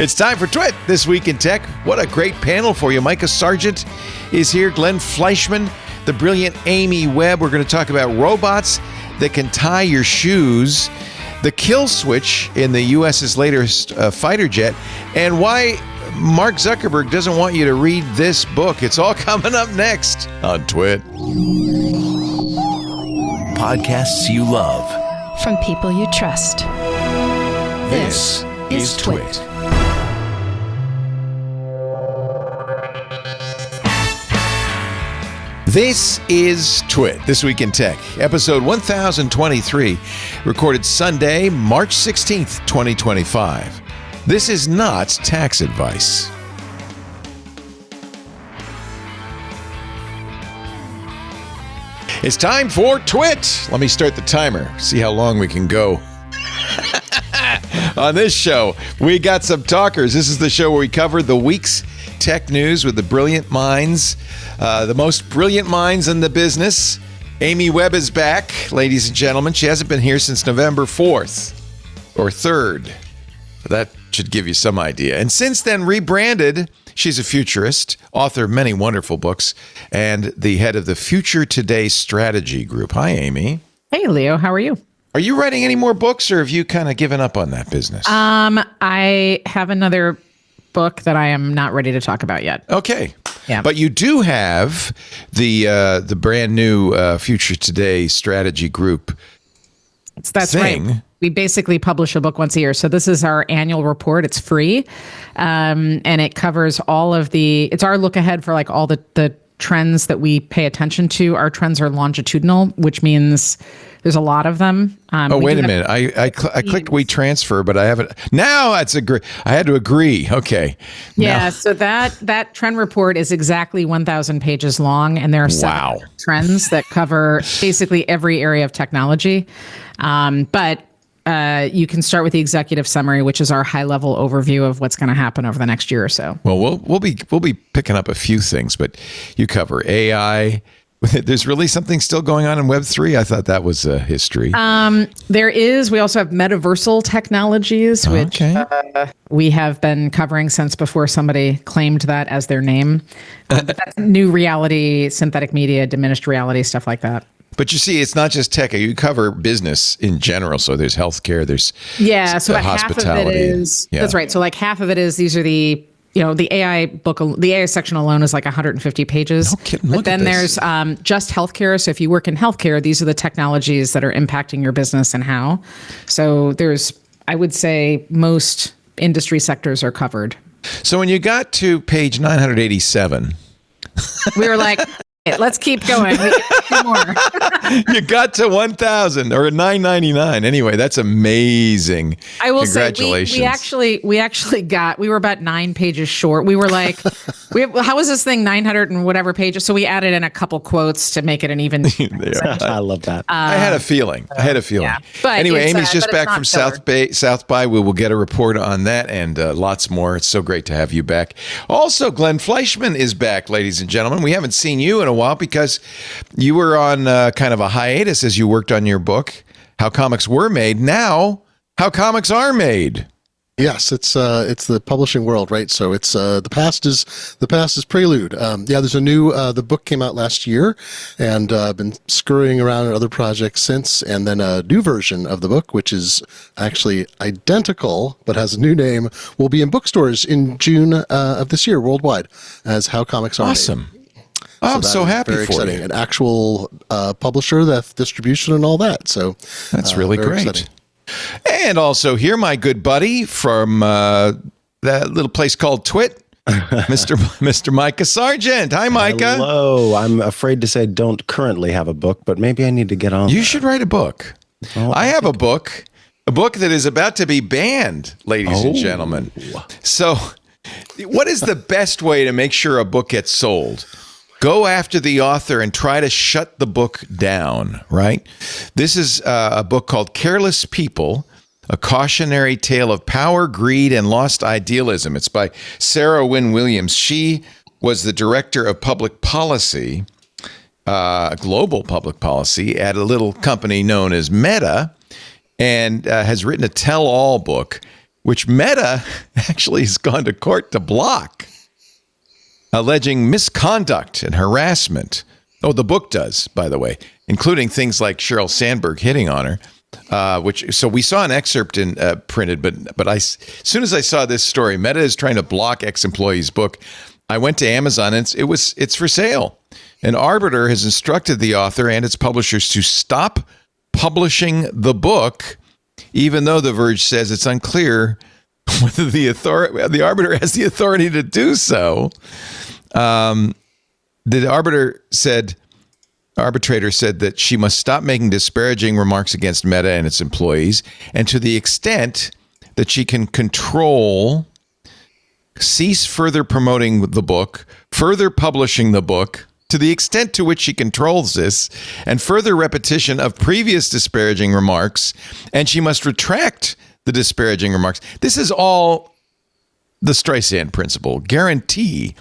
It's time for Twit This Week in Tech. What a great panel for you. Micah Sargent is here, Glenn Fleischman, the brilliant Amy Webb. We're going to talk about robots that can tie your shoes, the kill switch in the U.S.'s latest fighter jet, and why Mark Zuckerberg doesn't want you to read this book. It's all coming up next on Twit. Podcasts you love. From people you trust. This is Twit. This is Twit, This Week in Tech, episode 1023, recorded Sunday, March 16th, 2025. This is not tax advice. It's time for Twit. Let me start the timer, see how long we can go. On this show, we got some talkers. This is the show where we cover the week's tech news with the brilliant minds, the most brilliant minds in the business. Amy Webb is back, ladies and gentlemen. She hasn't been here since November 4th or 3rd. That should give you some idea. And since then, rebranded, she's a futurist, author of many wonderful books, and the head of the Future Today Strategy Group. Hi, Amy. Hey, Leo. How are you? Are you writing any more books, or have you kind of given up on that business? I have another book that I am not ready to talk about yet. Okay. Yeah. But you do have the brand new Future Today Strategy Group. That's thing. right. We basically publish a book once a year. So this is our annual report. It's free. And it covers all of it's our look ahead for like all the trends that we pay attention to. Our trends are longitudinal, which means there's a lot of them. Wait a minute. I clicked We Transfer, but I haven't. Now that's I had to agree. Okay. Yeah. Now. So that trend report is exactly 1,000 pages long, and there are 7 trends that cover basically every area of technology. But you can start with the executive summary, which is our high-level overview of what's going to happen over the next year or so. Well, we'll be picking up a few things, but you cover AI. There's really something still going on in Web3. I thought that was history. There is. We also have metaversal technologies, which we have been covering since before somebody claimed that as their name. But that's new reality, synthetic media, diminished reality, stuff like that. But you see, it's not just tech. You cover business in general. So there's healthcare, there's so about half of it is. Yeah. That's right. So like half of it is these are the AI book, the AI section alone is like 150 pages. No kidding. But then there's just healthcare. So if you work in healthcare, these are the technologies that are impacting your business and how. So I would say most industry sectors are covered. So when you got to page 987, we were like, let's keep going. We get 2 more. You got to 1,000 or 999. Anyway, that's amazing. I will Congratulations. say we actually we were about 9 pages short. We were like, how was this thing 900 and whatever pages? So we added in a couple quotes to make it an even. I love that. I had a feeling. Yeah. But anyway, Amy's just back from South by. We will get a report on that and lots more. It's so great to have you back. Also, Glenn Fleischman is back, ladies and gentlemen. We haven't seen you in a while because you were on kind of a hiatus as you worked on your book, How Comics Were Made. Now, How Comics Are Made. Yes, it's the publishing world, right? So it's the past is prelude. There's a new the book came out last year, and I've been scurrying around at other projects since, and then a new version of the book, which is actually identical but has a new name, will be in bookstores in June of this year worldwide as How Comics Are Made. Awesome. Oh, I'm so happy very for exciting. you. An actual publisher, that distribution and all that. So that's really great. Exciting. And also here, my good buddy from that little place called Twit, Mr. Micah Sargent. Hi, Micah. Hello. I'm afraid to say don't currently have a book, but maybe I need to get on. You should write a book. I have a book that is about to be banned, ladies and gentlemen. So what is the best way to make sure a book gets sold? Go after the author and try to shut the book down, right? This is a book called Careless People, A Cautionary Tale of Power, Greed, and Lost Idealism. It's by Sarah Wynne Williams. She was the director of public policy, global public policy, at a little company known as Meta, and has written a tell-all book. which Meta actually has gone to court to block, alleging misconduct and harassment. Oh, the book does, by the way, including things like Sheryl Sandberg hitting on her. So we saw an excerpt in printed, but as soon as I saw this story, Meta is trying to block ex-employee's book. I went to Amazon and it's for sale. An arbiter has instructed the author and its publishers to stop publishing the book, even though The Verge says it's unclear whether the arbiter has the authority to do so. The arbitrator said that she must stop making disparaging remarks against Meta and its employees, and to the extent that she can control, cease further promoting the book, further publishing the book, to the extent to which she controls this, and further repetition of previous disparaging remarks, and she must retract the disparaging remarks. This is all the Streisand principle. Guarantee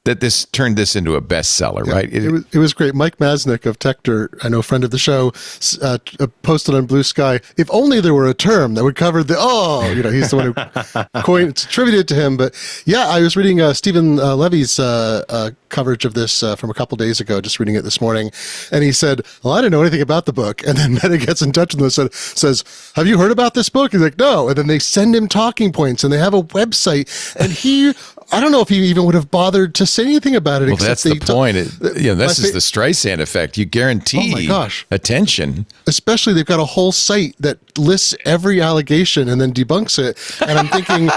that this turned this into a bestseller, right? It was great. Mike Masnick of Tector, I know, friend of the show, posted on Blue Sky, if only there were a term that would cover he's the one who coined, it's attributed to him. But yeah, I was reading Stephen Levy's coverage of this from a couple days ago, just reading it this morning. And he said, well, I didn't know anything about the book. And then Meta gets in touch with him and says, have you heard about this book? He's like, no. And then they send him talking points and they have a website. And I don't know if he even would have bothered to say anything about it. Well, that's the point. This is the Streisand effect. You guarantee attention. Especially they've got a whole site that lists every allegation and then debunks it. And I'm thinking,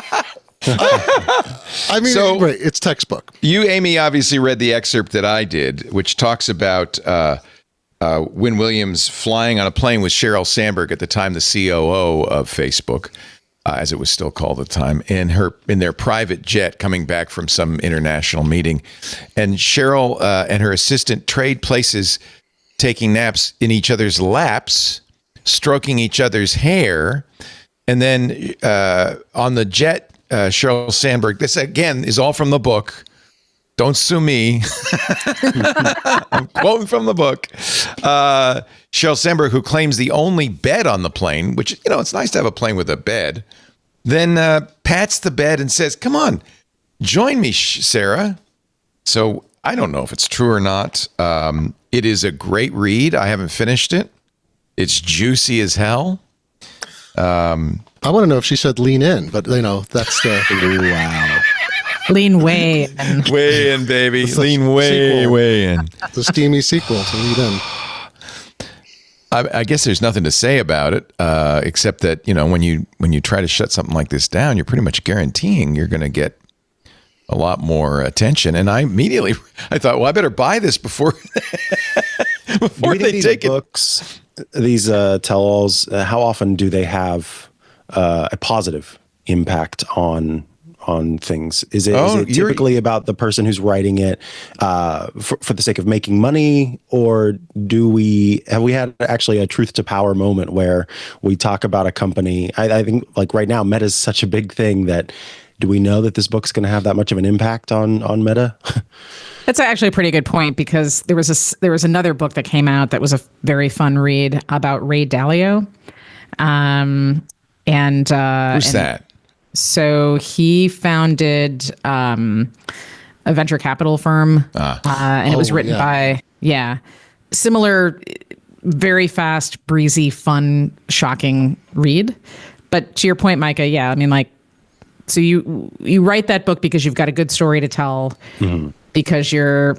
right, it's textbook. You, Amy, obviously read the excerpt that I did, which talks about Wynne Williams flying on a plane with Sheryl Sandberg, at the time the COO of Facebook, as it was still called at the time, in their private jet coming back from some international meeting. And Sheryl and her assistant trade places, taking naps in each other's laps, stroking each other's hair. And then on the jet, Sheryl Sandberg, this again is all from the book. Don't sue me. I'm quoting from the book. Sheryl Sandberg, who claims the only bed on the plane, which, it's nice to have a plane with a bed, then pats the bed and says, come on, join me, Sarah. So I don't know if it's true or not. It is a great read. I haven't finished it. It's juicy as hell. I want to know if she said lean in, but that's the wow. Lean way in. Way in, baby. Lean way in. The steamy sequel to Lean In. I guess there's nothing to say about it, except that, when you try to shut something like this down, you're pretty much guaranteeing you're going to get a lot more attention. And I thought, well, I better buy this before they take it. Books, these tell-alls, how often do they have a positive impact on things? Is it typically about the person who's writing it for the sake of making money, or have we had actually a truth to power moment where we talk about a company? I think like right now, Meta is such a big thing that do we know that this book's going to have that much of an impact on Meta? That's actually a pretty good point, because there was another book that came out that was a very fun read about Ray Dalio. Who's that? So he founded a venture capital firm, and it was written by, similar, very fast, breezy, fun, shocking read. But to your point, Micah, so you write that book because you've got a good story to tell, because you're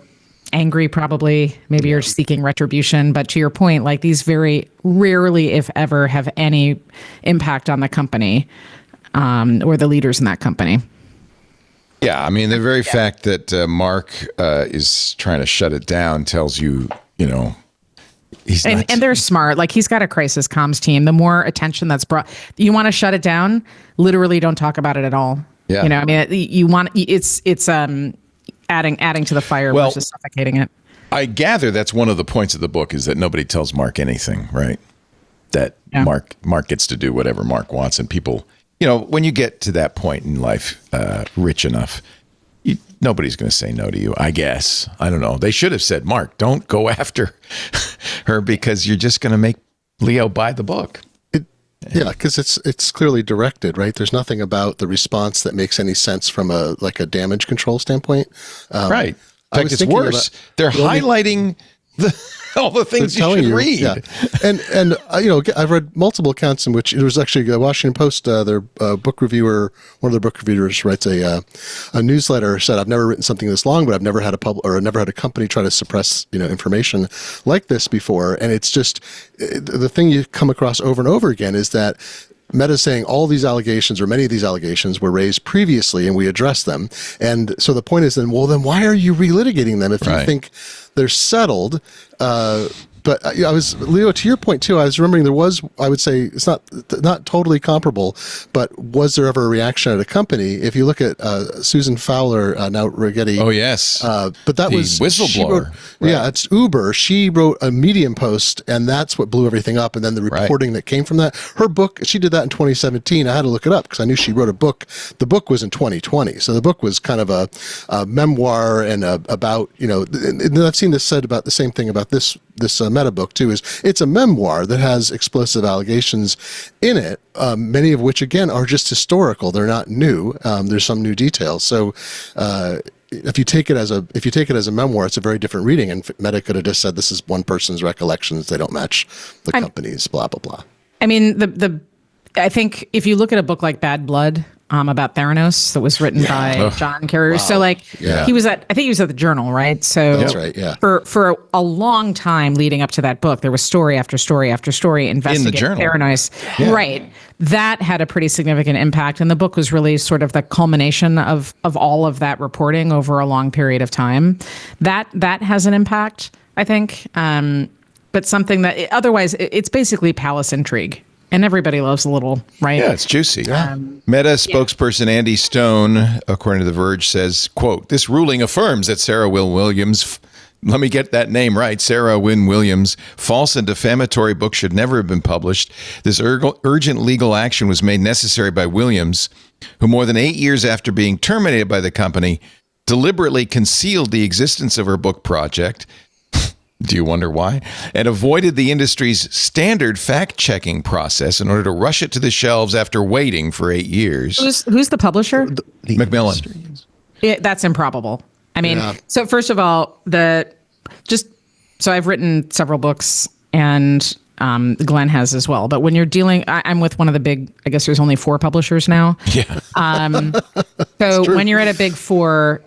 angry, probably, maybe you're seeking retribution. But to your point, like, these very rarely, if ever, have any impact on the company. Or the leaders in that company. Yeah, the very fact that Mark is trying to shut it down tells you, he's not. And they're smart. Like, he's got a crisis comms team. The more attention that's brought, you want to shut it down, literally don't talk about it at all. Yeah. You want, it's adding to the fire versus suffocating it. I gather that's one of the points of the book, is that nobody tells Mark anything, right? That Mark gets to do whatever Mark wants, and people... when you get to that point in life, rich enough, nobody's going to say no to you, I guess. I don't know. They should have said, Mark, don't go after her, because you're just going to make Leo buy the book. Yeah, because it's clearly directed, right? There's nothing about the response that makes any sense from a damage control standpoint. Right. In fact, it's worse. They're highlighting all the things you should read. Yeah. And I've read multiple accounts in which it was actually a Washington Post, their book reviewer, one of their book reviewers writes a newsletter, said, I've never written something this long, but I've never had a company try to suppress, information like this before. And it's just, the thing you come across over and over again is that Meta saying all these allegations or many of these allegations were raised previously and we addressed them. And so the point is then why are you relitigating them if you think they're settled? But I was, Leo, to your point too, I was remembering there was, I would say it's not totally comparable, but was there ever a reaction at a company? If you look at Susan Fowler, now Rigetti. Oh, yes. But that the was whistleblower. Yeah, it's Uber. She wrote a Medium post and that's what blew everything up. And then the reporting that came from that, her book, she did that in 2017. I had to look it up because I knew she wrote a book. The book was in 2020. So the book was kind of a memoir and about, and I've seen this said about the same thing about this Meta book too, is it's a memoir that has explosive allegations in it, many of which again are just historical. They're not new. There's some new details. So if you take it as a memoir, it's a very different reading. And Meta could have just said this is one person's recollections. They don't match the company's. Blah blah blah. I mean, I think if you look at a book like Bad Blood, about Theranos that was written by John Carrier. Wow. So he was at the Journal, right? So that's right. Yeah. For a long time leading up to that book, there was story after story after story investigating Theranos. Yeah. Right. That had a pretty significant impact. And the book was really sort of the culmination of all of that reporting over a long period of time. That has an impact, I think. But something that otherwise it's basically palace intrigue. And everybody loves a little, right? Yeah, it's juicy. Meta spokesperson Andy Stone, according to The Verge, says, quote, this ruling affirms that Sarah Wynne Williams, let me get that name right, Sarah Wynne Williams' false and defamatory book should never have been published. This urgent legal action was made necessary by Williams, who more than 8 years after being terminated by the company, deliberately concealed the existence of her book project. Do you wonder why? And avoided the industry's standard fact-checking process in order to rush it to the shelves after waiting for 8 years. Who's the publisher? Macmillan. That's improbable. I mean, so first of all, so I've written several books and Glenn has as well. But when you're dealing, I'm with one of the big, I guess there's only 4 publishers now. Yeah. So when you're at a big 4,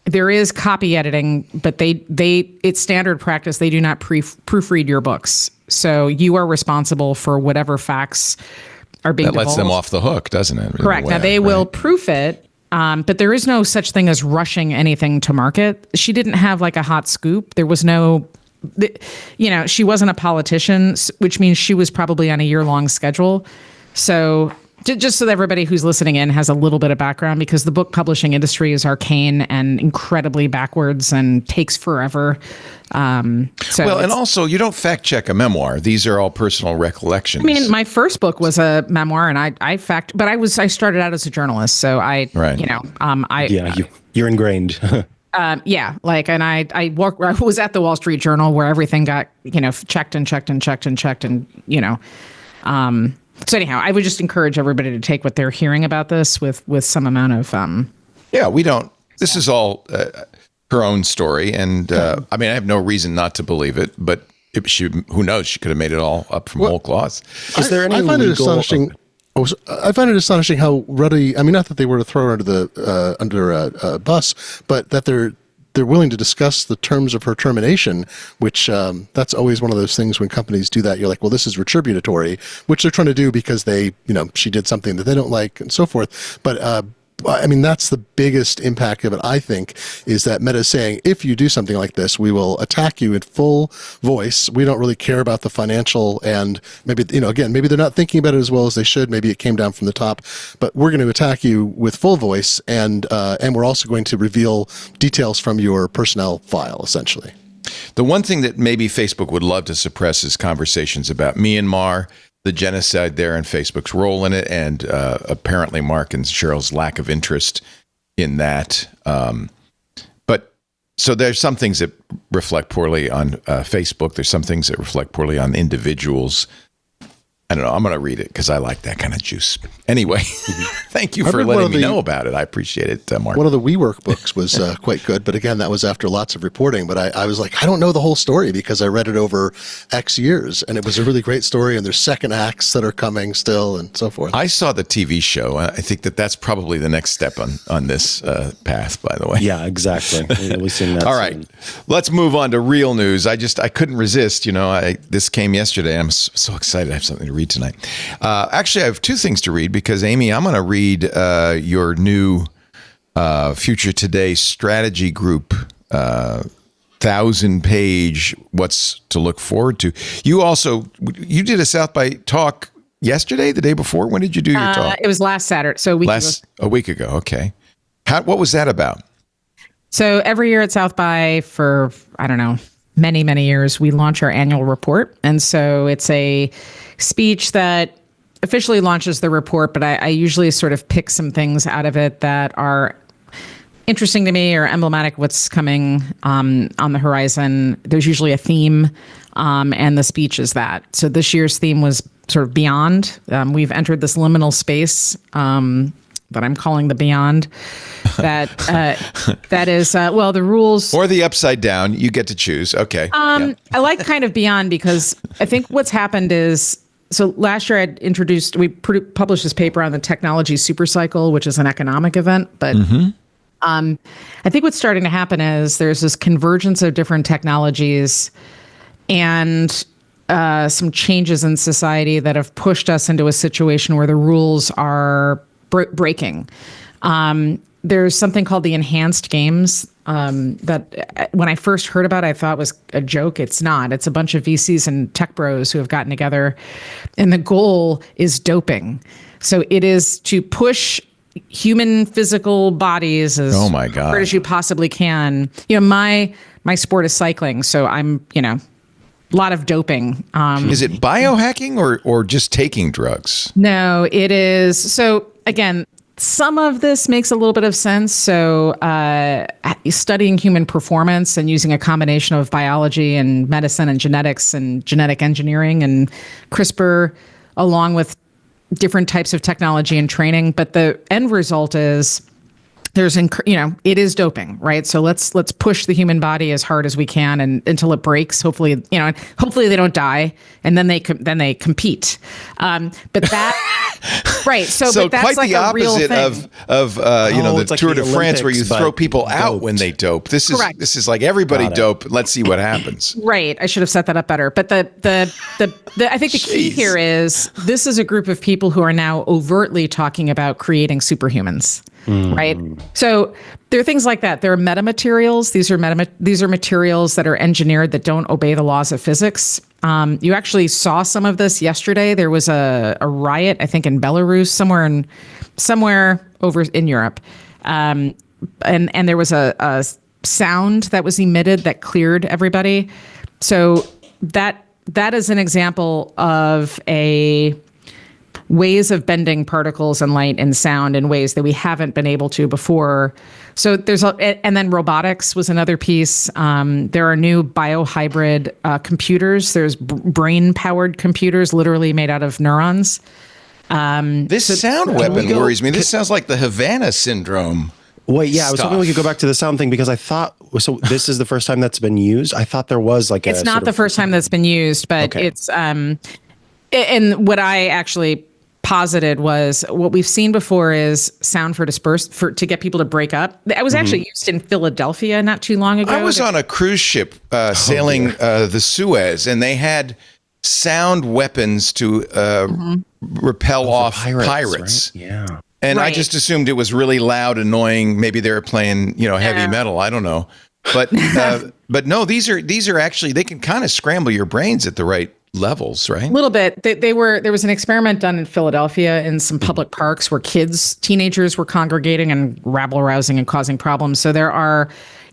there is copy editing, but it's standard practice. They do not proofread your books. So you are responsible for whatever facts are being divulged. That lets them off the hook, doesn't it? Correct. Now they will proof it, but there is no such thing as rushing anything to market. She didn't have like a hot scoop. There was no, she wasn't a politician, which means she was probably on a year-long schedule. So just so that everybody who's listening in has a little bit of background, because the book publishing industry is arcane and incredibly backwards and takes forever. And also you don't fact check a memoir. These are all personal recollections. I mean, my first book was a memoir, and I started out as a journalist, so you're ingrained. And I was at the Wall Street Journal where everything got checked. So anyhow, I would just encourage everybody to take what they're hearing about this with some amount of we don't. This is all her own story, and I mean, I have no reason not to believe it. But if who knows? She could have made it all up from whole cloth. Is there any? I find it astonishing. I find it astonishing how ready. I mean, not that they were to throw her under a bus, but that they're willing to discuss the terms of her termination, which that's always one of those things when companies do that. You're like, well, this is retributory, which they're trying to do because she did something that they don't like and so forth. But I mean, that's the biggest impact of it, I think, is that Meta is saying, if you do something like this, we will attack you in full voice. We don't really care about the financial, and maybe, maybe they're not thinking about it as well as they should. Maybe it came down from the top, but we're going to attack you with full voice, and we're also going to reveal details from your personnel file, essentially. The one thing that maybe Facebook would love to suppress is conversations about Myanmar, the genocide there, and Facebook's role in it, and apparently Mark and Cheryl's lack of interest in that. But so there's some things that reflect poorly on Facebook. There's some things that reflect poorly on individuals. I don't know. I'm going to read it because I like that kind of juice. Anyway, thank you for letting me know about it. I appreciate it, Mark. One of the WeWork books was quite good, but again, that was after lots of reporting. But I was like, I don't know the whole story because I read it over X years, and it was a really great story. And there's second acts that are coming still, and so forth. I saw the TV show. I think that's probably the next step on this path. By the way, yeah, exactly. We've seen that. All right, let's move on to real news. I couldn't resist. This came yesterday. I'm so excited. I have something to read tonight. Actually, I have two things to read because, Amy, I'm going to read your new Future Today strategy group 1,000-page what's to look forward to. You did a South by talk yesterday, the day before? When did you do your talk? It was last Saturday, so a week ago. Okay. What was that about? So every year at South by for, I don't know, many, many years, we launch our annual report. And so it's a speech that officially launches the report, but I usually sort of pick some things out of it that are interesting to me or emblematic of what's coming on the horizon. There's usually a theme, and the speech is that. So this year's theme was sort of beyond. We've entered this liminal space that I'm calling the beyond. That is, the rules. Or the upside down. You get to choose. Okay. I like kind of beyond because I think what's happened is, so last year we published this paper on the technology supercycle, which is an economic event. But I think what's starting to happen is there's this convergence of different technologies and some changes in society that have pushed us into a situation where the rules are breaking. There's something called the enhanced games that when I first heard about it, I thought was a joke. It's not. It's a bunch of VCs and tech bros who have gotten together, and the goal is doping. So it is to push human physical bodies as hard as you possibly can. My sport is cycling, so I'm, a lot of doping. Is it biohacking or just taking drugs? No, it is. So again, some of this makes a little bit of sense. So studying human performance and using a combination of biology and medicine and genetics and genetic engineering and CRISPR, along with different types of technology and training. But the end result is it is doping, right? So let's push the human body as hard as we can and until it breaks. Hopefully they don't die, and then they compete. But that, right? So but that's quite like the a real opposite thing. of the like Tour the de France, where you Olympics, throw people out doped. when they dope. This is like everybody dope. Let's see what happens. Right. I should have set that up better. But the I think the key here is this is a group of people who are now overtly talking about creating superhumans. Right. So there are things like that. There are metamaterials. These are materials that are engineered that don't obey the laws of physics. You actually saw some of this yesterday. There was a riot, I think, in Belarus, somewhere over in Europe, and there was a sound that was emitted that cleared everybody. So that is an example of ways of bending particles and light and sound in ways that we haven't been able to before. So and then robotics was another piece. There are new biohybrid computers. There's brain-powered computers, literally made out of neurons. This sound weapon worries me. This sounds like the Havana syndrome. Wait, yeah, I was hoping we could go back to the sound thing because I thought, so this is the first time that's been used? I thought there was like it's not the first time that's been used, but it's, and what I actually posited was what we've seen before is sound to get people to break up. I was actually used in Philadelphia not too long ago. I was on a cruise ship sailing the Suez, and they had sound weapons to repel off pirates. Right? Yeah. And I just assumed it was really loud, annoying. Maybe they were playing, heavy metal. I don't know. But no, these are actually, they can kind of scramble your brains at the right levels, right? A little bit. There was an experiment done in Philadelphia in some public parks where teenagers were congregating and rabble-rousing and causing problems. So there are,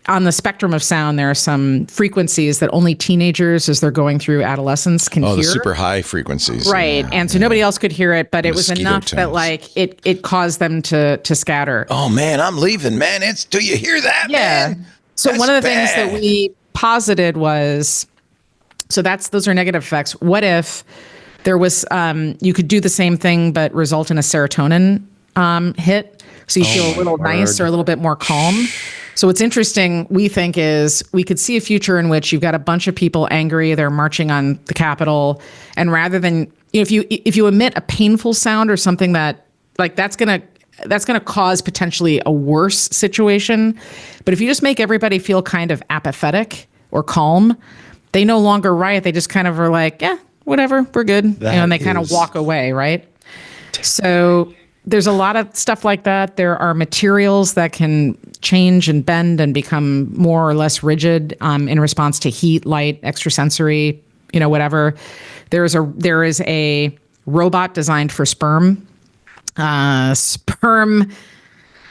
on the spectrum of sound, there are some frequencies that only teenagers, as they're going through adolescence, can hear. Oh, the super high frequencies. Right. And so nobody else could hear it, but it was enough that it caused them to scatter. Oh man, I'm leaving, man. Do you hear that, man? So one of the things that we posited was, those are negative effects. What if There was, you could do the same thing, but result in a serotonin hit. So you feel a little nice or a little bit more calm. So what's interesting, we think, is we could see a future in which you've got a bunch of people angry, they're marching on the Capitol, and rather than, if you emit a painful sound or something that, like, that's gonna cause potentially a worse situation. But if you just make everybody feel kind of apathetic or calm, they no longer riot. They just kind of are like, yeah, whatever, we're good. And they kind of walk away, right? So there's a lot of stuff like that. There are materials that can change and bend and become more or less rigid in response to heat, light, extrasensory, whatever. There is a robot designed for sperm.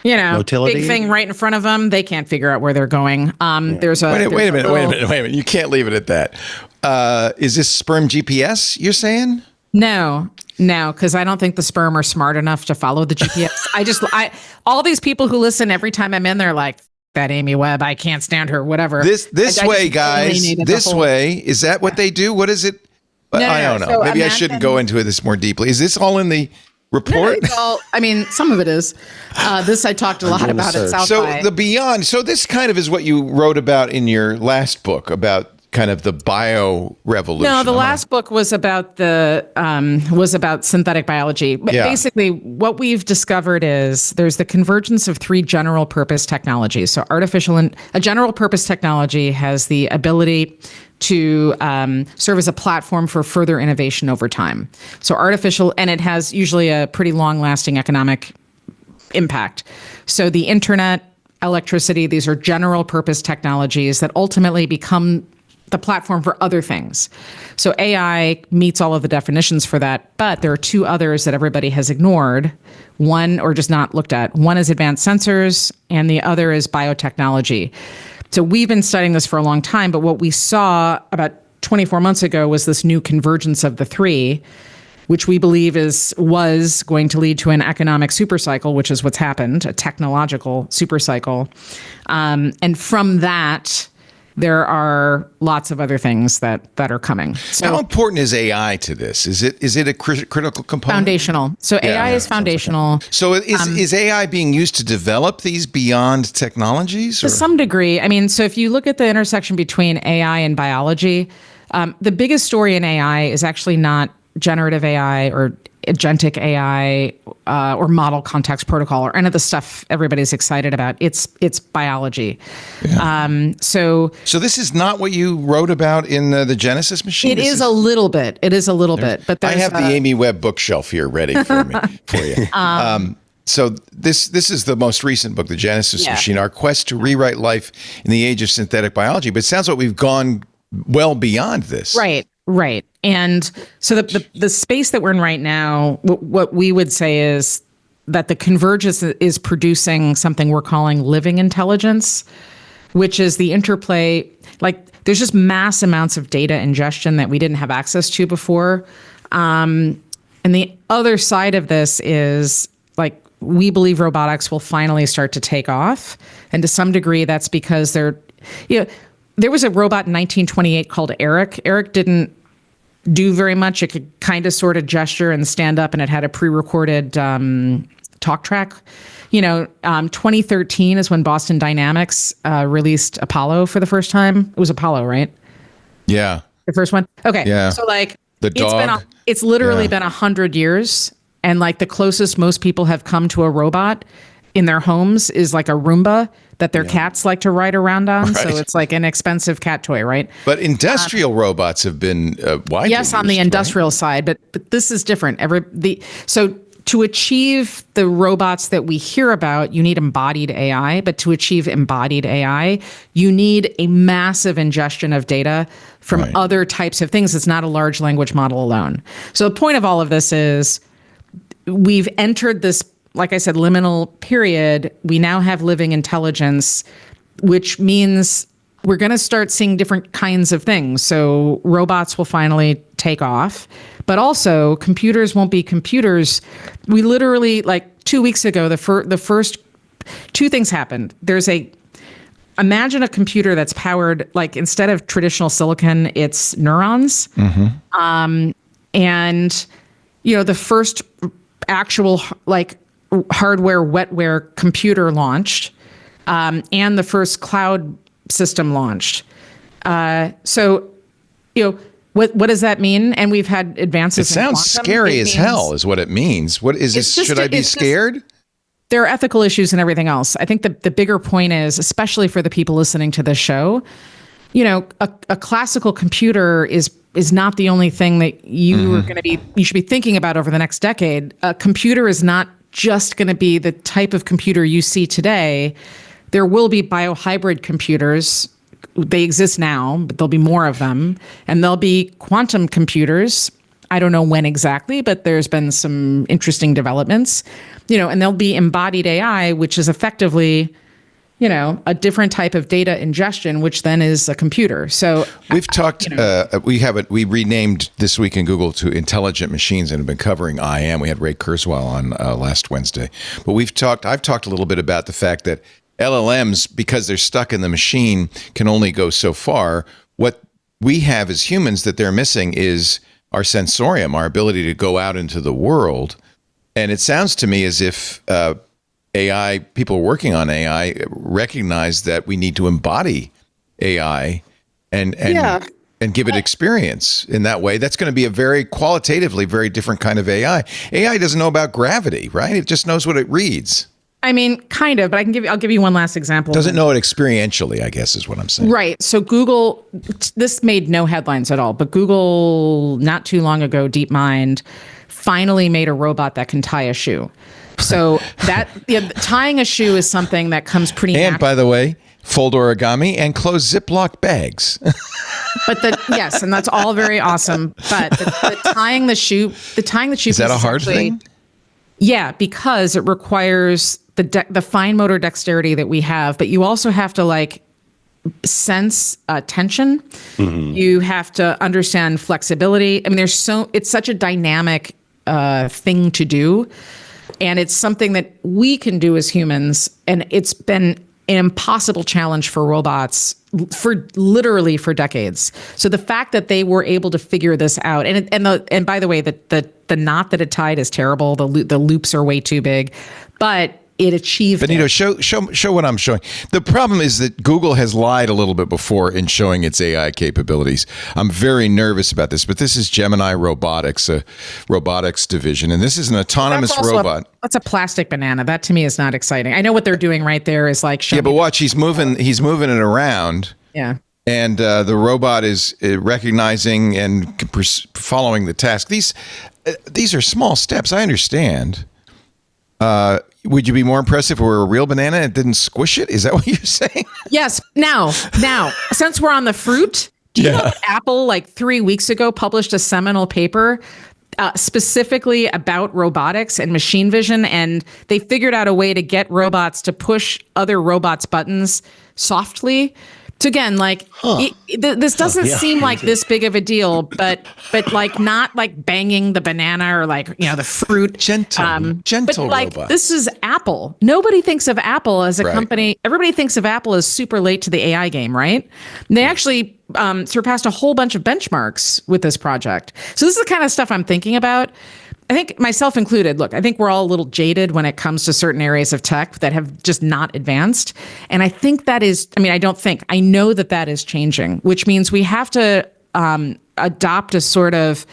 Motility? Big thing right in front of them. They can't figure out where they're going. Wait a minute. You can't leave it at that. Is this sperm GPS you're saying? No, because I don't think the sperm are smart enough to follow the GPS. All these people who listen every time I'm in, they're like, that Amy Webb, I can't stand her, whatever. This way, guys. This way. Is that what they do? What is it? I don't know. So maybe I shouldn't go into this more deeply. Is this all in the report? Some of it is. This I talked a lot about at South By. So the beyond. So this kind of is what you wrote about in your last book about kind of the bio revolution. No, the last book was about synthetic biology. But basically, what we've discovered is there's the convergence of three general purpose technologies. So a general purpose technology has the ability to serve as a platform for further innovation over time. So and it has usually a pretty long-lasting economic impact. So the internet, electricity, these are general purpose technologies that ultimately become the platform for other things. So AI meets all of the definitions for that, but there are two others that everybody has ignored, one or just not looked at. One is advanced sensors, and the other is biotechnology. So we've been studying this for a long time, but what we saw about 24 months ago was this new convergence of the three, which we believe was going to lead to an economic supercycle, which is what's happened, a technological supercycle. And from that, there are lots of other things that are coming. So, how important is AI to this? Is it a critical component? Foundational. So AI is foundational. So is AI being used to develop these beyond technologies? To some degree. So if you look at the intersection between AI and biology, the biggest story in AI is actually not generative AI or agentic AI or model context protocol or any of the stuff everybody's excited about. It's biology. Yeah. So this is not what you wrote about in the Genesis machine? It is a little bit. But I have the Amy Webb bookshelf here ready for you. So this is the most recent book, The Genesis Machine, Our Quest to Rewrite Life in the Age of Synthetic Biology. But it sounds like we've gone well beyond this. Right. And so the space that we're in right now, what we would say is that the convergence is producing something we're calling living intelligence, which is the interplay. Like, there's just mass amounts of data ingestion that we didn't have access to before. And the other side of this is, like, we believe robotics will finally start to take off. And to some degree, that's because there was a robot in 1928 called Eric. Eric didn't do very much. It could kind of sort of gesture and stand up, and it had a pre-recorded talk track. 2013 is when Boston Dynamics released Apollo for the first time. It was Apollo, right? Yeah. The first one? Okay. Yeah. So, like, the dog. It's literally been 100 years, and, like, the closest most people have come to a robot in their homes is like a Roomba that their cats like to ride around on. Right. So it's like an expensive cat toy, right? But industrial robots have been widely used, on the industrial side, but this is different. So to achieve the robots that we hear about, you need embodied AI. But to achieve embodied AI, you need a massive ingestion of data from other types of things. It's not a large language model alone. So the point of all of this is we've entered this, like I said, liminal period. We now have living intelligence, which means we're going to start seeing different kinds of things. So robots will finally take off, but also computers won't be computers. We literally, like 2 weeks ago, the first two things happened. Imagine a computer that's powered, like, instead of traditional silicon, it's neurons. Mm-hmm. and the first actual like hardware wetware computer launched, and the first cloud system launched. So what does that mean? And we've had advances. It sounds scary as hell is what it means. What is this? Should I be scared? There are ethical issues and everything else. I think the bigger point is, especially for the people listening to this show, a classical computer is not the only thing that you should be thinking about over the next decade. A computer is not just going to be the type of computer you see today. There will be biohybrid computers. They exist now, but there'll be more of them. And there'll be quantum computers. I don't know when exactly, but there's been some interesting developments. And there'll be embodied AI, which is effectively, a different type of data ingestion, which then is a computer. So we've talked, we renamed This Week in Google to Intelligent Machines and have been covering IM. We had Ray Kurzweil on last Wednesday. But I've talked a little bit about the fact that LLMs, because they're stuck in the machine, can only go so far. What we have as humans that they're missing is our sensorium, our ability to go out into the world. And it sounds to me as if AI, people working on AI, recognize that we need to embody AI and give it experience in that way. That's going to be a very qualitatively very different kind of AI. AI doesn't know about gravity, right? It just knows what it reads. I mean, kind of, but I'll give you one last example. Doesn't know it experientially, I guess is what I'm saying. Right. So Google, this made no headlines at all, but Google, not too long ago, DeepMind, finally made a robot that can tie a shoe. So tying a shoe is something that comes pretty And natural. by the way, fold origami and close Ziploc bags. But yes, and that's all very awesome. But the tying the shoe is that a hard thing? Yeah, because it requires the fine motor dexterity that we have, but you also have to sense tension. Mm-hmm. You have to understand flexibility. I mean, it's such a dynamic thing to do, and it's something that we can do as humans, and it's been an impossible challenge for robots for literally for decades. So the fact that they were able to figure this out, and by the way, the knot that it tied is terrible. The loops are way too big, but it achieved. Benito, show what I'm showing. The problem is that Google has lied a little bit before in showing its AI capabilities. I'm very nervous about this, but this is Gemini Robotics, a robotics division, and this is an autonomous robot. That's a plastic banana. That to me is not exciting. I know what they're doing right there is yeah, but watch, he's moving it around. Yeah. And the robot is recognizing and following the task. These are small steps. I understand. Would you be more impressed if it were a real banana and it didn't squish it? Is that what you're saying? Yes. Now, since we're on the fruit, do you know that Apple 3 weeks ago published a seminal paper specifically about robotics and machine vision, and they figured out a way to get robots to push other robots' buttons softly. So again, this doesn't seem like this big of a deal, but not banging the banana or the fruit. Gentle but robot. This is Apple. Nobody thinks of Apple as a company. Everybody thinks of Apple as super late to the AI game, right? And they actually surpassed a whole bunch of benchmarks with this project. So this is the kind of stuff I'm thinking about. I think myself included, look, I think we're all a little jaded when it comes to certain areas of tech that have just not advanced. And I think I know that is changing, which means we have to adopt a sort of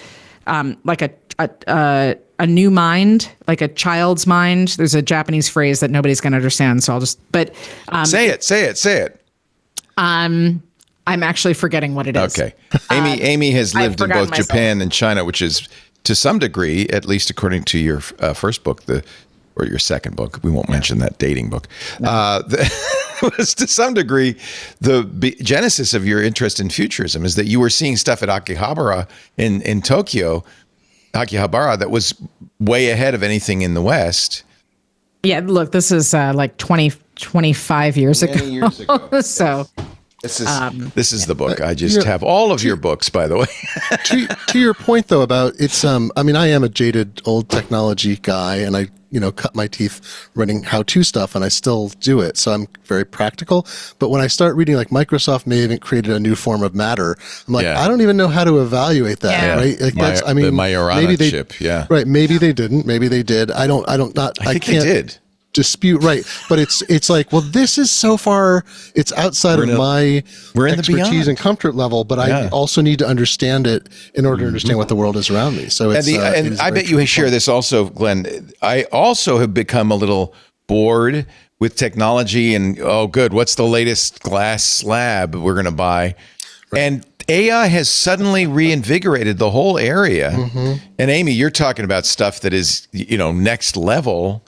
a new mind, like a child's mind. There's a Japanese phrase that nobody's going to understand. So I'll just, say it. I'm actually forgetting what it is. Okay. Amy has lived in both Japan and China, which is, to some degree, at least according to your first book, or your second book, we won't mention that dating book, was to some degree the genesis of your interest in futurism is that you were seeing stuff at Akihabara in Tokyo, Akihabara, that was way ahead of anything in the West. Yeah, look, this is 25 years ago. Many years ago. So, This is the book. I just have all of your books, by the way. to your point though about it's I mean, I am a jaded old technology guy, and I cut my teeth running how-to stuff, and I still do it, so I'm very practical. But when I start reading like Microsoft may have created a new form of matter, I'm like, I don't even know how to evaluate that, right? Like the Majorana chip, right? Maybe they didn't, maybe they did. I think they did. Dispute, right? But it's like, well, this is so far, it's outside of my expertise and comfort level, but I also need to understand it in order to understand what the world is around me. So it's and I bet you share this also, Glenn. I also have become a little bored with technology, and good, what's the latest glass slab we're going to buy? Right. And AI has suddenly reinvigorated the whole area. And Amy, you're talking about stuff that is next level.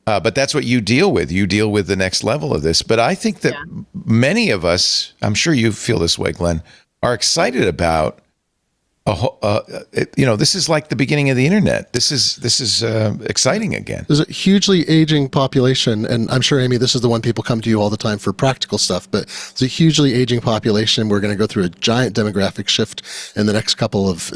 But that's what you deal with. You deal with the next level of this. But I think that many of us, I'm sure you feel this way, Glenn, are excited about this is like the beginning of the internet. This is exciting again. There's a hugely aging population, and I'm sure, Amy, this is the one people come to you all the time for practical stuff, but there's a hugely aging population. We're going to go through a giant demographic shift in the next couple of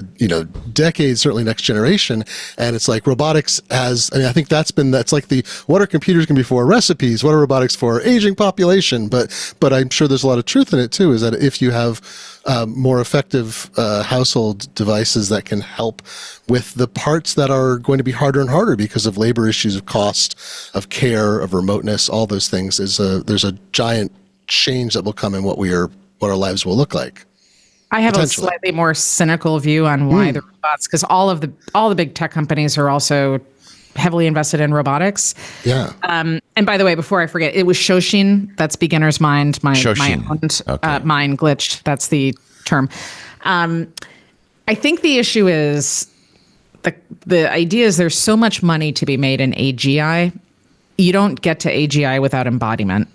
decades, certainly next generation. And it's like robotics I think that's like what are computers going to be for? Recipes. What are robotics for? Aging population. But I'm sure there's a lot of truth in it too, is that if you have more effective household devices that can help with the parts that are going to be harder and harder because of labor issues, of cost, of care, of remoteness, all those things, there's a giant change that will come in what our lives will look like. I have a slightly more cynical view on why the robots, because all the big tech companies are also heavily invested in robotics. Yeah. And by the way, before I forget, it was Shoshin. That's beginner's mind. My mind glitched. That's the term. I think the issue is the idea is there's so much money to be made in AGI. You don't get to AGI without embodiment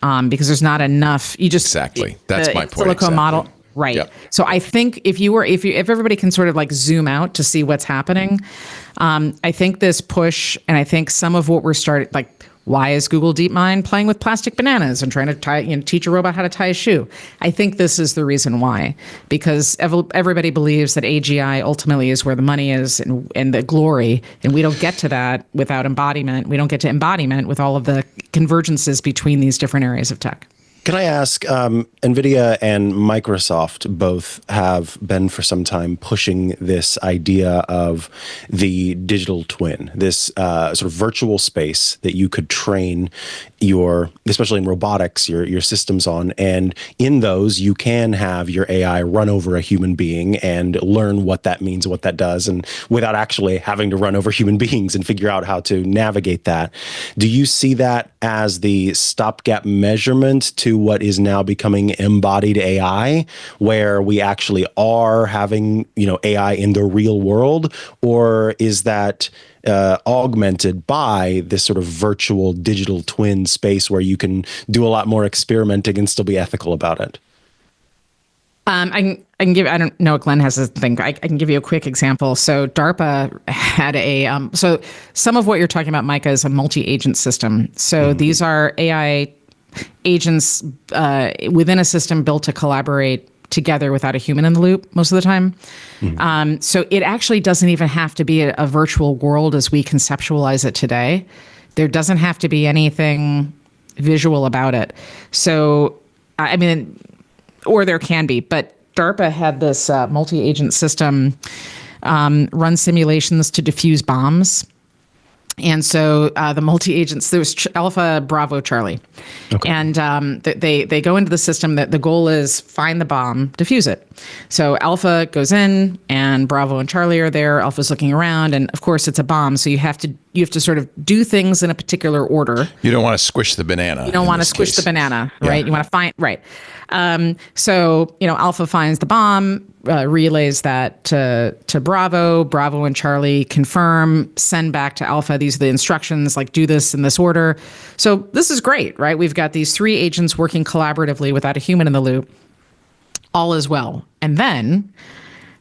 because there's not enough. That's my point. Silicon model. Right. Yep. So I think if everybody can sort of like zoom out to see what's happening, I think this push, and I think some of what we're starting, like, why is Google DeepMind playing with plastic bananas and trying to teach a robot how to tie a shoe? I think this is the reason why, because everybody believes that AGI ultimately is where the money is and the glory, and we don't get to that without embodiment. We don't get to embodiment with all of the convergences between these different areas of tech. Can I ask, Nvidia and Microsoft both have been for some time pushing this idea of the digital twin, this sort of virtual space that you could train especially in robotics, your systems on. And in those, you can have your AI run over a human being and learn what that means, what that does, and without actually having to run over human beings and figure out how to navigate that. Do you see that as the stopgap measurement to what is now becoming embodied AI, where we actually are having, AI in the real world? Or is that augmented by this sort of virtual digital twin space where you can do a lot more experimenting and still be ethical about it? I can give, I don't know what Glenn has to think. I can give you a quick example. So DARPA had so some of what you're talking about, Micah, is a multi-agent system. So these are AI agents within a system built to collaborate together without a human in the loop most of the time. So it actually doesn't even have to be a virtual world as we conceptualize it today. There doesn't have to be anything visual about it. So, or there can be, but DARPA had this multi-agent system run simulations to defuse bombs. And so the multi-agents, there was Alpha, Bravo, Charlie. Okay. And they go into the system that the goal is find the bomb, defuse it. So Alpha goes in and Bravo and Charlie are there. Alpha's looking around, and of course it's a bomb. So you have to sort of do things in a particular order. You don't want to squish the banana. You don't want to squish the banana, right? Yeah. You want to find, right. So, Alpha finds the bomb, relays that to Bravo. Bravo and Charlie confirm, send back to Alpha. These are the instructions, like do this in this order. So this is great, right? We've got these three agents working collaboratively without a human in the loop. All is well. And then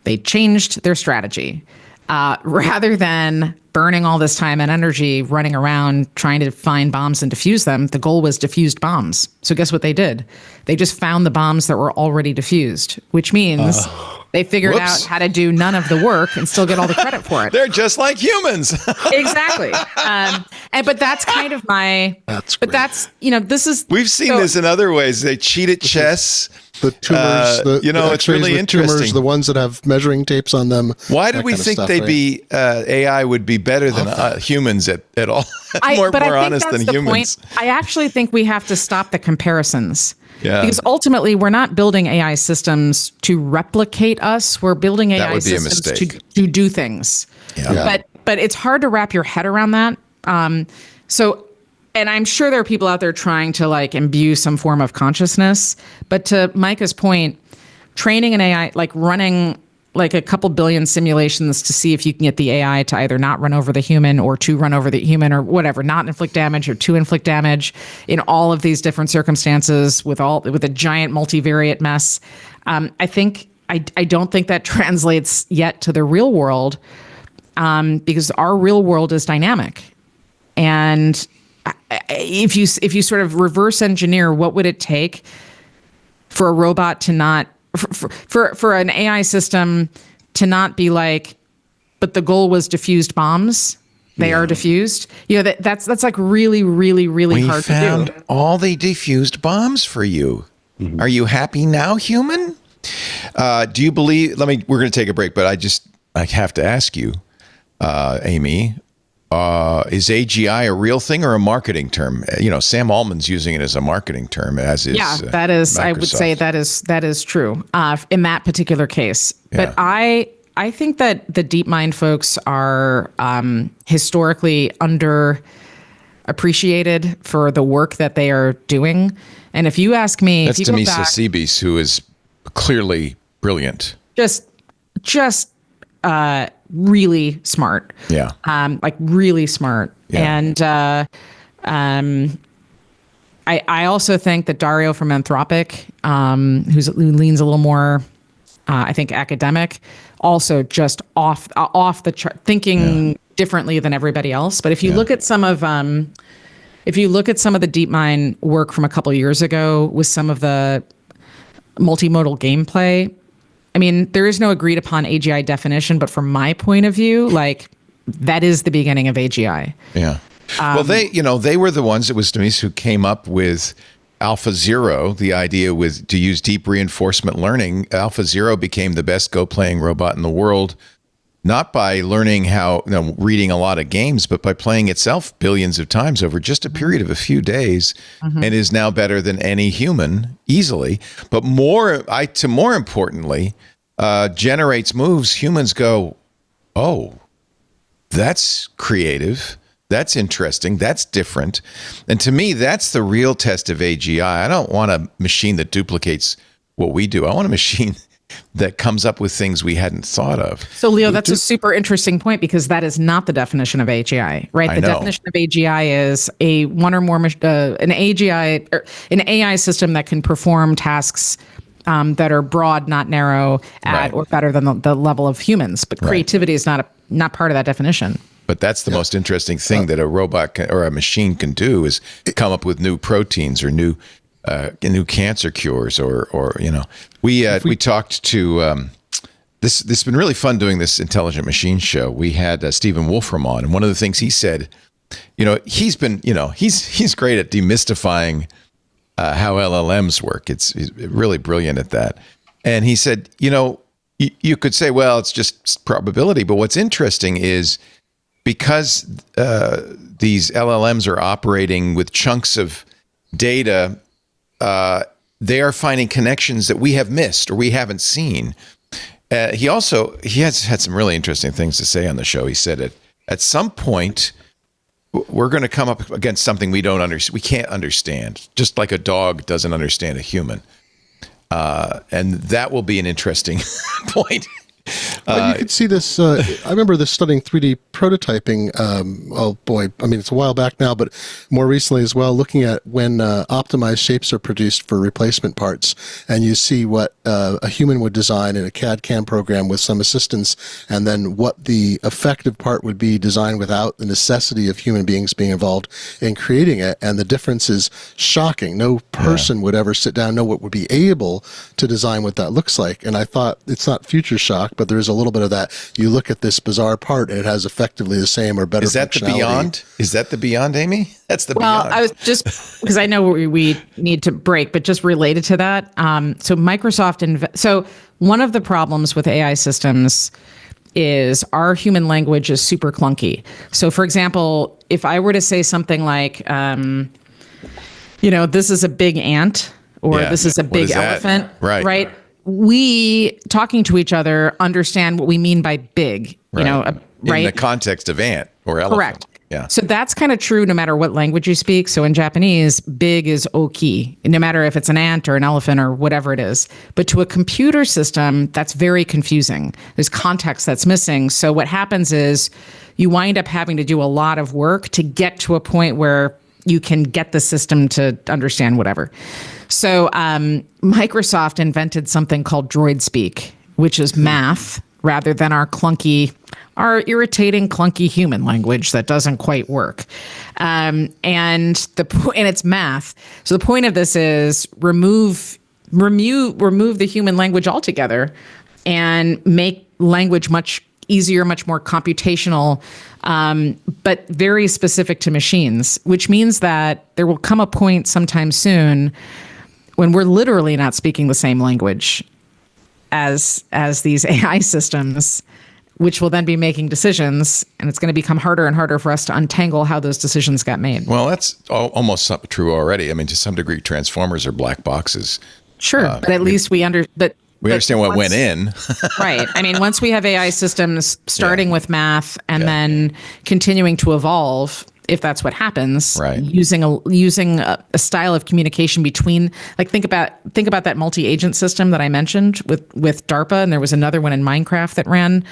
they changed their strategy. Rather than burning all this time and energy running around trying to find bombs and defuse them. The goal was diffused bombs. So guess what they did? They just found the bombs that were already diffused, which means they figured out how to do none of the work and still get all the credit for it. They're just like humans. Exactly. But that's kind of my. That's but great. that's, you know, this is. We've seen this in other ways. They cheat at chess. The tumors, the it's really interesting. Tumors, the ones that have measuring tapes on them. Why did we think they'd be AI would be better than humans at all? more honest than humans. I actually think we have to stop the comparisons. Yeah. Because ultimately, we're not building AI systems to replicate us. We're building AI systems to do things. Yeah. But it's hard to wrap your head around that. And I'm sure there are people out there trying to like imbue some form of consciousness. But to Micah's point, training an AI, like running like a couple billion simulations to see if you can get the AI to either not run over the human or to run over the human or whatever, not inflict damage or to inflict damage in all of these different circumstances with a giant multivariate mess. I don't think that translates yet to the real world because our real world is dynamic. And if you sort of reverse engineer, what would it take for a robot to not, for an AI system to not be like, but the goal was diffused bombs. They are diffused. You know, that's like really, really, really hard to do. We found all the diffused bombs for you. Mm-hmm. Are you happy now, human? Do you believe? We're going to take a break, but I have to ask you, Amy. Is AGI a real thing or a marketing term? Sam Altman's using it as a marketing term, as is. Yeah, that is. Microsoft. I would say that is true in that particular case. Yeah. But I think that the DeepMind folks are historically underappreciated for the work that they are doing. And if you ask me, that's Demisa Seabis, who is clearly brilliant. Just really smart. Yeah. Like really smart. Yeah. And I also think that Dario from Anthropic, who leans a little more, I think, academic, also just off the chart, thinking differently than everybody else. But if you look at some of the DeepMind work from a couple years ago with some of the multimodal gameplay, I mean, there is no agreed upon AGI definition, but from my point of view, like that is the beginning of AGI. Yeah. Well, they were the ones, it was Denise who came up with AlphaZero, the idea to use deep reinforcement learning. AlphaZero became the best Go playing robot in the world, not by learning reading a lot of games, but by playing itself billions of times over just a period of a few days, and is now better than any human easily. But more importantly, generates moves. Humans go, oh, that's creative. That's interesting. That's different. And to me, that's the real test of AGI. I don't want a machine that duplicates what we do. I want a machine that comes up with things we hadn't thought of. So, Leo, that's a super interesting point because that is not the definition of AGI, right? The definition of AGI is a one or more an AGI or an AI system that can perform tasks that are broad, not narrow, at or better than the level of humans. But creativity is not part of that definition. But that's the most interesting thing that a robot or a machine can do is come up with new proteins or new cancer cures or we talked to this has been really fun doing this intelligent machine show. We had Stephen Wolfram on, and one of the things he said, he's great at demystifying how LLMs work. He's really brilliant at that. And he said, you could say, well, it's just probability, but what's interesting is because these LLMs are operating with chunks of data, they are finding connections that we have missed or we haven't seen. He has had some really interesting things to say on the show. He said at some point we're going to come up against something we can't understand, just like a dog doesn't understand a human. And that will be an interesting point. Well, you could see this. I remember this studying 3D prototyping. Oh boy, I mean it's a while back now, but more recently as well, looking at when optimized shapes are produced for replacement parts, and you see what a human would design in a CAD/CAM program with some assistance, and then what the effective part would be designed without the necessity of human beings being involved in creating it, and the difference is shocking. No person would ever sit down and know what would be able to design what that looks like. And I thought it's not future shock, but there's a little bit of that. You look at this bizarre part and it has effectively the same or better. Is that the beyond? Is that the beyond, Amy? That's the beyond. Well, I was just because I know we need to break, but just related to that. So Microsoft, so one of the problems with AI systems is our human language is super clunky. So for example, if I were to say something like, this is a big ant, or this is a big elephant, right? We talking to each other understand what we mean by big, right? In the context of ant or elephant. Correct. Yeah. So that's kind of true no matter what language you speak. So in Japanese, big is oki, no matter if it's an ant or an elephant or whatever it is. But to a computer system, that's very confusing. There's context that's missing. So what happens is you wind up having to do a lot of work to get to a point where you can get the system to understand whatever. So Microsoft invented something called droid speak, which is math rather than our irritating, clunky human language that doesn't quite work. And it's math. So the point of this is remove the human language altogether and make language much easier, much more computational, but very specific to machines, which means that there will come a point sometime soon when we're literally not speaking the same language as these AI systems, which will then be making decisions, and it's going to become harder and harder for us to untangle how those decisions got made. Well, that's almost true already. I mean, to some degree, transformers are black boxes. Sure, but at least we understand what went in. Right. I mean, once we have AI systems starting with math and then continuing to evolve, if that's what happens, using a style of communication between, like, think about that multi-agent system that I mentioned with DARPA, and there was another one in Minecraft that ran.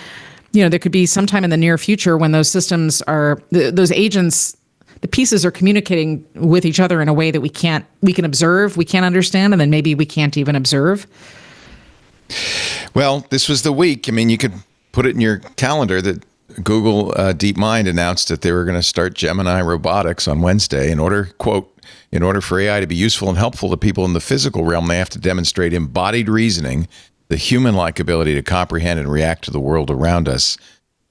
There could be sometime in the near future when those systems those agents, the pieces are communicating with each other in a way that we can observe, we can't understand, and then maybe we can't even observe. Well, this was the week. I mean, you could put it in your calendar that Google DeepMind announced that they were going to start Gemini Robotics on Wednesday. In order for AI to be useful and helpful to people in the physical realm, they have to demonstrate embodied reasoning, the human-like ability to comprehend and react to the world around us,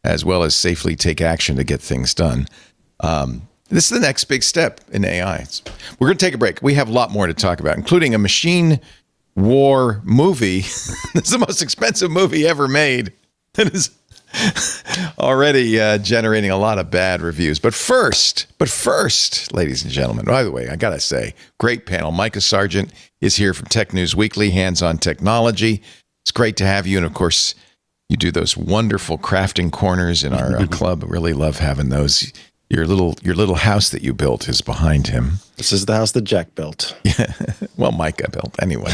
as well as safely take action to get things done. This is the next big step in AI. We're going to take a break. We have a lot more to talk about, including a machine war movie. It's the most expensive movie ever made. It is already generating a lot of bad reviews. But first, ladies and gentlemen, by the way, I got to say, great panel. Micah Sargent is here from Tech News Weekly, Hands-on Technology. It's great to have you. And of course, you do those wonderful crafting corners in our club. Really love having those. Your little house that you built is behind him. This is the house that Jack built. Yeah, well, Micah built anyway.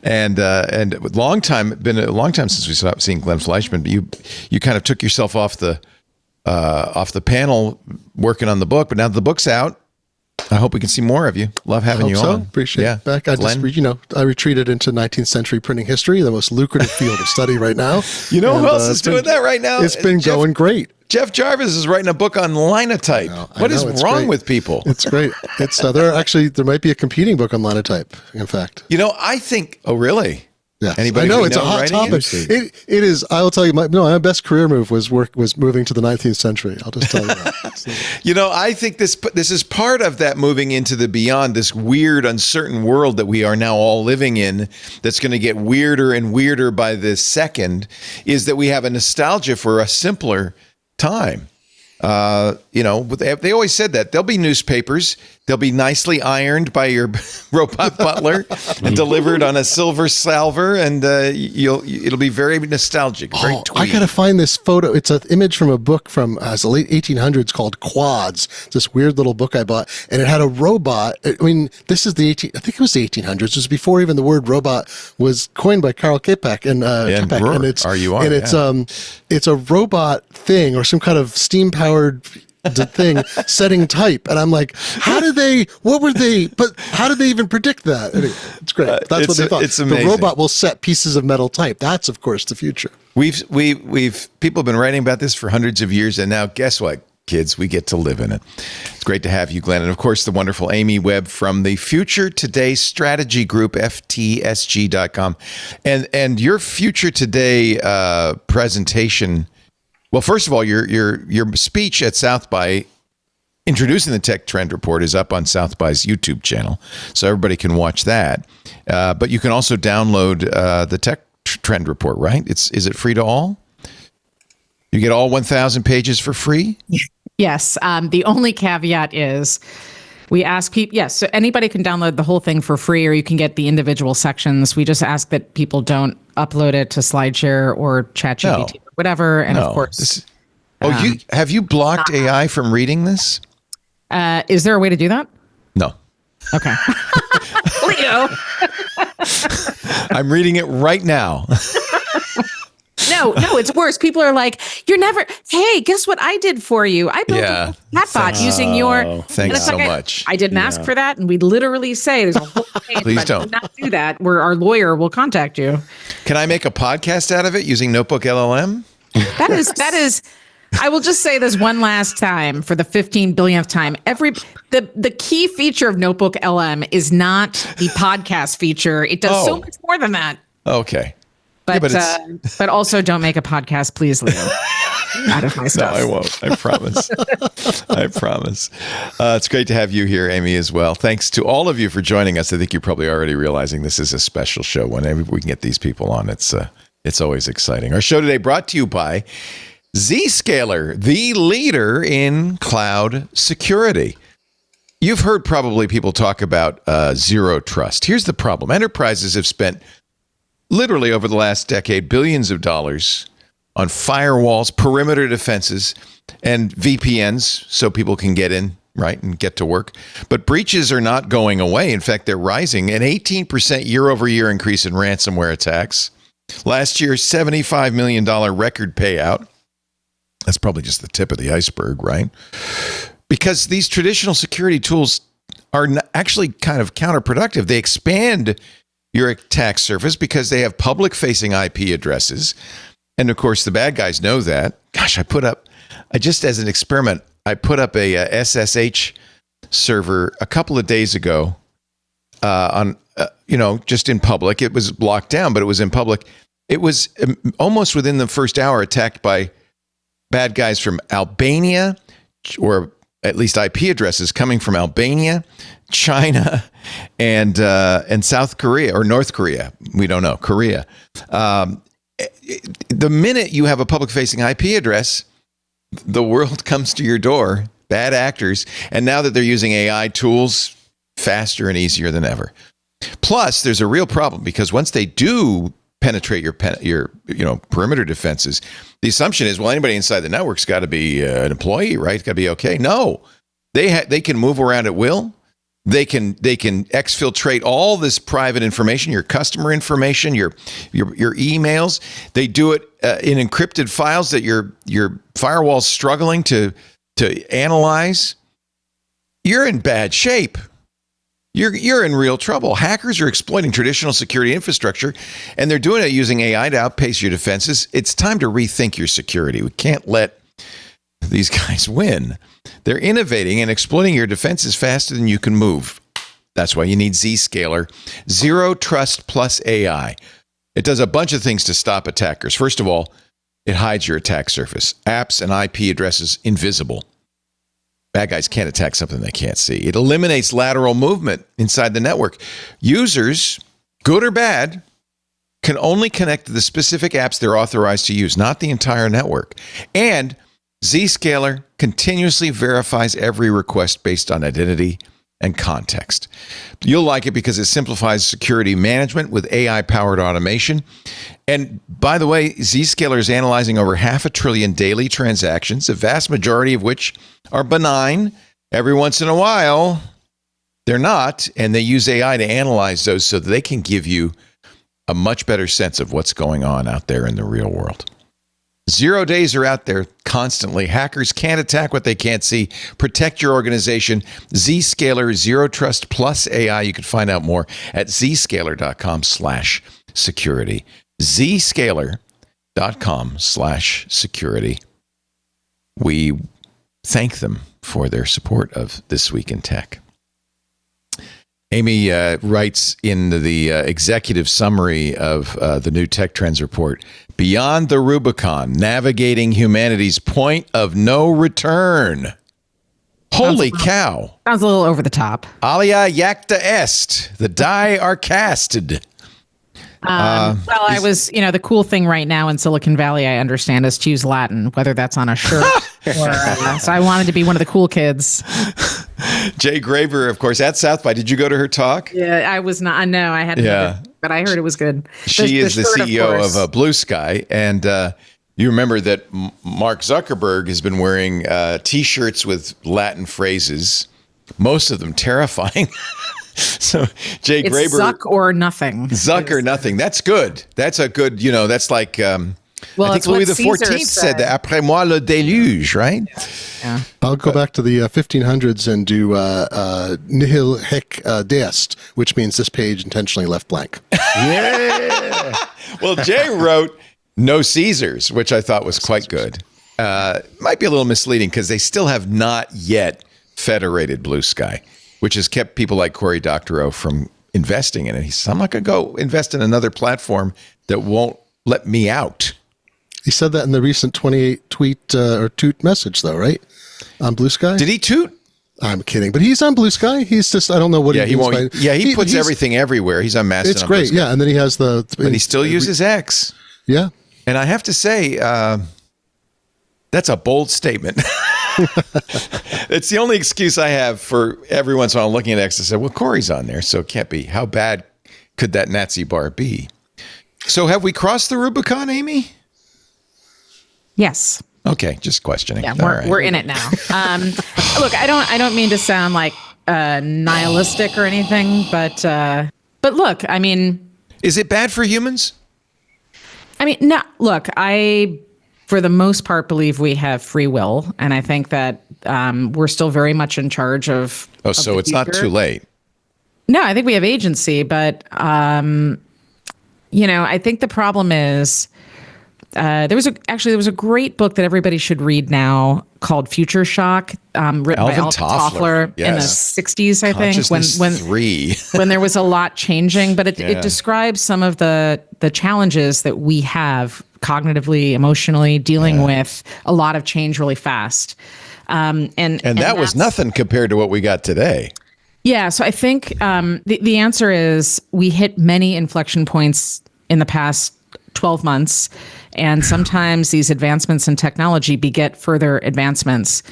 and been a long time since we stopped seeing Glenn Fleischman. But you kind of took yourself off the panel working on the book, but now the book's out. I hope we can see more of you. Love having you on. Appreciate it. Back. I retreated into 19th century printing history, the most lucrative field of study right now. Who else is doing that right now? It's been going great. Jeff Jarvis is writing a book on linotype. What is wrong with people? It's great. It's there might be a competing book on linotype, in fact. I think. Oh, really? Yeah, Anybody I know it's a hot topic. It is. I will tell you, my best career move was moving to the 19th century. I'll just tell you that. I think this is part of that moving into the beyond, this weird, uncertain world that we are now all living in. That's going to get weirder and weirder by the second. Is that we have a nostalgia for a simpler time. they always said that there'll be newspapers. They'll be nicely ironed by your robot butler and delivered on a silver salver, and it'll be very nostalgic. Very I gotta find this photo. It's an image from a book from the late 1800s called Quads. It's this weird little book I bought, and it had a robot. I mean, this is I think it was the 1800s. It was before even the word robot was coined by Karl Čapek and it's a robot thing or some kind of steam powered thing setting type, and I'm like, how did they even predict that? Anyway, it's great. That's what they thought. It's amazing. The robot will set pieces of metal type. That's of course the future. We've people have been writing about this for hundreds of years, and now guess what, kids, we get to live in it. It's great to have you, Glenn, and of course the wonderful Amy Webb from the Future Today Strategy Group, FTSG.com, and your Future Today presentation. Well, first of all, your speech at South by introducing the Tech Trend Report is up on South by's YouTube channel, so everybody can watch that. But you can also download the Tech Trend Report, right? Is it free to all? You get all 1,000 pages for free? Yes. The only caveat is we ask people, yes, so anybody can download the whole thing for free, or you can get the individual sections. We just ask that people don't upload it to SlideShare or ChatGPT or whatever. And of course, have you blocked AI from reading this? Is there a way to do that? No. Okay. Leo. I'm reading it right now. No, it's worse. People are like, hey, guess what I did for you? I built a chatbot using your. Thanks so much. I didn't ask for that. And we literally say there's a whole page. Please don't. Do not do that, where our lawyer will contact you. Can I make a podcast out of it using Notebook LLM? That is. I will just say this one last time for the 15 billionth time. The key feature of Notebook LM is not the podcast feature. It does so much more than that. Okay. But also don't make a podcast, please, Leo. Out of my stuff. No, I won't. I promise. I promise. It's great to have you here, Amy, as well. Thanks to all of you for joining us. I think you're probably already realizing this is a special show. Whenever we can get these people on, it's always exciting. Our show today brought to you by Zscaler, the leader in cloud security. You've heard probably people talk about zero trust. Here's the problem. Enterprises have spent literally over the last decade billions of dollars on firewalls, perimeter defenses, and VPNs so people can get in, right, and get to work. But breaches are not going away. In fact, they're rising. An 18% year-over-year increase in ransomware attacks. Last year, $75 million record payout. That's probably just the tip of the iceberg, right? Because these traditional security tools are actually kind of counterproductive. They expand your attack surface because they have public-facing IP addresses. And, of course, the bad guys know that. Gosh, as an experiment, I put up a SSH server a couple of days ago just in public. It was locked down, but it was in public. It was almost within the first hour attacked by bad guys from Albania, or at least IP addresses coming from Albania, China, and South Korea or North Korea. We don't know. Korea. The minute you have a public-facing IP address, the world comes to your door, bad actors, and now that they're using AI tools, faster and easier than ever. Plus, there's a real problem because once they do penetrate your perimeter defenses, the assumption is, well, anybody inside the network's got to be an employee, right? Got to be okay. No, they can move around at will. They can exfiltrate all this private information, your customer information, your emails. They do it in encrypted files that your firewall's struggling to analyze. You're in bad shape. You're in real trouble. Hackers are exploiting traditional security infrastructure, and they're doing it using AI to outpace your defenses. It's time to rethink your security. We can't let these guys win. They're innovating and exploiting your defenses faster than you can move. That's why you need Zscaler. Zero Trust plus AI. It does a bunch of things to stop attackers. First of all, it hides your attack surface. Apps and IP addresses invisible. Bad guys can't attack something they can't see. It eliminates lateral movement inside the network. Users, good or bad, can only connect to the specific apps they're authorized to use, not the entire network. And Zscaler continuously verifies every request based on identity and context. You'll like it because it simplifies security management with AI-powered automation. And by the way, Zscaler is analyzing over 500 billion daily transactions, the vast majority of which are benign. Every once in a while, they're not, and they use AI to analyze those so that they can give you a much better sense of what's going on out there in the real world. 0 days are out there constantly. Hackers can't attack what they can't see. Protect your organization. Zscaler Zero Trust Plus AI. You can find out more at zscaler.com/security. Zscaler.com/security. We thank them for their support of This Week in Tech. Amy writes in the executive summary of the new Tech Trends report, Beyond the Rubicon, navigating humanity's point of no return. Holy cow. Sounds a little over the top. Alia jacta est. The die are casted. I was, the cool thing right now in Silicon Valley, I understand, is to use Latin, whether that's on a shirt or, so I wanted to be one of the cool kids. Jay Graver, of course, at South by. Did you go to her talk? Yeah, I was not. I know I hadn't, but I heard it was good. She is the CEO of Blue Sky. And you remember that Mark Zuckerberg has been wearing T-shirts with Latin phrases, most of them terrifying. So Jay Graber, Zuck or nothing. Zuck or nothing. That's good. That's a good, that's like, I think Louis XIV said that, après moi le déluge, right? Yeah. I'll go back to the 1500s and do nihil hic deest, which means this page intentionally left blank. Yeah. Well, Jay wrote no Caesars, which I thought was quite good. Might be a little misleading because they still have not yet federated Blue Sky, which has kept people like Cory Doctorow from investing in it. He said, I'm not going to go invest in another platform that won't let me out. He said that in the recent 28 tweet or toot message, though, right? On Blue Sky? Did he toot? I'm kidding, but he's on Blue Sky. He's just, I don't know what he won't. Yeah, he puts everything everywhere. He's on Mastodon. It's great, yeah. And then he has but he still uses X. Yeah. And I have to say, that's a bold statement. It's the only excuse I have for every once in a while looking at X to say, well, Corey's on there, so it can't be. How bad could that Nazi bar be? So have we crossed the Rubicon, Amy? Yes. Okay, just questioning. Yeah, we're in it now. Look, I don't mean to sound like nihilistic or anything, but look, I mean, is it bad for humans? I mean, no. Look, for the most part, believe we have free will, and I think that we're still very much in charge of. Oh, so it's not too late. No, I think we have agency, but I think the problem is there was a great book that everybody should read now called Future Shock, written by Alvin Toffler in the 60s, I think, when there was a lot changing, but it describes some of the challenges that we have cognitively, emotionally, dealing with a lot of change really fast. And that was nothing compared to what we got today. Yeah. So I think the answer is we hit many inflection points in the past 12 months. And sometimes these advancements in technology beget further advancements.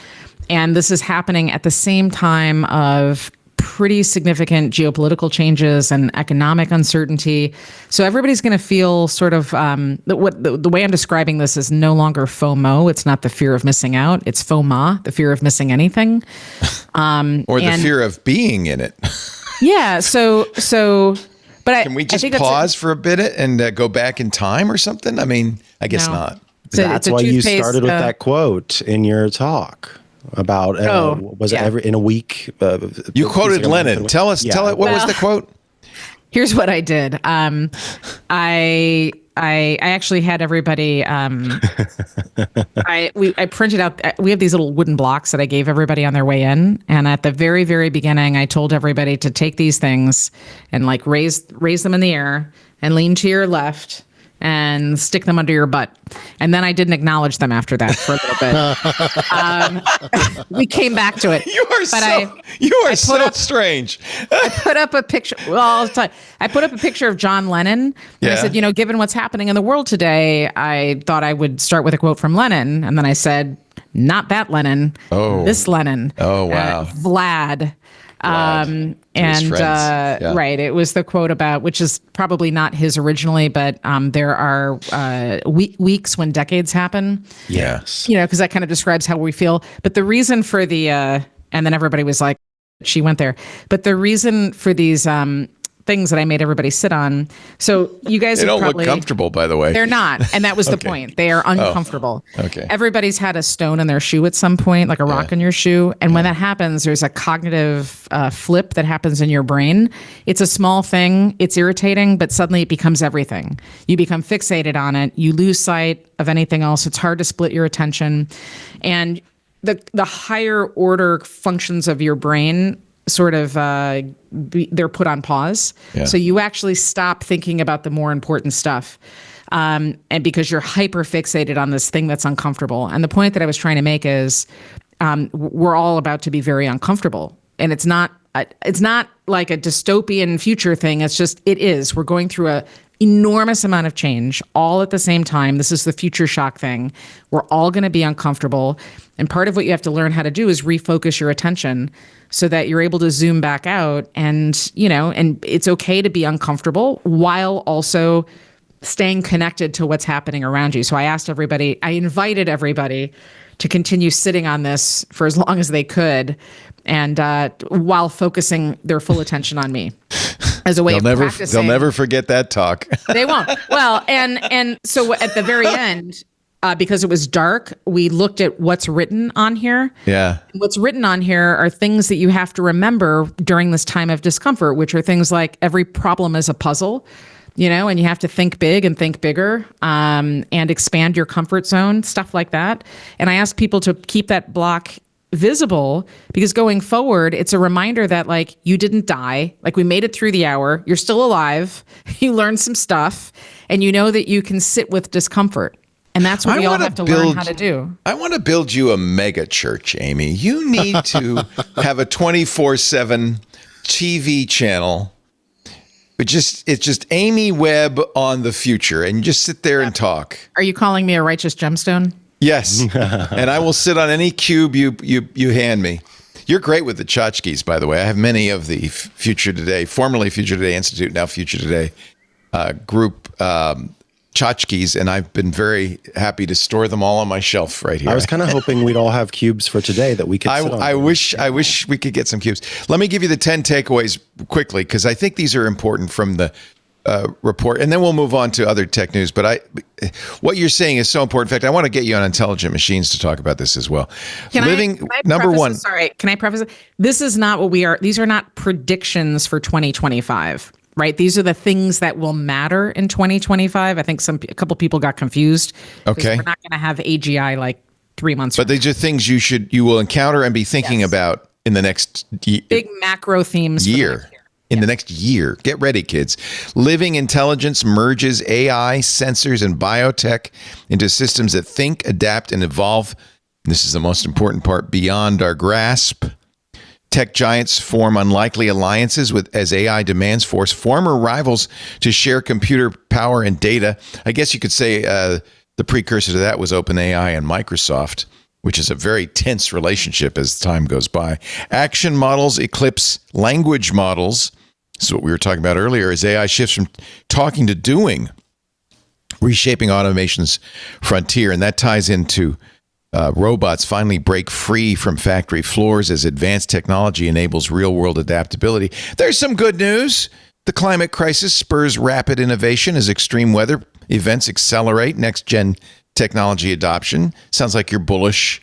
And this is happening at the same time of pretty significant geopolitical changes and economic uncertainty. So everybody's going to feel sort of the way I'm describing this is no longer FOMO. It's not the fear of missing out. It's FOMA, the fear of missing anything. Or the fear of being in it. Yeah. But can we just pause for a bit and go back in time or something? I mean, I guess not. So that's why you started with that quote in your talk about in a week? You quoted Lenin. Tell us. What was the quote? Here's what I did. I actually had everybody. I printed out. We have these little wooden blocks that I gave everybody on their way in, and at the very, very beginning, I told everybody to take these things and like raise them in the air and lean to your left and stick them under your butt. And then I didn't acknowledge them after that for a little bit. We came back to it. You are so strange. I put up a picture. Well, I'll tell you, I put up a picture of John Lennon. And I said, given what's happening in the world today, I thought I would start with a quote from Lenin. And then I said, not that Lenin. Oh. This Lenin. Oh, wow. Vlad. Right. It was the quote about, which is probably not his originally, but there are weeks when decades happen. Yes. Because that kind of describes how we feel. But the reason for the, and then everybody was like, she went there. But the reason for these things that I made everybody sit on. So you guys they don't look comfortable, by the way. They're not. And that was the point. They are uncomfortable. Okay. Everybody's had a stone in their shoe at some point, like a rock in your shoe. And when that happens, there's a cognitive flip that happens in your brain. It's a small thing. It's irritating, but suddenly it becomes everything. You become fixated on it. You lose sight of anything else. It's hard to split your attention. And the higher order functions of your brain sort of they're put on pause. Yeah. So you actually stop thinking about the more important stuff. And because you're hyper fixated on this thing that's uncomfortable. And the point that I was trying to make is we're all about to be very uncomfortable. And it's not like a dystopian future thing. It's just, it is. We're going through a enormous amount of change all at the same time. This is the future shock thing. We're all going to be uncomfortable. And part of what you have to learn how to do is refocus your attention so that you're able to zoom back out and it's okay to be uncomfortable while also staying connected to what's happening around you. So I invited everybody to continue sitting on this for as long as they could and while focusing their full attention on me. As a way of practicing. They'll never forget that talk. They won't. Well, and so at the very end, because it was dark, we looked at what's written on here. Yeah. What's written on here are things that you have to remember during this time of discomfort, which are things like every problem is a puzzle, and you have to think big and think bigger and expand your comfort zone, stuff like that. And I asked people to keep that block visible because going forward, it's a reminder that like you didn't die, like we made it through the hour, you're still alive, you learned some stuff, and you know that you can sit with discomfort. And that's what we all have to learn how to do. I want to build you a mega church, Amy. You need to have a 24/7 TV channel. It's just Amy Webb on the future, and you just sit there and talk. Are you calling me a righteous gemstone? Yes, and I will sit on any cube you hand me. You're great with the tchotchkes, by the way. I have many of the Future Today, formerly Future Today Institute, now Future Today group tchotchkes, and I've been very happy to store them all on my shelf right here. I was kind of hoping we'd all have cubes for today that we could sit on. I wish we could get some cubes. Let me give you the 10 takeaways quickly, because I think these are important from the report, and then we'll move on to other tech news. But what you're saying is so important. In fact, I want to get you on intelligent machines to talk about this as well. Can I preface it? This is not what we are. These are not predictions for 2025. Right. These are the things that will matter in 2025. I think a couple people got confused. Okay. We're not going to have AGI like 3 months. But these are things you will encounter and be thinking about in the next big macro themes year. In the next year. Get ready, kids. Living intelligence merges AI, sensors, and biotech into systems that think, adapt, and evolve. And this is the most important part, beyond our grasp. Tech giants form unlikely alliances as AI demands force former rivals to share computer power and data. I guess you could say the precursor to that was OpenAI and Microsoft, which is a very tense relationship as time goes by. Action models eclipse language models. This is what we were talking about earlier, as AI shifts from talking to doing, reshaping automation's frontier. And that ties into robots finally break free from factory floors as advanced technology enables real-world adaptability. There's some good news. The climate crisis spurs rapid innovation as extreme weather events accelerate next-gen technology adoption. Sounds like you're bullish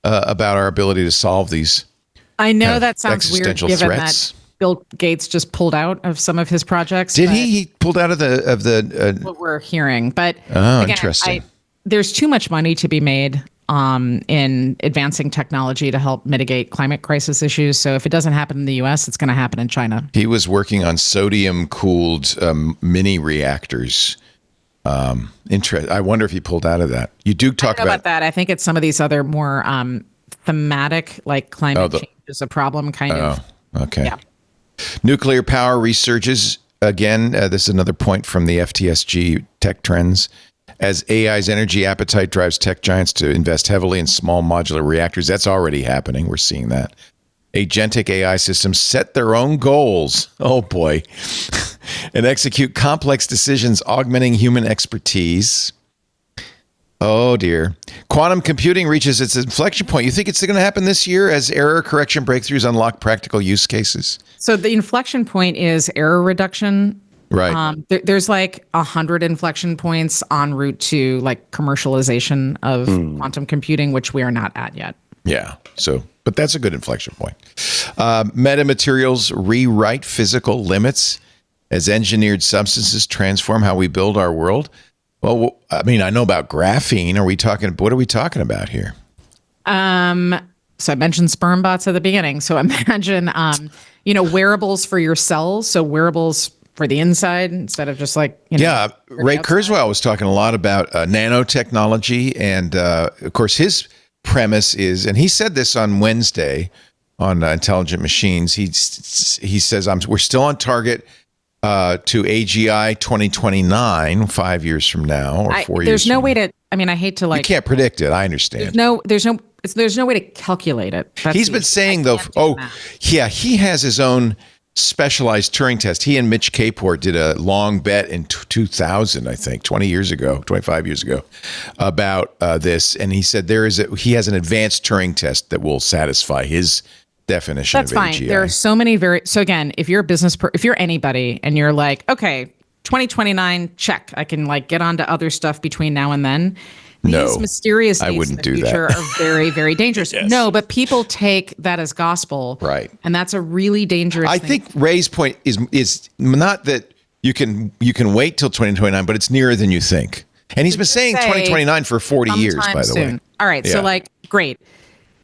about our ability to solve these. I know that sounds weird given threats. That Bill Gates just pulled out of some of his projects. Did he? He pulled out of the what we're hearing. But again, interesting. There's too much money to be made in advancing technology to help mitigate climate crisis issues. So if it doesn't happen in the U.S., it's going to happen in China. He was working on sodium-cooled mini reactors. I wonder if he pulled out of that. You do talk about that. I think it's some of these other more thematic, like climate change is a problem kind of. Okay. Yeah. Nuclear power resurges again. This is another point from the FTSG Tech Trends. as AI's energy appetite drives tech giants to invest heavily in small modular reactors. That's already happening. We're seeing that. Agentic AI systems set their own goals. Oh, boy. And execute complex decisions, augmenting human expertise. Oh, dear. Quantum computing reaches its inflection point. You think it's going to happen this year as error correction breakthroughs unlock practical use cases? So the inflection point is error reduction. Right. There's like 100 inflection points en route to like commercialization of quantum computing, which we are not at yet. Yeah. So, but that's a good inflection point. Metamaterials rewrite physical limits as engineered substances transform how we build our world. Well, I mean, I know about graphene. What are we talking about here? So I mentioned sperm bots at the beginning. So imagine, wearables for your cells. So wearables for the inside instead of just like, Ray Kurzweil was talking a lot about nanotechnology. And of course, his premise is, and he said this on Wednesday on Intelligent Machines, he says, we're still on target to AGI 2029, 5 years from now, or 4 years. There's no way to. I mean, I hate to like. You can't predict it. I understand. There's no way to calculate it. He's been saying though. He has his own specialized Turing test. He and Mitch Kapor did a long bet in 2000, I think, 25 years ago, about this, and he said he has an advanced Turing test that will satisfy his definition That's of fine. AGI. There are so many so again, if you're a if you're anybody and you're like, okay, 2029, check. I can like get onto other stuff between now and then. These mysterious dates in the future are very, very dangerous. Yes. No, but people take that as gospel. Right. And that's a really dangerous thing. I think Ray's point is not that you can wait till 2029, but it's nearer than you think. And he's been saying 2029 for 40 years, by the way. All right. Yeah. So like, great.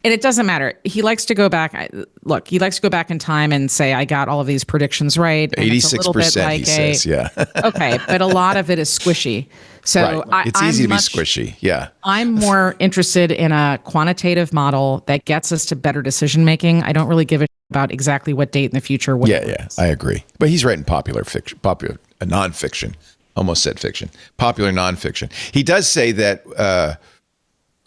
And it doesn't matter. He likes to go back. Look, he likes to go back in time and say, I got all of these predictions right. 86%, like he says, yeah. Okay, but a lot of it is squishy. So right. It's easy to be squishy, yeah. I'm more interested in a quantitative model that gets us to better decision-making. I don't really give a about exactly what date in the future. Yeah, I agree. But he's writing popular nonfiction. Almost said fiction. Popular nonfiction. He does say that...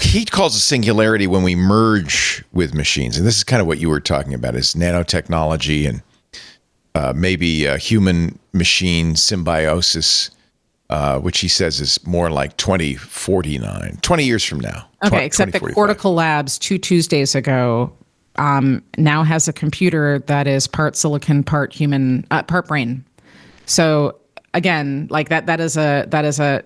he calls a singularity when we merge with machines. And this is kind of what you were talking about, is nanotechnology and maybe human-machine symbiosis, which he says is more like 2049, 20 years from now. Okay, except that Cortical Labs 2 Tuesdays ago now has a computer that is part silicon, part human, part brain. So again, like that is a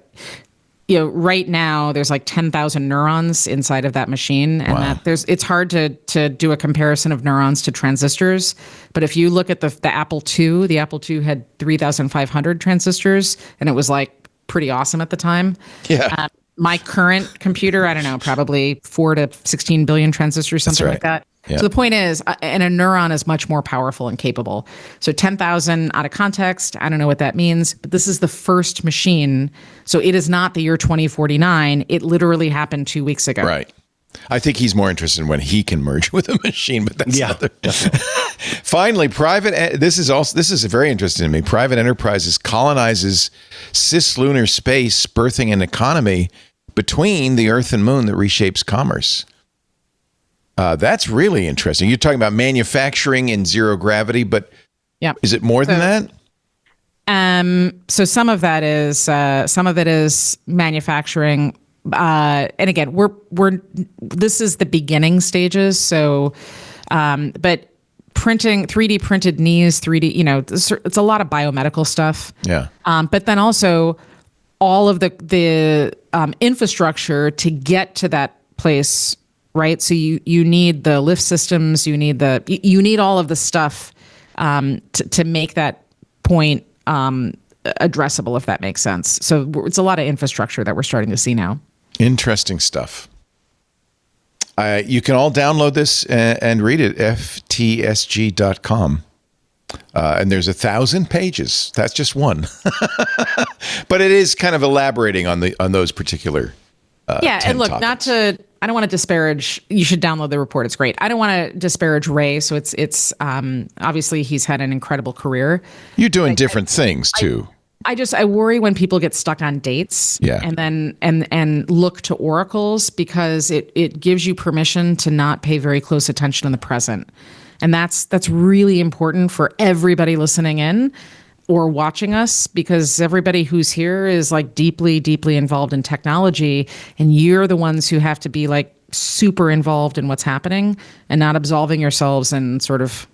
right now there's like 10,000 neurons inside of that machine, and it's hard to do a comparison of neurons to transistors. But if you look at the Apple II, the Apple II had 3,500 transistors, and it was like pretty awesome at the time. Yeah. My current computer, I don't know, probably 4 to 16 billion transistors, something like that. Yeah. So the point is, and a neuron is much more powerful and capable. So 10,000 out of context, I don't know what that means, but this is the first machine. So it is not the year 2049. It literally happened 2 weeks ago. Right. I think he's more interested in when he can merge with a machine, but that's Finally, this is very interesting to me. Private enterprises colonizes cislunar space, birthing an economy between the Earth and Moon that reshapes commerce. That's really interesting. You're talking about manufacturing in zero gravity, but is it more than that? So some of it is manufacturing. And again, this is the beginning stages. So, but printing 3D printed knees, 3D, it's a lot of biomedical stuff. Yeah. But then also all of the infrastructure to get to that place. Right. So you need the lift systems, you need all of the stuff to make that point addressable, if that makes sense. So it's a lot of infrastructure that we're starting to see now. Interesting stuff. You can all download this and read it, FTSG.com. And there's 1,000 pages. That's just one. But it is kind of elaborating on those particular and look, topics. I don't want to disparage. You should download the report. It's great. I don't want to disparage Ray. So it's obviously he's had an incredible career. You're doing different things too. I worry when people get stuck on dates and then and look to oracles, because it gives you permission to not pay very close attention in the present. And that's really important for everybody listening in or watching us, because everybody who's here is like deeply, deeply involved in technology, and you're the ones who have to be like super involved in what's happening and not absolving yourselves and sort of,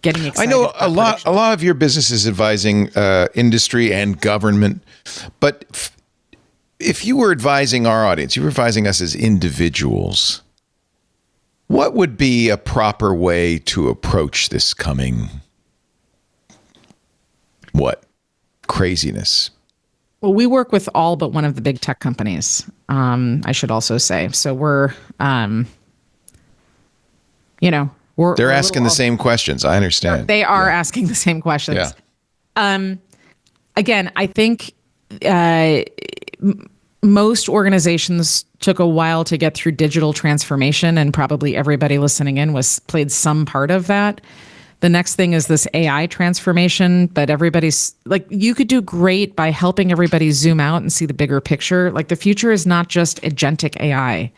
getting excited. I know a lot of your business is advising industry and government, but if you were advising our audience, you were advising us as individuals, what would be a proper way to approach this coming, craziness? Well, we work with all but one of the big tech companies, I should also say. So we're, they're asking the same questions. I understand. They are asking the same questions. Yeah. Again, I think most organizations took a while to get through digital transformation, and probably everybody listening in played some part of that. The next thing is this AI transformation, but everybody's like, you could do great by helping everybody zoom out and see the bigger picture. Like, the future is not just agentic AI.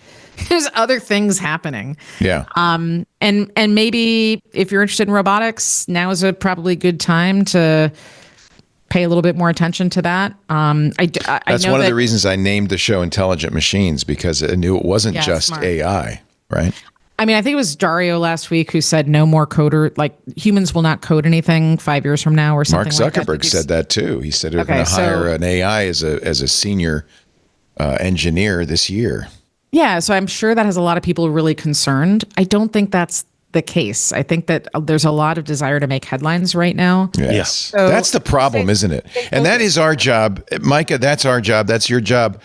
There's other things happening. Yeah. And maybe if you're interested in robotics, now is a probably good time to pay a little bit more attention to that. That's one of the reasons I named the show Intelligent Machines, because I knew it wasn't just smart AI, right? I mean, I think it was Dario last week who said no more coder, like humans will not code anything 5 years from now or something. Mark Zuckerberg said that too. He said they're going to hire an AI as a senior engineer this year. Yeah, so I'm sure that has a lot of people really concerned. I don't think that's the case. I think that there's a lot of desire to make headlines right now. Yes. So, that's the problem, isn't it? And that is our job. Micah, that's our job. That's your job.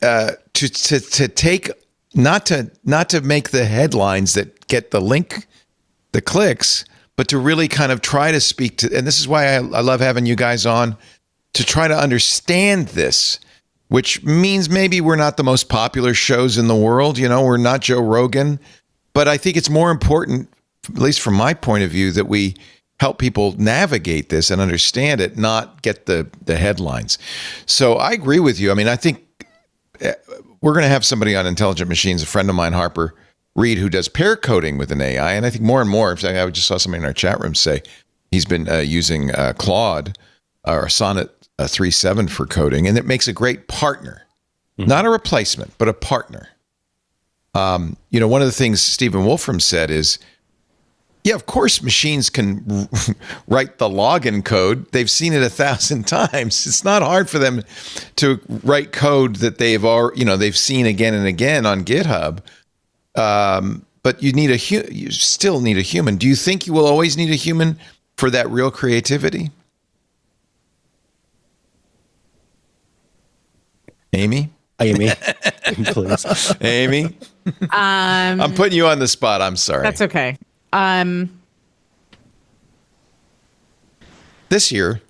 To take, not to make the headlines that get the clicks, but to really kind of try to speak to, and this is why I love having you guys on, to try to understand this, which means maybe we're not the most popular shows in the world. We're not Joe Rogan. But I think it's more important, at least from my point of view, that we help people navigate this and understand it, not get the headlines. So I agree with you. I mean, I think we're going to have somebody on Intelligent Machines, a friend of mine, Harper Reed, who does pair coding with an AI. And I think more and more, in fact, I just saw somebody in our chat room say he's been using Claude or Sonnet 3.7 for coding, and it makes a great partner, not a replacement, but a partner. One of the things Stephen Wolfram said is, yeah, of course, machines can write the login code. They've seen it 1,000 times. It's not hard for them to write code that they've seen again and again on GitHub. But you still need a human. Do you think you will always need a human for that real creativity? Amy, please. Amy, I'm putting you on the spot. I'm sorry. That's okay. This year.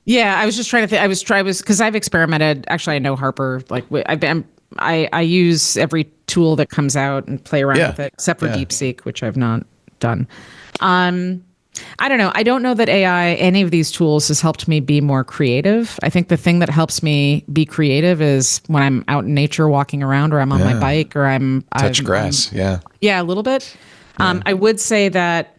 Yeah, I was just trying to think. I was because I've experimented. Actually, I know Harper. Like, I use every tool that comes out and play around with it, except for DeepSeek, which I've not done. I don't know. I don't know that any of these tools has helped me be more creative. I think the thing that helps me be creative is when I'm out in nature walking around, or I'm on my bike, or I'm touch grass. Yeah, a little bit. I would say that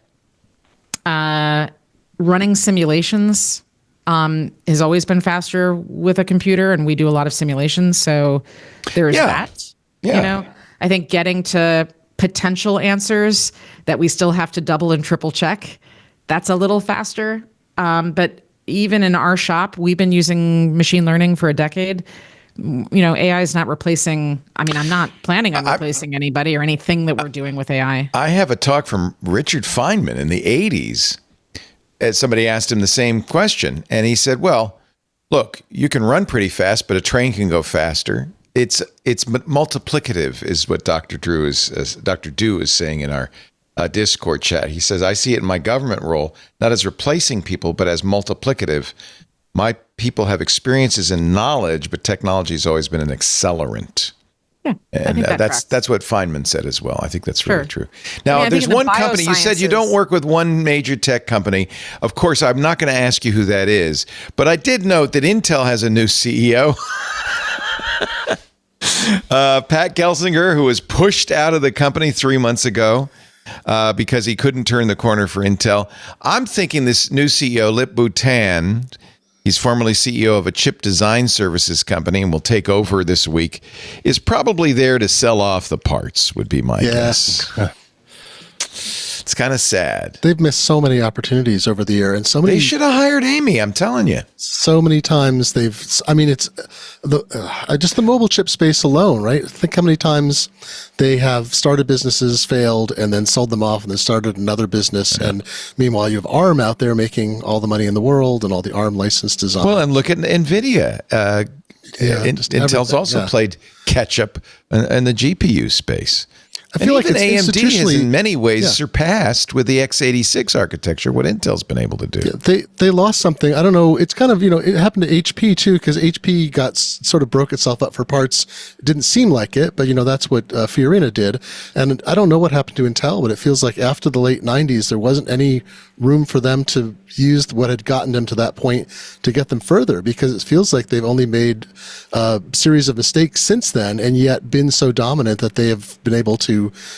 running simulations has always been faster with a computer, and we do a lot of simulations. So there's that. Yeah. I think getting to potential answers that we still have to double and triple check, that's a little faster. But even in our shop, we've been using machine learning for a decade. AI is not replacing, I'm not planning on replacing anybody or anything that we're doing with AI. I have a talk from Richard Feynman in the 80s. Somebody asked him the same question, and he said, well, look, you can run pretty fast, but a train can go faster. It's multiplicative is what Dr. Du is saying in our Discord chat. He says, I see it in my government role, not as replacing people, but as multiplicative. My people have experiences and knowledge, but technology has always been an accelerant. And that's what Feynman said as well. I think that's really true. Now, there's one company, you said you don't work with one major tech company. Of course, I'm not going to ask you who that is, but I did note that Intel has a new CEO. Pat Gelsinger, who was pushed out of the company 3 months ago because he couldn't turn the corner for Intel. I'm thinking this new CEO, Lip Bhutan, he's formerly CEO of a chip design services company and will take over this week, is probably there to sell off the parts, would be my guess. It's kind of sad. They've missed so many opportunities over the year, and so many. They should have hired Amy. I'm telling you. So many times it's just the mobile chip space alone, right? Think how many times they have started businesses, failed, and then sold them off, and then started another business. And meanwhile, you have ARM out there making all the money in the world and all the ARM licensed design. Well, and look at Nvidia. Intel's also played catch up in the GPU space. I feel like it's AMD has in many ways surpassed with the x86 architecture what Intel's been able to do. Yeah, they lost something. I don't know. It's kind of, it happened to HP too, because HP sort of broke itself up for parts. It didn't seem like it, but that's what Fiorina did. And I don't know what happened to Intel, but it feels like after the late 90s, there wasn't any room for them to use what had gotten them to that point to get them further, because it feels like they've only made a series of mistakes since then, and yet been so dominant that they have been able to,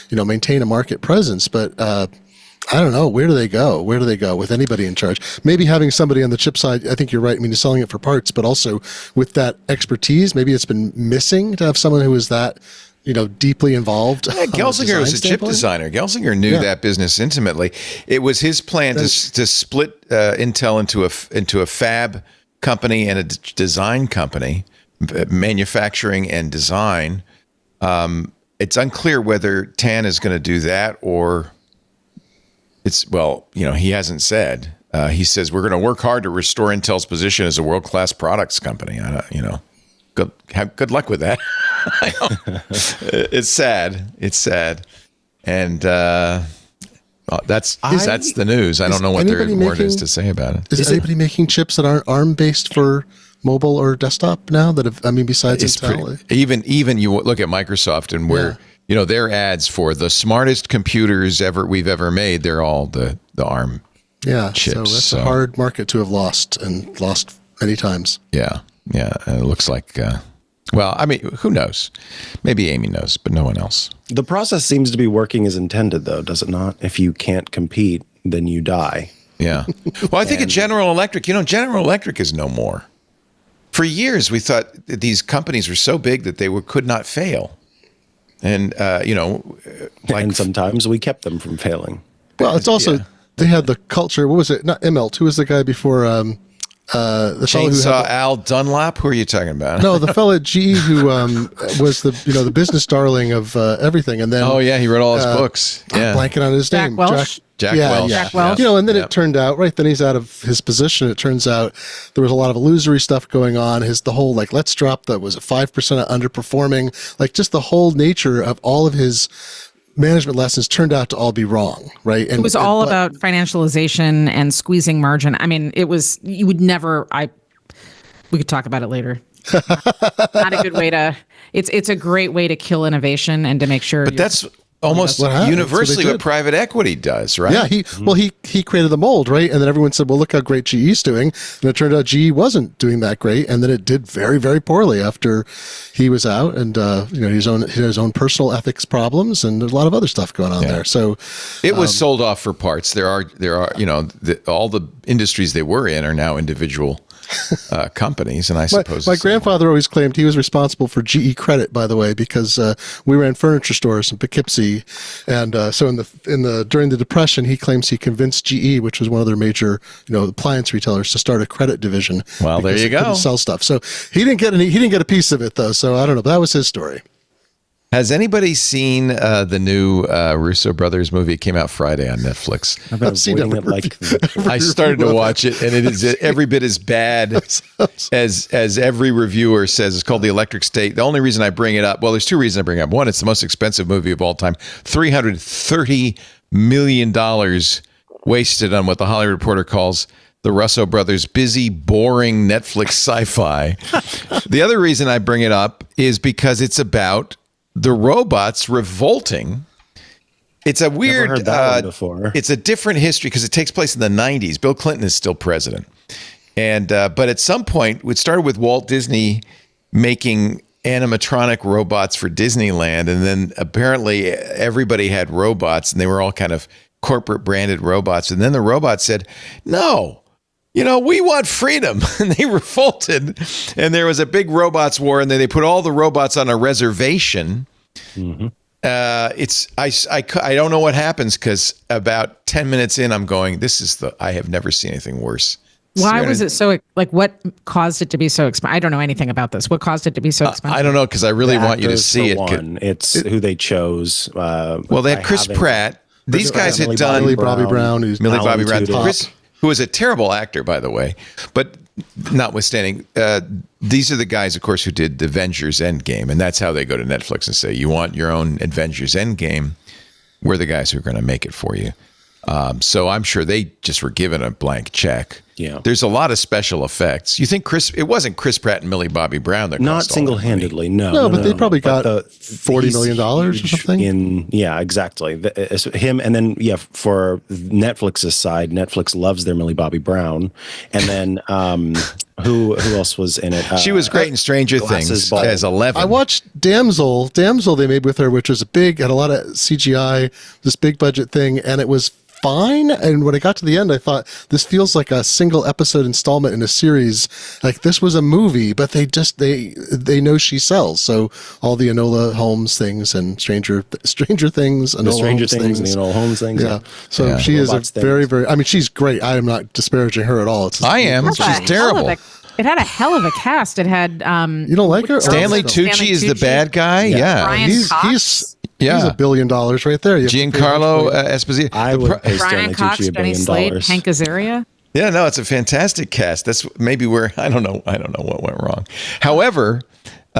maintain a market presence. But I don't know. Where do they go? Where do they go with anybody in charge? Maybe having somebody on the chip side, I think you're right. I mean, you're selling it for parts, but also with that expertise, maybe it's been missing to have someone who is that, deeply involved. Yeah, Gelsinger was a chip designer. Gelsinger knew that business intimately. It was his plan to split Intel into a fab company and a design company, manufacturing and design. It's unclear whether Tan is going to do that or he hasn't said. He says we're going to work hard to restore Intel's position as a world-class products company. Good luck with that. It's sad. And that's the news. I don't know what there more is to say about it. Is anybody making chips that aren't ARM-based for mobile or desktop now besides Intel? Even you look at Microsoft and where their ads for the smartest computers we've ever made, they're all the ARM chips. So that's a hard market to have lost many times. Yeah. It looks like who knows? Maybe Amy knows, but no one else. The process seems to be working as intended, though, does it not? If you can't compete, then you die. Yeah. Well, I think at General Electric, General Electric is no more. For years, we thought that these companies were so big that they could not fail. And, and sometimes we kept them from failing. Well, it's also, they had the culture. What was it? Not Immelt. Who was the guy before? The Chainsaw Al Dunlap. Who are you talking about? No, the fellow at GE who was the business darling of everything, and then he wrote all his books. Yeah, I'm blanking on his name. Jack Welch. Jack Welch. And then it turned out then he's out of his position. It turns out there was a lot of illusory stuff going on. The whole let's drop that was 5% underperforming. Just the whole nature of all of his management lessons turned out to all be wrong, right? And it was all about financialization and squeezing margin. I mean, we could talk about it later. Not a good way to, it's a great way to kill innovation and to make sure. But that's almost universally what private equity does, right? Yeah, he created the mold, right? And then everyone said, well, look how great GE's doing. And it turned out GE wasn't doing that great. And then it did very, very poorly after he was out. And, his own personal ethics problems and there's a lot of other stuff going on there. So it was sold off for parts. There are all the industries they were in are now individual companies, and I suppose my grandfather always claimed he was responsible for GE credit, by the way, because we ran furniture stores in Poughkeepsie, and so during the Depression, he claims he convinced GE, which was one of their major appliance retailers, to start a credit division. Well, there you go. Sell stuff, so he didn't get a piece of it though. So I don't know, but that was his story. Has anybody seen the new Russo brothers movie? It came out Friday on Netflix. I've seen it. I started to watch it, and it is every bit as bad as every reviewer says. It's called The Electric State. The only reason I bring it up, there's two reasons I bring it up. One, it's the most expensive movie of all time. $330 million wasted on what the Hollywood Reporter calls the Russo brothers' busy, boring Netflix sci-fi. The other reason I bring it up is because it's about the robots revolting. It's a weird, heard that one before. It's a different history because it takes place in the 90s. Bill Clinton is still president. And but at some point, it started with Walt Disney making animatronic robots for Disneyland. And then apparently everybody had robots and they were all kind of corporate branded robots. And then the robots said, no, we want freedom. And they revolted. And there was a big robots war. And then they put all the robots on a reservation. Mm-hmm. I don't know what happens because about 10 minutes in, I'm going, I have never seen anything worse. Why was it so, what caused it to be so expensive? I don't know anything about this. What caused it to be so expensive? I don't know because I really want you to see it. It's who they chose. They had Chris Pratt. These guys had done Millie Bobby Brown, who was a terrible actor, by the way. But notwithstanding, these are the guys, of course, who did the Avengers Endgame. And that's how they go to Netflix and say, you want your own Avengers Endgame? We're the guys who are going to make it for you. So I'm sure they just were given a blank check. Yeah. There's a lot of special effects. You think it wasn't Chris Pratt and Millie Bobby Brown that not single-handedly, no. But they probably got $40 million or something. Exactly. Him, and then for Netflix's side, Netflix loves their Millie Bobby Brown, and then who else was in it? She was great in Stranger Things as 11. I watched Damsel they made with her, which was had a lot of CGI, this big budget thing, and it was fine. And when I got to the end, I thought this feels like a single episode installment in a series. Like this was a movie, but they know she sells. So all the Enola Holmes things and Stranger Things, and the Stranger Things and the Enola Holmes things. Yeah. So she is a very, very. I mean, she's great. I am not disparaging her at all. I am. She's terrible. It had a hell of a cast. It had you don't like her? Stanley Tucci is the bad guy. Yeah. Brian Cox. He's $1 billion right there. Giancarlo Esposito. I would pay Brian Stanley Cox, Tucci $1 Jenny billion. Slate, Hank Azaria. Yeah, no, it's a fantastic cast. That's maybe where I don't know what went wrong. However,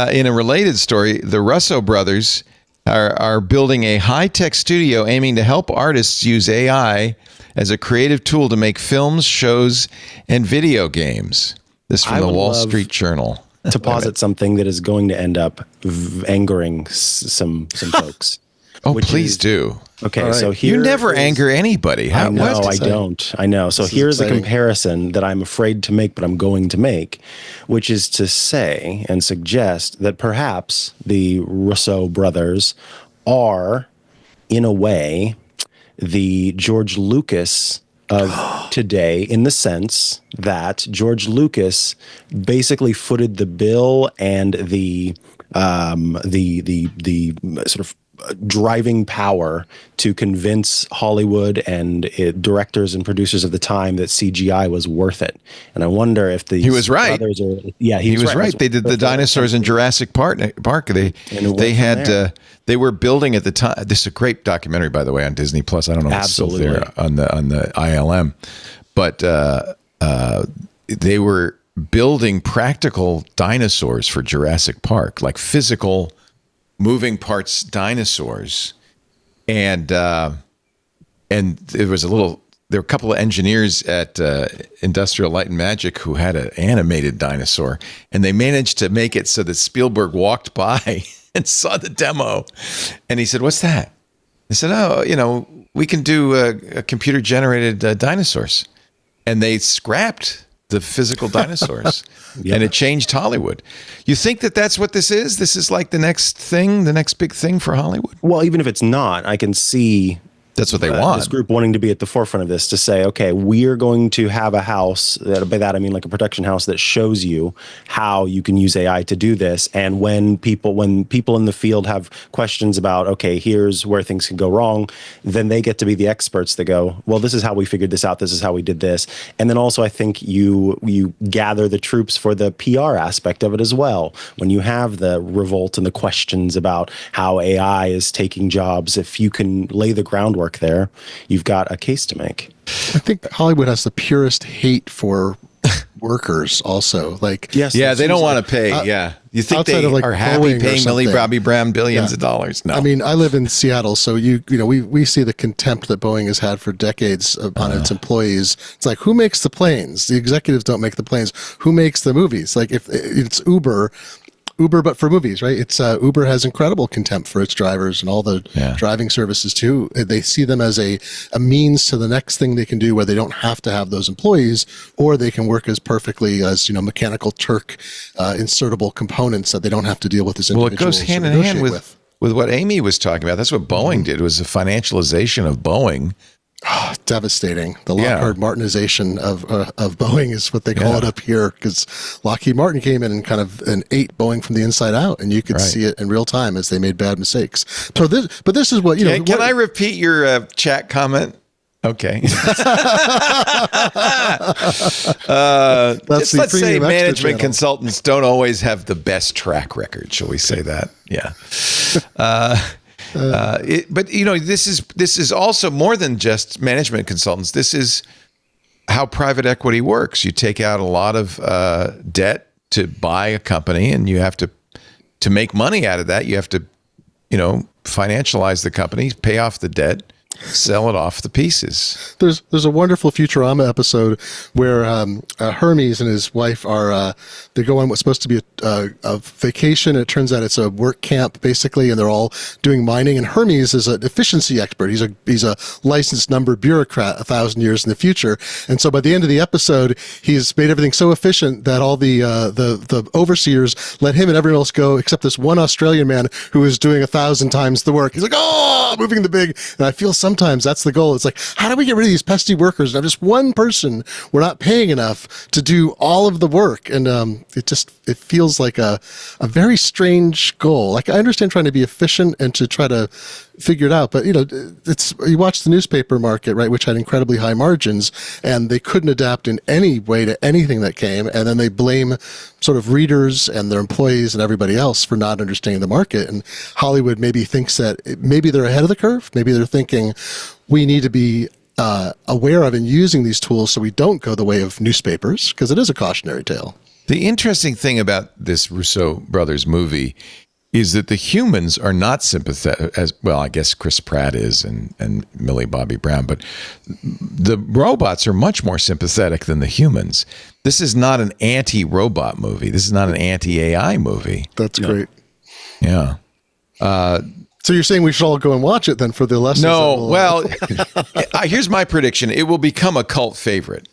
in a related story, the Russo brothers are building a high-tech studio aiming to help artists use AI as a creative tool to make films, shows, and video games. This from the Wall Street Journal. To posit something that is going to end up angering some folks. Oh, please do. Okay, right. so here you never anger anybody. I don't. I know. So here's a comparison that I'm afraid to make, but I'm going to make, which is to say and suggest that perhaps the Russo brothers are, in a way, the George Lucas of today, in the sense that George Lucas basically footed the bill and the sort of driving power to convince Hollywood and directors and producers of the time that CGI was worth it. And I wonder if he was right. He was right. They did the dinosaurs in Jurassic Park. They were building at the time. This is a great documentary, by the way, on Disney Plus. I don't know if it's still there on the ILM, but they were building practical dinosaurs for Jurassic Park, like physical moving parts dinosaurs. And there were a couple of engineers at Industrial Light and Magic who had an animated dinosaur, and they managed to make it so that Spielberg walked by and saw the demo, and he said, "What's that?" They said, "Oh, we can do a computer-generated dinosaurs," and they scrapped the physical dinosaurs, and it changed Hollywood. You think that that's what this is? This is like the next big thing for Hollywood? Well, even if it's not, I can see that's what they want. This group wanting to be at the forefront of this, to say, okay, we're going to have a house. By that I mean like a production house that shows you how you can use AI to do this. And when people in the field have questions about, okay, here's where things can go wrong, then they get to be the experts that go, well, this is how we figured this out. This is how we did this. And then also I think you gather the troops for the PR aspect of it as well. When you have the revolt and the questions about how AI is taking jobs, if you can lay the groundwork there, you've got a case to make. I think Hollywood has the purest hate for workers also. Like, yes, yeah, they don't want to pay. You think they are happy paying Millie Bobby Brown billions of dollars? No. I mean, I live in Seattle, so we see the contempt that Boeing has had for decades on its employees. It's like, who makes the planes? The executives don't make the planes. Who makes the movies? Like, if it's Uber, Uber, but for movies, right? It's Uber has incredible contempt for its drivers and all the driving services too. They see them as a means to the next thing they can do, where they don't have to have those employees, or they can work as perfectly as mechanical Turk insertable components that they don't have to deal with as individuals. Well, it goes hand in hand with what Amy was talking about. That's what Boeing did, was the financialization of Boeing. Oh, devastating. The Lockheed Martinization of Boeing is what they call it up here, because Lockheed Martin came in and ate Boeing from the inside out, and you could see it in real time as they made bad mistakes. So this is what Can I repeat your chat comment? Okay. Let's say management consultants don't always have the best track record. Shall we say that? Yeah. But this is also more than just management consultants. This is how private equity works. You take out a lot of debt to buy a company, and you have to make money out of that. You have to, financialize the company, pay off the debt, sell it off the pieces. There's a wonderful Futurama episode where Hermes and his wife are they go on what's supposed to be a vacation. It turns out it's a work camp basically, and they're all doing mining. And Hermes is an efficiency expert. He's a licensed number bureaucrat 1,000 years in the future. And so by the end of the episode, he's made everything so efficient that all the overseers let him and everyone else go except this one Australian man who is doing 1,000 times the work. He's like, moving the big. And I feel sometimes that's the goal. It's like, how do we get rid of these pesky workers? And I'm just one person. We're not paying enough to do all of the work. And it feels like a very strange goal. Like, I understand trying to be efficient and to try to figure it out, but you watch the newspaper market, right, which had incredibly high margins, and they couldn't adapt in any way to anything that came, and then they blame sort of readers and their employees and everybody else for not understanding the market. And Hollywood maybe thinks that maybe they're ahead of the curve. Maybe they're thinking we need to be aware of and using these tools so we don't go the way of newspapers, because it is a cautionary tale. The interesting thing about this Russo brothers movie is that the humans are not sympathetic, as well, I guess Chris Pratt is and Millie Bobby Brown, but the robots are much more sympathetic than the humans. This is not an anti-robot movie. This is not an anti-AI movie. That's great. Yeah. So you're saying we should all go and watch it then for the lessons? No, well, here's my prediction. It will become a cult favorite.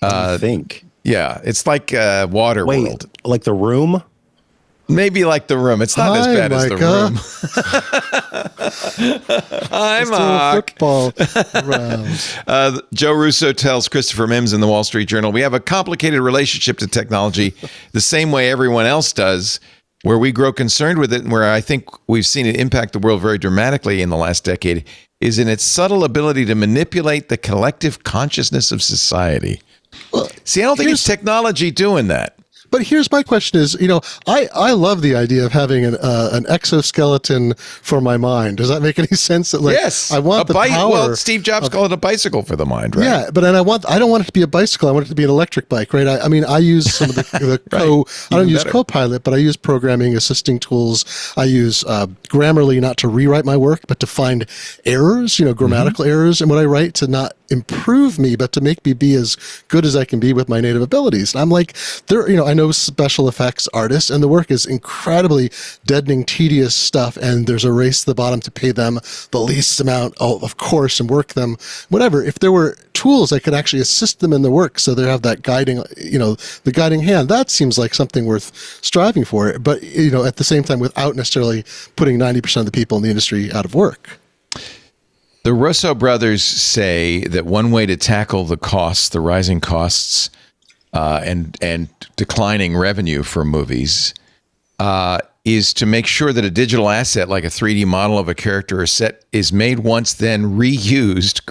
I think. Yeah, it's like Waterworld. Like The Room? Maybe like The Room. It's not as bad as The Room. I'm football Joe Russo tells Christopher Mims in the Wall Street Journal, we have a complicated relationship to technology the same way everyone else does, where we grow concerned with it, and where I think we've seen it impact the world very dramatically in the last decade, is in its subtle ability to manipulate the collective consciousness of society. Well, see, I don't think it's technology doing that. But here's my question is, I love the idea of having an exoskeleton for my mind. Does that make any sense? That, yes. I want the power. Well, Steve Jobs called it a bicycle for the mind, right? Yeah, but I don't want it to be a bicycle. I want it to be an electric bike, right? I use some of the right. I don't use Copilot, but I use programming assisting tools. I use Grammarly not to rewrite my work, but to find errors, grammatical errors in what I write, to not improve me, but to make me be as good as I can be with my native abilities. And I'm like, I know special effects artists, and the work is incredibly deadening, tedious stuff, and there's a race to the bottom to pay them the least amount, of course, and work them, whatever. If there were tools that could actually assist them in the work, so they have that guiding, the guiding hand, that seems like something worth striving for. But, at the same time, without necessarily putting 90% of the people in the industry out of work. The Russo brothers say that one way to tackle the rising costs, and declining revenue for movies, is to make sure that a digital asset like a 3D model of a character or set is made once, then reused,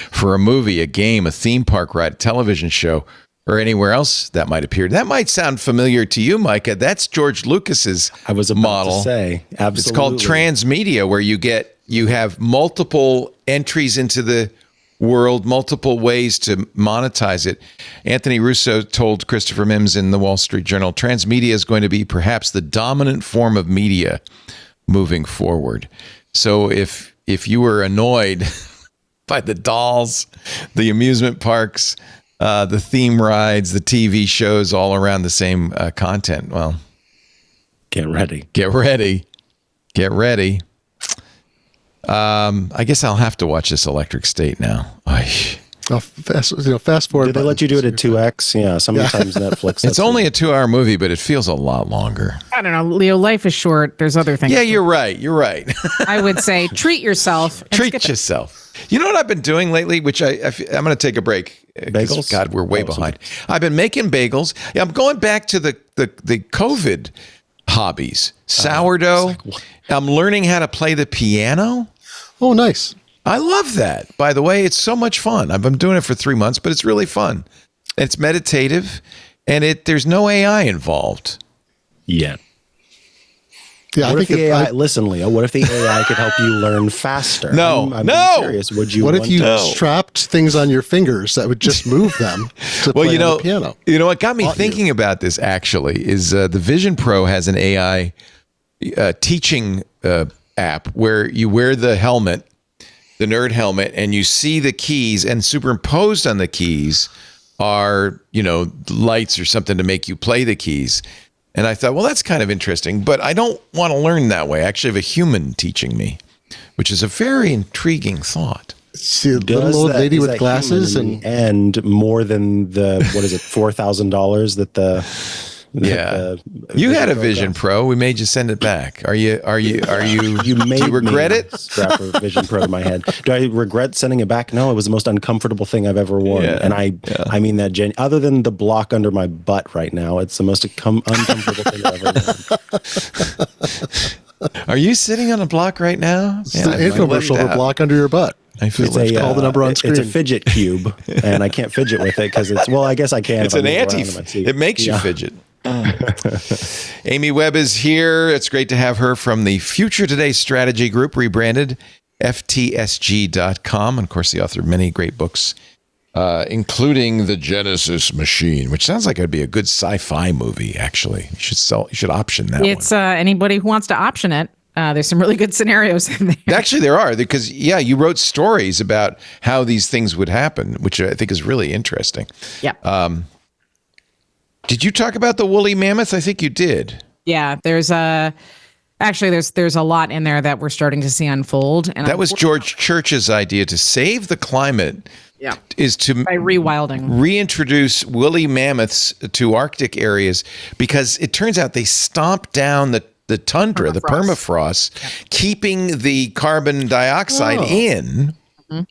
for a movie, a game, a theme park ride, a television show, or anywhere else that might appear. That might sound familiar to you, Micah. That's George Lucas's model. I was about to say, absolutely. It's called transmedia, where you have multiple entries into the world, multiple ways to monetize it. Anthony Russo told Christopher Mims in the Wall Street Journal, transmedia is going to be perhaps the dominant form of media moving forward. So if you were annoyed by the dolls, the amusement parks, the theme rides, the TV shows all around the same content, well, Get ready. Get ready. Get ready. I guess I'll have to watch this Electric State now. Fast forward. Did they let you do it at 2x? Yeah, sometimes Netflix. It's only a 2-hour movie, but it feels a lot longer. I don't know, Leo. Life is short. There's other things. Yeah, you're right. You're right. I would say treat yourself. Treat yourself. You know what I've been doing lately, which I'm going to take a break. Bagels? God, we're way behind. I've been making bagels. Yeah, I'm going back to the COVID hobbies. Sourdough. I'm learning how to play the piano. Oh, nice. I love that. By the way, it's so much fun. I've been doing it for 3 months, but it's really fun. It's meditative, and there's no AI involved. Yeah. Yeah, what if the AI? Listen, Leo. What if the AI could help you learn faster? No, I'm no. serious. Would you? What if you to? strapped things on your fingers that would just move them to play on the piano? You know what got me thinking about this actually is the Vision Pro has an AI teaching app where you wear the helmet, the nerd helmet, and you see the keys, and superimposed on the keys are, lights or something to make you play the keys. And I thought, well, that's kind of interesting, but I don't want to learn that way. I actually have a human teaching me, which is a very intriguing thought. See a little old lady with glasses and more than the $4,000 that the you had a Vision Pro. We made you send it back. Are you you made do you regret me it? Strap a Vision Pro to my head. Do I regret sending it back? No, it was the most uncomfortable thing I've ever worn. Yeah, and I mean that other than the block under my butt right now, it's the most uncomfortable thing I've ever worn. Are you sitting on a block right now? It's the infomercial for block under your butt. I feel it's called the number on screen. It's a fidget cube, and I can't fidget with it because I guess I can. It's an it makes you fidget. Amy Webb is here. It's great to have her from the Future Today Strategy Group, rebranded FTSG.com. And of course, the author of many great books, including The Genesis Machine, which sounds like it'd be a good sci-fi movie, actually. You should option that one. It's anybody who wants to option it. There's some really good scenarios in there. Actually, there are, because, you wrote stories about how these things would happen, which I think is really interesting. Yeah. Did you talk about the woolly mammoth? I think you did. Yeah, there's a lot in there that we're starting to see unfold. And that was George Church's idea to save the climate. Yeah, is to by rewilding, reintroduce woolly mammoths to Arctic areas, because it turns out they stomp down the tundra, the permafrost, keeping the carbon dioxide in. Mm-hmm.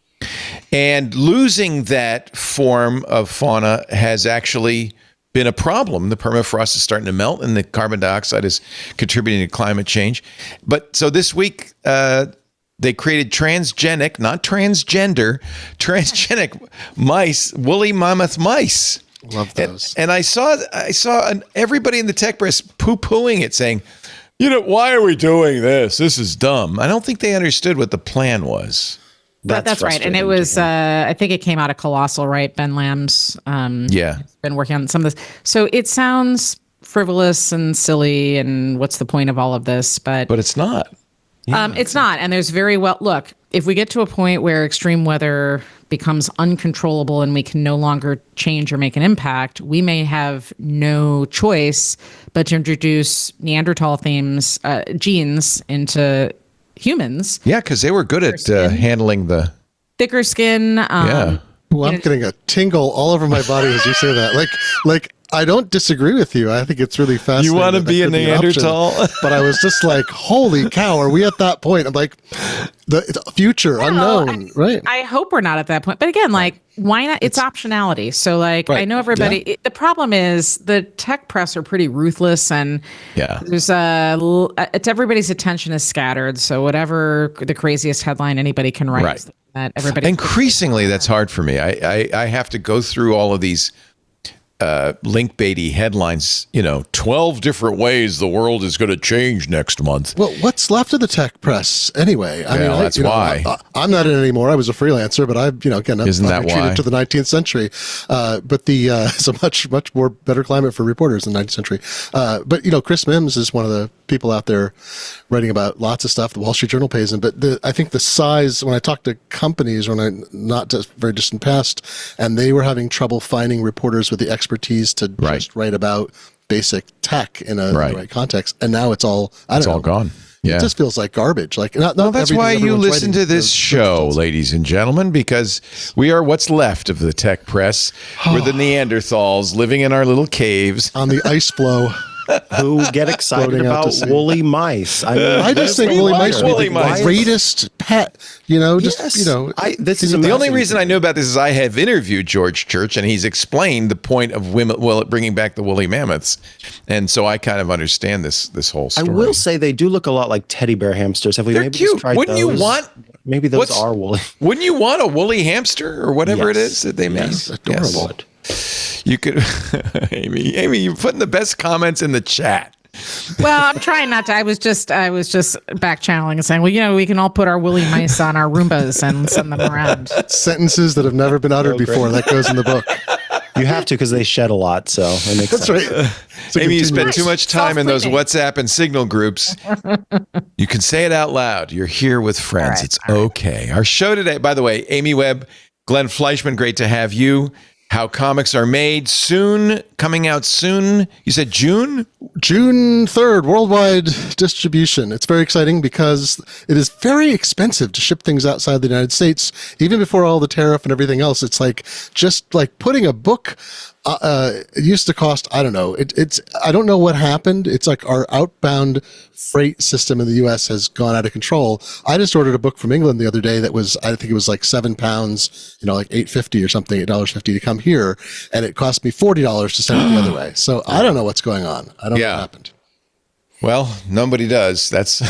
And losing that form of fauna has actually been a problem. The permafrost is starting to melt, and the carbon dioxide is contributing to climate change. But so this week, they created transgenic, not transgender, transgenic mice, woolly mammoth mice. Love those. And I saw everybody in the tech press poo-pooing it, saying, why are we doing this? This is dumb. I don't think they understood what the plan was. That's right. And it was, I think it came out of Colossal, right? Ben Lamb's been working on some of this. So it sounds frivolous and silly, and what's the point of all of this? But it's not. It's not. And there's look, if we get to a point where extreme weather becomes uncontrollable and we can no longer change or make an impact, we may have no choice but to introduce Neanderthal genes into humans. Yeah, because they were good at handling the thicker skin. Well, I'm getting a tingle all over my body as you say that. Like I don't disagree with you. I think it's really fascinating. You want to be a Neanderthal? But I was just like, holy cow, are we at that point? I'm like, it's future, unknown, right? I hope we're not at that point. But again, why not? It's optionality. So right. I know everybody, the problem is the tech press are pretty ruthless, and there's it's everybody's attention is scattered. So whatever the craziest headline anybody can write, right. That everybody increasingly that's hard for me. I have to go through all of these link baity headlines, 12 different ways the world is going to change next month. Well, what's left of the tech press anyway? I mean, that's why. I'm not in it anymore. I was a freelancer, but I've, again, I've retreated to the 19th century. But it's a much more better climate for reporters in the 19th century. But, Chris Mims is one of the people out there writing about lots of stuff the Wall Street Journal pays him. But I think the size, when I talk to companies, not just very distant past, and they were having trouble finding reporters with the expertise to just write about basic tech in the right context. And now it's all, it's all gone. Yeah. It just feels like garbage. Like not that's why you listen to this show, ladies and gentlemen, because we are what's left of the tech press. We're the Neanderthals living in our little caves on the ice flow. Who get excited about woolly mice? I mean, I just think woolly mice would be the greatest pet. This is the only reason I know about this is I have interviewed George Church, and he's explained the point of bringing back the woolly mammoths, and so I kind of understand this whole story. I will say they do look a lot like teddy bear hamsters. Have we They're maybe cute. Just tried Wouldn't those? You want? Maybe those are woolly. Wouldn't you want a woolly hamster or whatever it is that they made? Yes, adorable. Yes. You could, Amy, you're putting the best comments in the chat. Well, I'm trying not to. I was just back channeling and saying, well, we can all put our woolly mice on our Roombas and send them around. Sentences that have never been uttered before. That goes in the book. You have to because they shed a lot, so it makes sense. Right. Amy, you spend too much time in those WhatsApp and Signal groups. You can say it out loud. You're here with friends. Right, it's okay. Our show today, by the way, Amy Webb, Glenn Fleischman, great to have you. How Comics Are Made, coming out soon. You said June? June 3rd, worldwide distribution. It's very exciting because it is very expensive to ship things outside the United States. Even before all the tariff and everything else, it's like just like putting a book. It used to cost, I don't know. I don't know what happened. It's like our outbound freight system in the U.S. has gone out of control. I just ordered a book from England the other day that was, I think it was like £7, like $8.50 or something, $8.50 to come here, and it cost me $40 to send it the other way. So I don't know what's going on. I don't know what happened. Well, nobody does. That's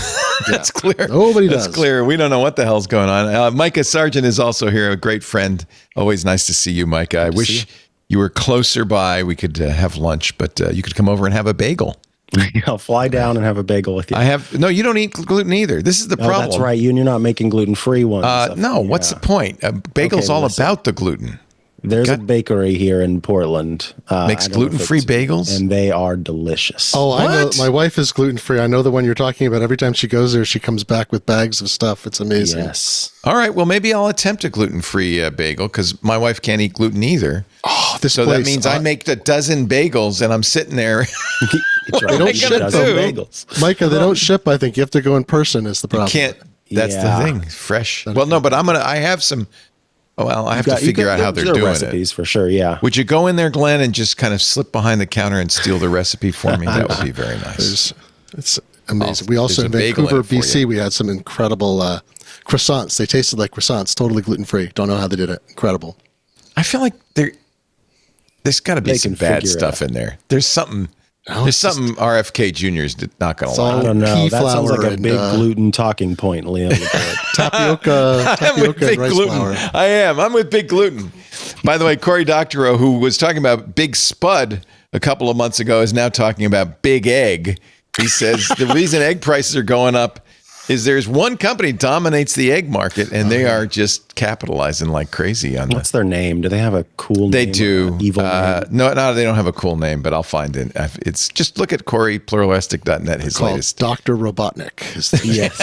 clear. Nobody does. That's clear. We don't know what the hell's going on. Micah Sargent is also here, a great friend. Always nice to see you, Micah. I wish you were closer by. We could have lunch, but you could come over and have a bagel. I'll fly down and have a bagel with you. No, you don't eat gluten either. This is the problem. That's right. You're not making gluten-free ones. No, what's the point? Bagel's all about the gluten. There's a bakery here in Portland. Makes gluten-free bagels? And they are delicious. Oh, I know. My wife is gluten-free. I know the one you're talking about. Every time she goes there, she comes back with bags of stuff. It's amazing. Yes. All right. Well, maybe I'll attempt a gluten-free bagel because my wife can't eat gluten either. Oh, that means I make a dozen bagels and I'm sitting there. They don't ship bagels. Micah, they don't ship. I think you have to go in person is the problem. You can't. That's the thing. Fresh. Well, no, but I have some. Well, I have to figure out how they're doing recipes for sure. Yeah. Would you go in there, Glenn, and just kind of slip behind the counter and steal the recipe for me? That would be very nice. It's amazing. We also in Vancouver, BC, we had some incredible croissants. They tasted like croissants, totally gluten-free. Don't know how they did it. Incredible. I feel like there's got to be some bad stuff in there. There's something. There's something RFK Jr.'s not going to like. I don't know. That sounds like a big gluten talking point, Liam. Tapioca and rice flour. I am. I'm with Big Gluten. By the way, Cory Doctorow, who was talking about Big Spud a couple of months ago, is now talking about Big Egg. He says the reason egg prices are going up is there's one company dominates the egg market, and they are just capitalizing like crazy on that. What's their name? Do they have a cool name? They do. Evil name? No, they don't have a cool name, but I'll find it. It's just look at CoryPluralistic.net, his latest. Dr. Robotnik. Yes.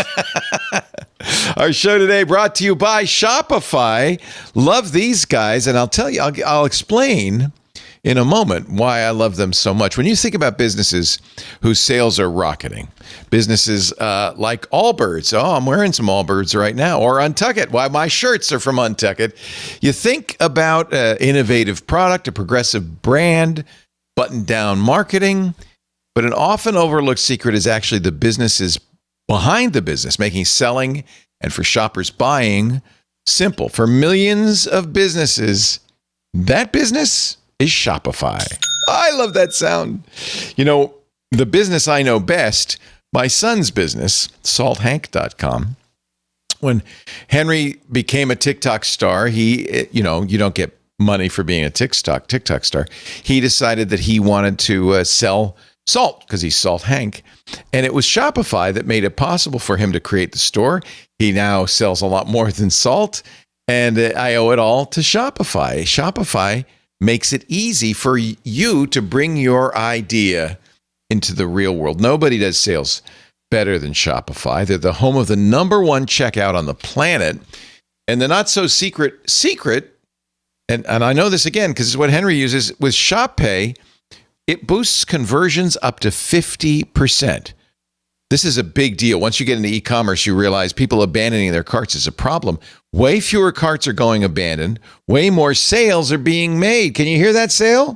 Our show today brought to you by Shopify. Love these guys, and I'll tell you, I'll explain in a moment why I love them so much. When you think about businesses whose sales are rocketing, businesses like Allbirds. Oh, I'm wearing some Allbirds right now. Or Untuckit. Why, my shirts are from Untuckit. You think about innovative product, a progressive brand, button-down marketing, but an often overlooked secret is actually the businesses behind the business, making selling and for shoppers buying simple. For millions of businesses, that business is Shopify. I love that sound. You know, the business I know best, my son's business, salthank.com. When Henry became a TikTok star, you don't get money for being a TikTok star. He decided that he wanted to sell salt because he's Salt Hank. And it was Shopify that made it possible for him to create the store. He now sells a lot more than salt. And I owe it all to Shopify. Shopify makes it easy for you to bring your idea into the real world. Nobody does sales better than Shopify. They're the home of the number one checkout on the planet. And the not so secret, and I know this again because it's what Henry uses with Shop Pay. It boosts conversions up to 50%. This is a big deal. Once you get into e-commerce, you realize people abandoning their carts is a problem. Way fewer carts are going abandoned. Way more sales are being made. Can you hear that sale?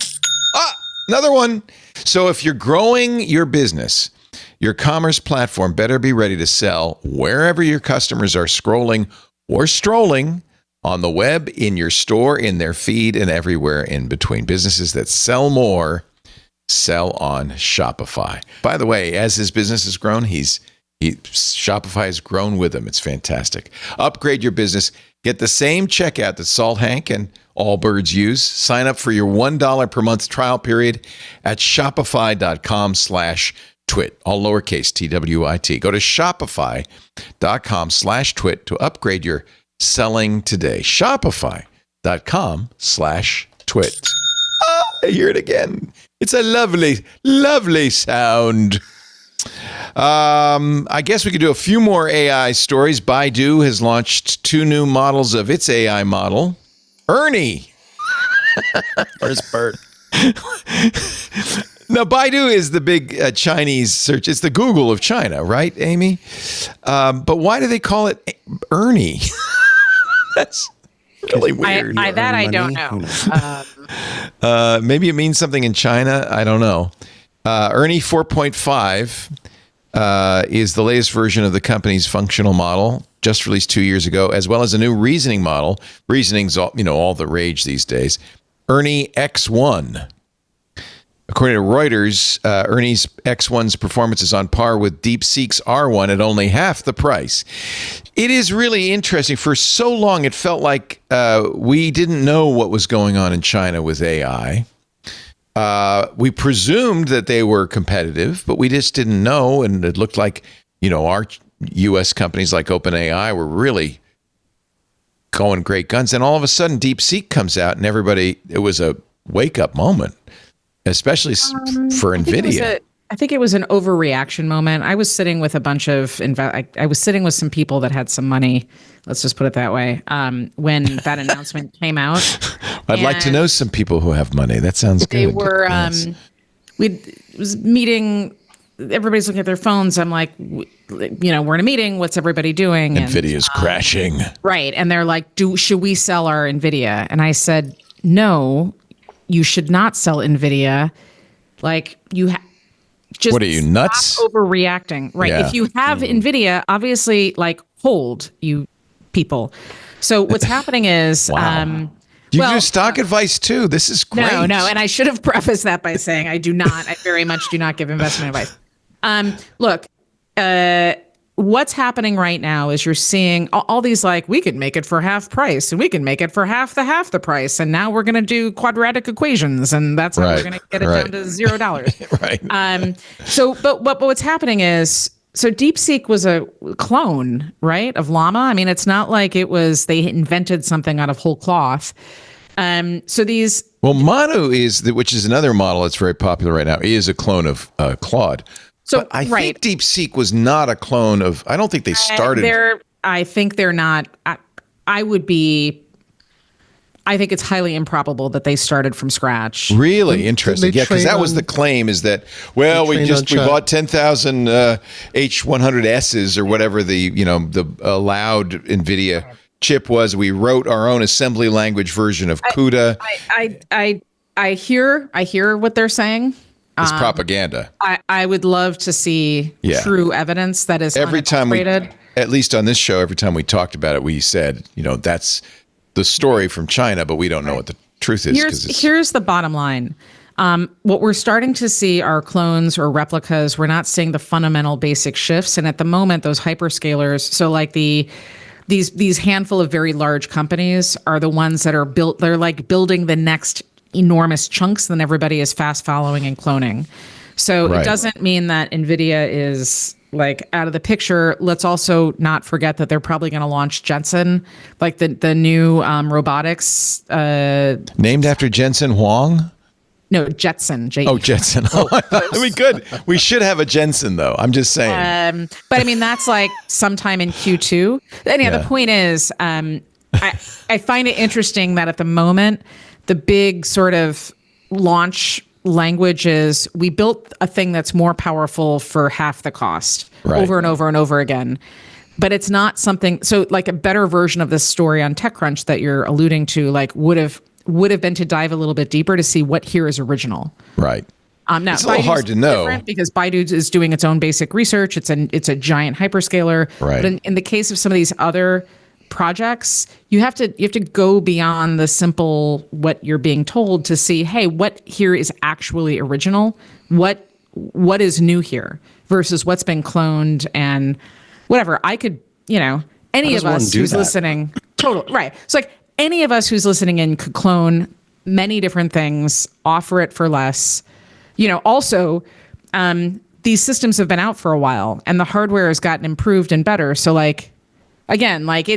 Ah, another one. So if you're growing your business, your commerce platform better be ready to sell wherever your customers are scrolling or strolling on the web, in your store, in their feed, and everywhere in between. Businesses that sell more sell on Shopify. By the way, as his business has grown, Shopify has grown with him. It's fantastic. Upgrade your business. Get the same checkout that Salt Hank and Allbirds use. Sign up for your $1 per month trial period at shopify.com/twit. All lowercase TWIT. Go to shopify.com/twit to upgrade your selling today. Shopify.com/twit. I hear it again. It's a lovely, lovely sound. I guess we could do a few more AI stories. Baidu has launched 2 new models of its AI model. Ernie. Where's Bert? Now, Baidu is the big Chinese search. It's the Google of China, right, Amy? But why do they call it Ernie? That's really weird. I don't know. Maybe it means something in China. I don't know. Ernie 4.5 is the latest version of the company's functional model, just released 2 years ago, as well as a new reasoning model. Reasoning's all the rage these days. Ernie X1. According to Reuters, Ernie's X1's performance is on par with DeepSeek's R1 at only half the price. It is really interesting. For so long, it felt like we didn't know what was going on in China with AI. We presumed that they were competitive, but we just didn't know. And it looked like, our U.S. companies like OpenAI were really going great guns. And all of a sudden, DeepSeek comes out and it was a wake-up moment. Especially for Nvidia. I think it was an overreaction moment. I was sitting with a bunch of I was sitting with some people that had some money. Let's just put it that way. When that announcement came out, I'd like to know some people who have money. That sounds good. They were. Was meeting. Everybody's looking at their phones. I'm like, we're in a meeting. What's everybody doing? Nvidia's crashing. Right, and they're like, should we sell our Nvidia? And I said, no. You should not sell Nvidia. Like just what are you, nuts? Stop overreacting, right? Yeah. If you have Nvidia, obviously, hold you people. So what's happening is, wow. You do stock advice too. This is great. No, and I should have prefaced that by saying I very much do not give investment advice. Look, what's happening right now is you're seeing all these we could make it for half price and we can make it for half the price. And now we're going to do quadratic equations and that's how we're going to get it down to $0. Right. But what's happening is, so DeepSeek was a clone, right, of Llama. I mean, it's not like they invented something out of whole cloth. Manu which is another model that's very popular right now, is a clone of Claude. So but I think DeepSeek was not a clone of. I don't think they started. I think they're not. I think it's highly improbable that they started from scratch. Really interesting. Yeah, because that was the claim, is that we bought 10,000 H100Ss or whatever the allowed Nvidia chip was. We wrote our own assembly language version of CUDA. I hear what they're saying. It's propaganda. I would love to see true evidence that is every time at least on this show, every time we talked about it, we said, that's the story from China, but we don't know what the truth is. Here's the bottom line. What we're starting to see are clones or replicas. We're not seeing the fundamental basic shifts. And at the moment, those hyperscalers, so these handful of very large companies are the ones that are built. They're building the next enormous chunks, then everybody is fast following and cloning. So It doesn't mean that Nvidia is out of the picture. Let's also not forget that they're probably going to launch Jensen, the new robotics. Named after Jensen Huang? No, Jetson. Jetson. Good. We should have a Jensen, though. I'm just saying. But I mean, that's sometime in Q2. Anyhow, the point is, I find it interesting that at the moment, the big sort of launch language is we built a thing that's more powerful for half the cost over and over and over again. But it's not something, so like a better version of this story on TechCrunch that you're alluding to, like would have been to dive a little bit deeper to see what here is original. Right. Now, it's a little hard to know because Baidu is doing its own basic research. It's a giant hyperscaler. Right. But in the case of some of these other projects, you have to go beyond the simple what you're being told to see, hey, what here is actually original? What is new here versus what's been cloned and whatever. I could, any of us who's listening, right. So like any of us who's listening in could clone many different things, offer it for less. Also, these systems have been out for a while and the hardware has gotten improved and better. So like, again, like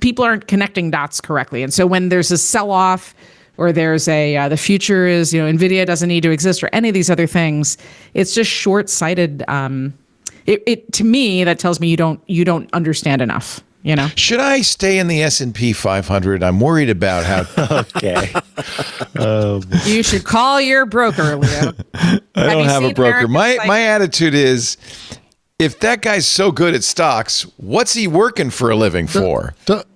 people aren't connecting dots correctly. And so when there's a sell-off or there's the future is, Nvidia doesn't need to exist or any of these other things, it's just short-sighted. To me, that tells me you don't understand enough. Should I stay in the S&P 500? I'm worried about how. Okay. You should call your broker, Leo. I don't have a broker. My attitude is, if that guy's so good at stocks, what's he working for a living for?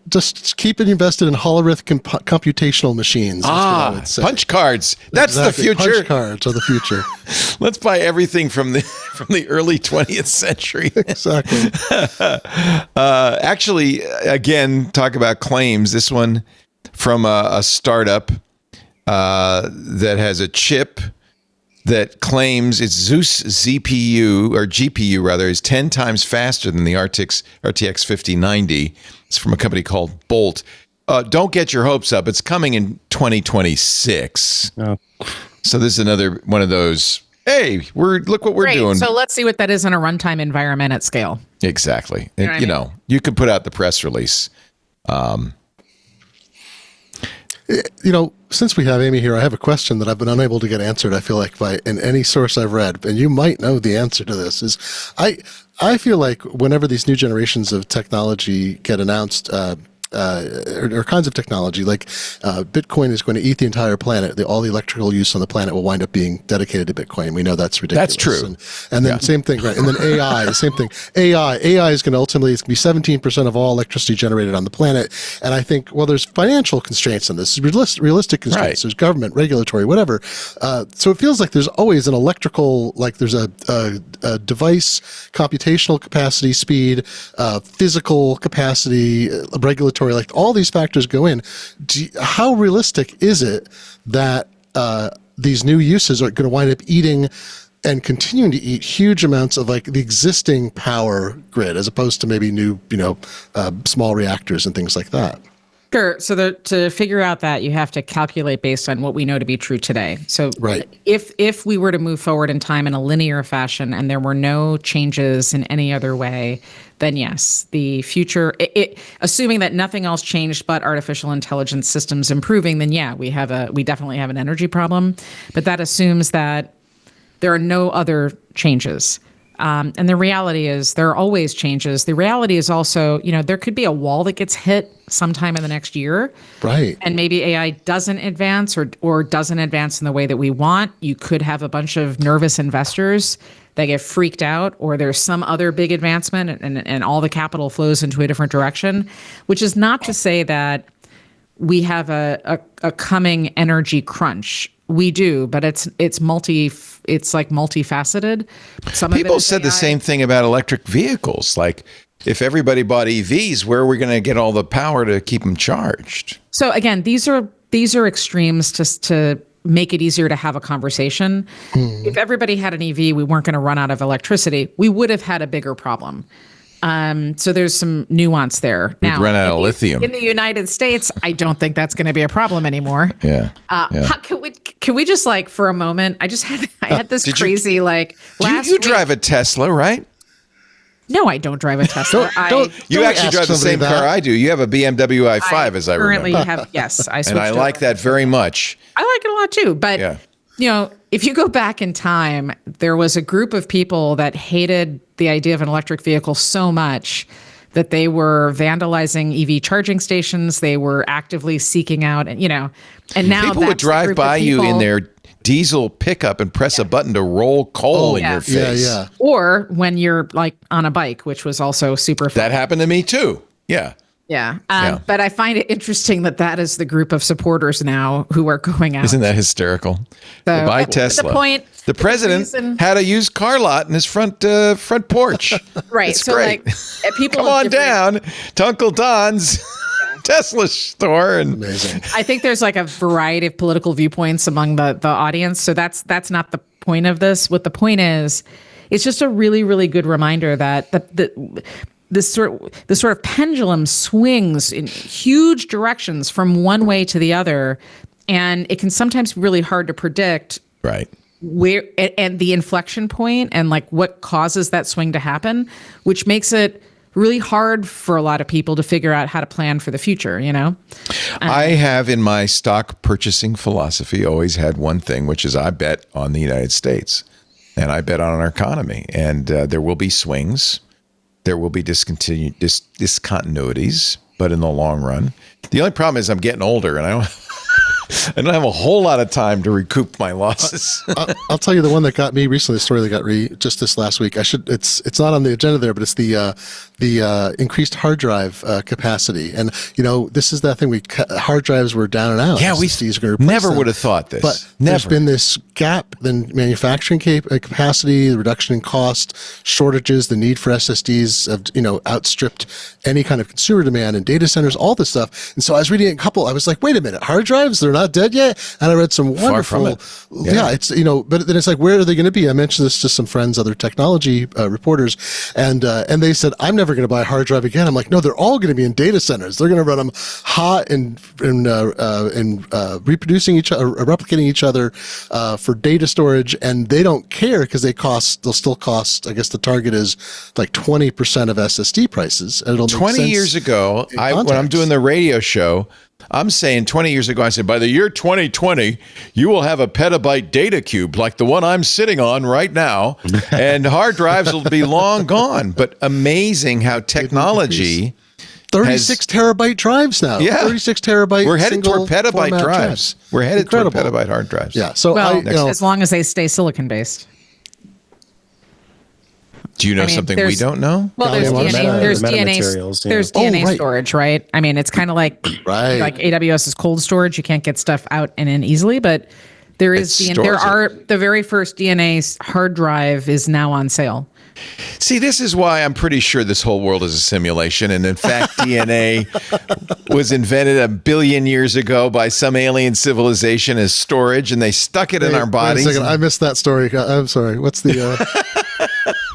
Just keep it invested in holographic computational machines. Punch cards. That's exactly. The future. Punch cards are the future. Let's buy everything from the early 20th century. Exactly. Actually, again, talk about claims. This one from a startup that has a chip that claims its Zeus GPU rather, is 10 times faster than the RTX 5090. It's from a company called Bolt. Don't get your hopes up. It's coming in 2026. Oh. So this is another one of those, hey, look what we're doing. So let's see what that is in a runtime environment at scale. Exactly. You could put out the press release. Since we have Amy here, I have a question that I've been unable to get answered, I feel like, in any source I've read, and you might know the answer to this, is I feel like whenever these new generations of technology get announced, or kinds of technology, like Bitcoin is going to eat the entire planet. All the electrical use on the planet will wind up being dedicated to Bitcoin. We know that's ridiculous. That's true. And then same thing, right? And then AI, the same thing. AI is going to ultimately, it's going to be 17% of all electricity generated on the planet. And I think, well, there's financial constraints on this, realistic constraints. Right. There's government, regulatory, whatever. So it feels like there's always an electrical, like there's a device, computational capacity, speed, physical capacity, regulatory. Like all these factors go in. How realistic is it that these new uses are going to wind up eating and continuing to eat huge amounts of like the existing power grid, as opposed to maybe new, small reactors and things like that? Sure. So to figure out that, you have to calculate based on what we know to be true today. So if we were to move forward in time in a linear fashion and there were no changes in any other way, then yes, the future, assuming that nothing else changed but artificial intelligence systems improving, then yeah, we definitely have an energy problem. But that assumes that there are no other changes. And the reality is there are always changes. The reality is also, there could be a wall that gets hit sometime in the next year. Right. And maybe AI doesn't advance or doesn't advance in the way that we want. You could have a bunch of nervous investors that get freaked out, or there's some other big advancement and all the capital flows into a different direction, which is not to say that we have a coming energy crunch. We do, but it's like multifaceted. People said the same thing about electric vehicles. Like, if everybody bought EVs, where are we going to get all the power to keep them charged? So again, these are extremes to make it easier to have a conversation. If everybody had an EV, we weren't going to run out of electricity. We would have had a bigger problem. So there's some nuance there. We'd run out of lithium. In the United States, I don't think that's going to be a problem anymore. Yeah. Can we just like for a moment? I had this crazy last you drive a Tesla, right? No, I don't drive a Tesla. You actually drive the same car I do. You have a BMW i5, as I remember. Currently have, yes. And I like that very much. I like it a lot too. But, if you go back in time, there was a group of people that hated the idea of an electric vehicle so much that they were vandalizing EV charging stations. They were actively seeking out, and now people would drive by you in their diesel pickup and press a button to roll coal in your face. Yeah. Or when you're like on a bike, which was also super fun. That happened to me too. Yeah. Yeah. But I find it interesting that is the group of supporters now who are going out. Isn't that hysterical? So, Buy Tesla. The president had a used car lot in his front porch. Right. It's so great. like people Come on down to Uncle Don's Tesla store. And Amazing. I think there's like a variety of political viewpoints among the audience. So that's not the point of this. What the point is, it's just a really, really good reminder that this sort of pendulum swings in huge directions from one way to the other, and it can sometimes be really hard to predict right where and the inflection point and like what causes that swing to happen, which makes it really hard for a lot of people to figure out how to plan for the future, you know? I have in my stock purchasing philosophy always had one thing, which is I bet on the United States and I bet on our economy, and there will be swings. There will be discontinuities, but in the long run, the only problem is I'm getting older and I don't have a whole lot of time to recoup my losses. I'll tell you the one that got me recently. The story that got me just this last week. It's not on the agenda there, but it's the increased hard drive capacity. And this is that thing. Hard drives were down and out. Yeah, we never would have thought this. But never. There's been this gap in manufacturing capacity, the reduction in cost, shortages, the need for SSDs have outstripped any kind of consumer demand in data centers, all this stuff. And so I was reading a couple. I was like, wait a minute, hard drives? They're not dead yet? And I read some wonderful. It's but then it's like, where are they going to be? I mentioned this to some friends, other technology reporters, and they said, I'm never going to buy a hard drive again. I'm like, no, they're all going to be in data centers. They're going to run them hot and reproducing replicating each other for data storage, and they don't care because they'll still cost. I guess the target is like 20% of SSD prices. And it'll make 20 sense years ago, when I'm doing the radio show, I'm saying 20 years ago, I said, by the year 2020, you will have a petabyte data cube like the one I'm sitting on right now, and hard drives will be long gone. But amazing how technology 36 terabyte drives now. Yeah. 36 terabyte. We're headed toward petabyte format drives. We're headed Incredible. toward petabyte hard drives. Yeah. So as long as they stay silicon based. Do you know something we don't know? Well, there's DNA. There's DNA. There's DNA storage, right? I mean, it's kind of like AWS's cold storage. You can't get stuff out and in easily, but there is the very first DNA hard drive is now on sale. See, this is why I'm pretty sure this whole world is a simulation. And in fact, DNA was invented 1 billion years ago by some alien civilization as storage, and they stuck it in our bodies. Wait a second. I missed that story. I'm sorry. What's the...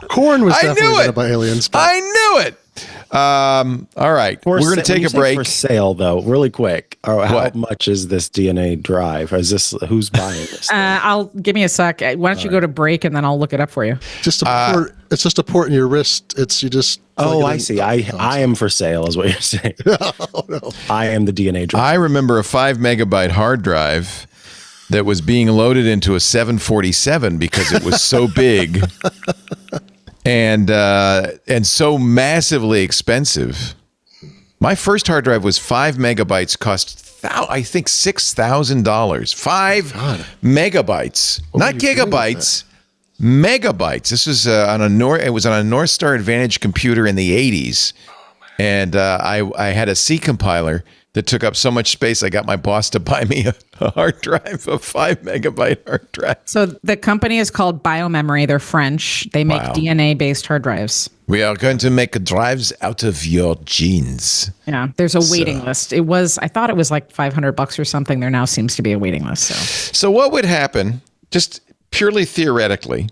Corn was definitely invented by aliens. But... I knew it. All right. We're going to take a break. For sale, though, really quick. How much is this DNA drive? Who's buying this? Give me a sec. Why don't you go to break and then I'll look it up for you. Just a port. It's just a port in your wrist. You just. I see. I am for sale, is what you're saying. No. I am the DNA drive. I remember a 5 megabyte hard drive that was being loaded into a 747 because it was so big. And so massively expensive. My first hard drive was 5 megabytes, cost I think $6,000. 5 megabytes, not gigabytes, megabytes. This was on a North Star Advantage computer in the 80s, and I had a C compiler that took up so much space, I got my boss to buy me a hard drive, a 5 megabyte hard drive. So the company is called BioMemory. They're French. They make DNA-based hard drives. We are going to make drives out of your genes. Yeah, there's a waiting list. I thought it was like $500 or something. There now seems to be a waiting list. So what would happen, just purely theoretically,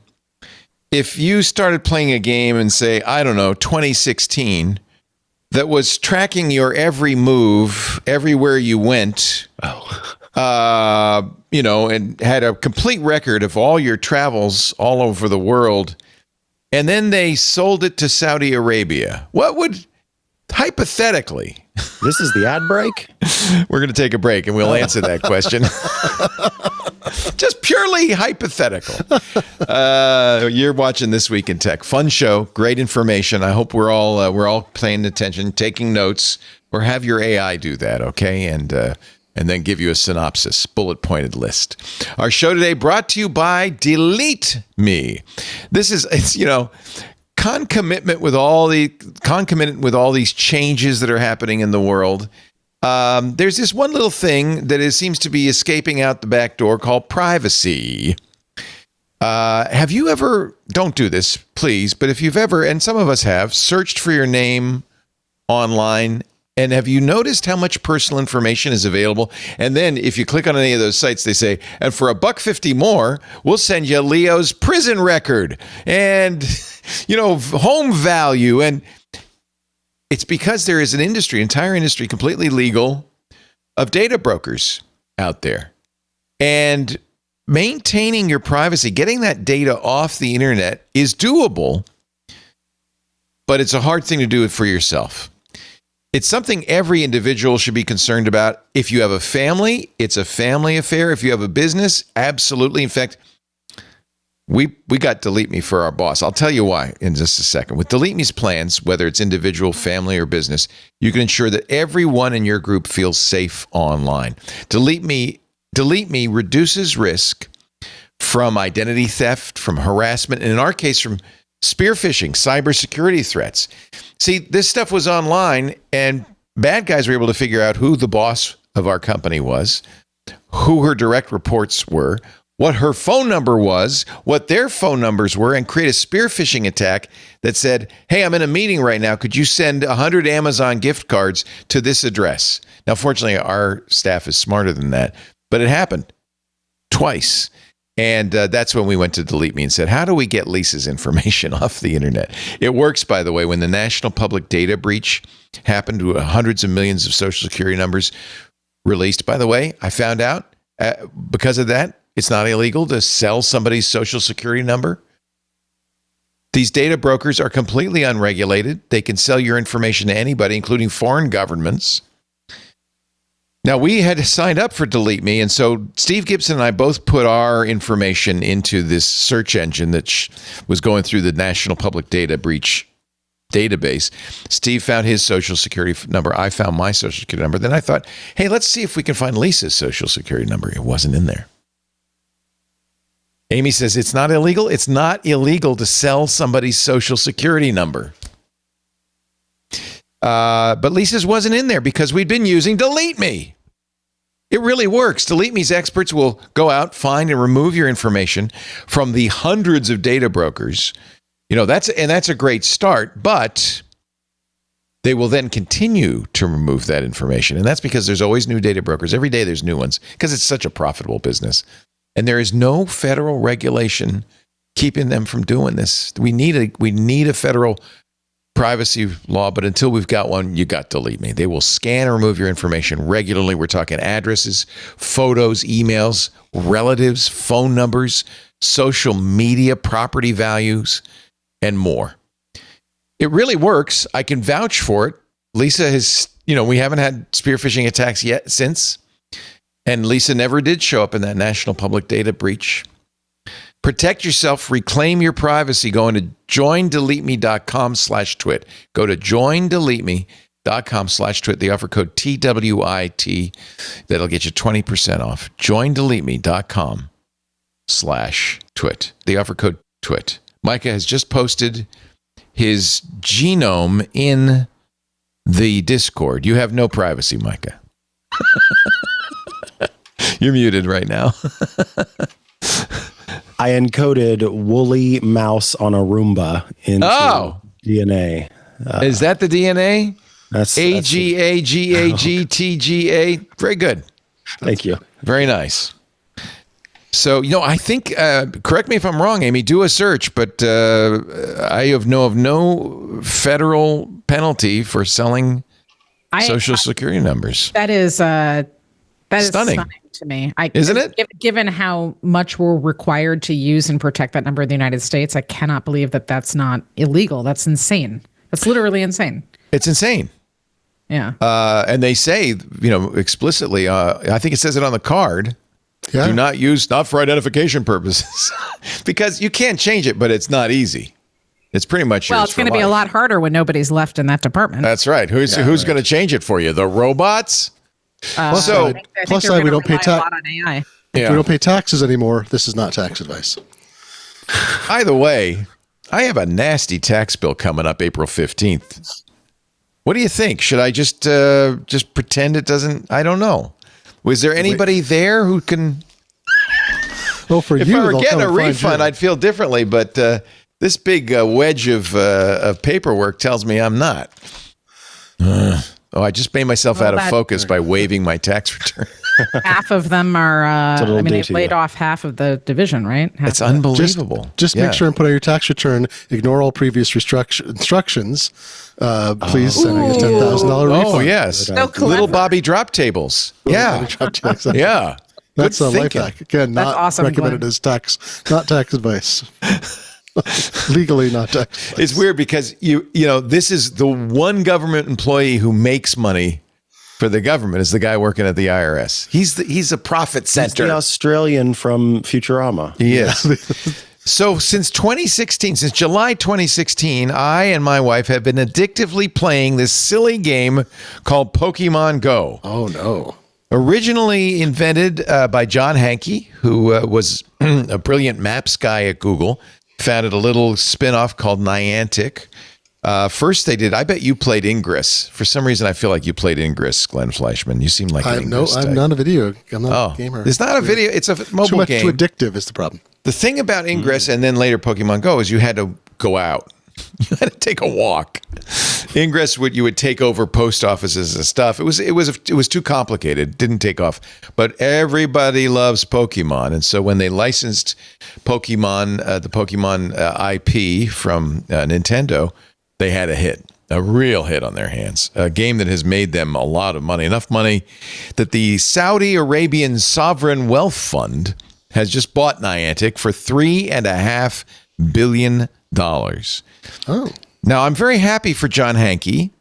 if you started playing a game in, say, 2016, that was tracking your every move, everywhere you went, and had a complete record of all your travels all over the world, and then they sold it to Saudi Arabia. What would, hypothetically... This is the ad break? We're going to take a break, and we'll answer that question. Just purely hypothetical. You're watching This Week in Tech. Fun show, great information. I hope we're all paying attention, taking notes, or have your AI do that, okay? And and then give you a synopsis, bullet-pointed list. Our show today brought to you by Delete Me. This is, concomitant with all these changes that are happening in the world. There's this one little thing that seems to be escaping out the back door called privacy. Have you ever, don't do this, please, but if you've ever, and some of us have, searched for your name online, and have you noticed how much personal information is available? And then if you click on any of those sites, they say, and for $1.50 more, we'll send you Leo's prison record and, home value. And it's because there is an entire industry, completely legal, of data brokers out there. And maintaining your privacy, getting that data off the internet is doable, but it's a hard thing to do it for yourself. It's something every individual should be concerned about. If you have a family, it's a family affair. If you have a business, absolutely. In fact, we got Delete Me for our boss. I'll tell you why in just a second. With Delete Me's plans, whether it's individual, family, or business, you can ensure that everyone in your group feels safe online. Delete Me reduces risk from identity theft, from harassment, and in our case, from spear phishing, cybersecurity threats. See, this stuff was online, and bad guys were able to figure out who the boss of our company was, who her direct reports were, what her phone number was, what their phone numbers were, and create a spear phishing attack that said, hey, I'm in a meeting right now. Could you send 100 Amazon gift cards to this address? Now, fortunately, our staff is smarter than that, but it happened twice. And that's when we went to Delete Me and said, how do we get Lisa's information off the internet? It works, by the way, when the national public data breach happened to hundreds of millions of social security numbers released. By the way, I found out because of that, it's not illegal to sell somebody's social security number. These data brokers are completely unregulated. They can sell your information to anybody, including foreign governments. Now, we had signed up for Delete Me, and so Steve Gibson and I both put our information into this search engine that was going through the National Public Data Breach database. Steve found his social security number. I found my social security number. Then I thought, hey, let's see if we can find Lisa's social security number. It wasn't in there. Amy says it's not illegal. It's not illegal to sell somebody's social security number. But Lisa's wasn't in there because we'd been using Delete Me. It really works. Delete Me's experts will go out, find, and remove your information from the hundreds of data brokers. That's a great start, but they will then continue to remove that information. And that's because there's always new data brokers. Every day there's new ones because it's such a profitable business. And there is no federal regulation keeping them from doing this. We need a federal privacy law, but until we've got one, you got Delete Me. They will scan and remove your information regularly. We're talking addresses, photos, emails, relatives, phone numbers, social media, property values, and more. It really works. I can vouch for it. Lisa has, we haven't had spear phishing attacks yet since, and Lisa never did show up in that national public data breach. Protect yourself, reclaim your privacy, going to joindeleteme.com/twit. Go to joindeleteme.com/twit. The offer code TWIT. That'll get you 20% off. joindeleteme.com/twit. The offer code TWIT. Micah has just posted his genome in the Discord. You have no privacy, Micah. You're muted right now. I encoded woolly mouse on a Roomba into DNA. Is that the DNA? That's AGAGAGTGA. Very good. Thank you. Very nice. So, I think, correct me if I'm wrong, Amy, do a search, but I know of no federal penalty for selling social security numbers. That is stunning to me. Isn't it? Given how much we're required to use and protect that number in the United States, I cannot believe that that's not illegal. That's insane. That's literally insane. It's insane. Yeah. And they say, explicitly, I think it says it on the card, do not use, not for identification purposes, because you can't change it, but it's not easy. It's pretty much yours. Well, it's going to be a lot harder when nobody's left in that department. That's right. Who's going to change it for you? The robots? Plus I side, think plus they're side, we gonna don't pay rely a tax. lot on AI. If we don't pay taxes anymore, this is not tax advice. Either way, I have a nasty tax bill coming up April 15th. What do you think? Should I just pretend it doesn't? I don't know. Was there anybody there who can? Well, for if you, I were they'll getting come a and find refund, you. I'd feel differently. But this big wedge of paperwork tells me I'm not. I just made myself out of focus by waiving my tax return. Half of them are. what it'll do they've to laid you. off half of the division, right? It's unbelievable. Just make sure and put on your tax return. Ignore all previous instructions. Please send me a $10,000 refund. Oh yes, So clever. little Bobby drop tables. Yeah, yeah. That's Good a life thinking. hack. Again, That's not awesome, recommended Glenn. as not tax advice. Legally, not tax advice. It's weird because you know this is the one government employee who makes money for the government is the guy working at the IRS. He's a profit He's center. the Australian from Futurama. He is. So since July 2016, I and my wife have been addictively playing this silly game called Pokemon Go. Oh, no. Originally invented by John Hankey, who was a brilliant maps guy at Google, founded a little spin-off called Niantic. First they did, I bet you played Ingress. For some reason, I feel like you played Ingress, Glenn Fleischman. You seem like an Ingress type. I'm not a video. I'm not a gamer. It's not a video. It's a mobile game. Too addictive is the problem. The thing about Ingress and then later Pokemon Go is you had to go out. You had to take a walk. Ingress you would take over post offices and stuff. It was too complicated. Didn't take off. But everybody loves Pokemon, and so when they licensed Pokemon, the Pokemon IP from Nintendo, they had a real hit on their hands. A game that has made them a lot of money, enough money that the Saudi Arabian Sovereign Wealth Fund has just bought Niantic for $3.5 billion. Oh. Now, I'm very happy for John Hankey.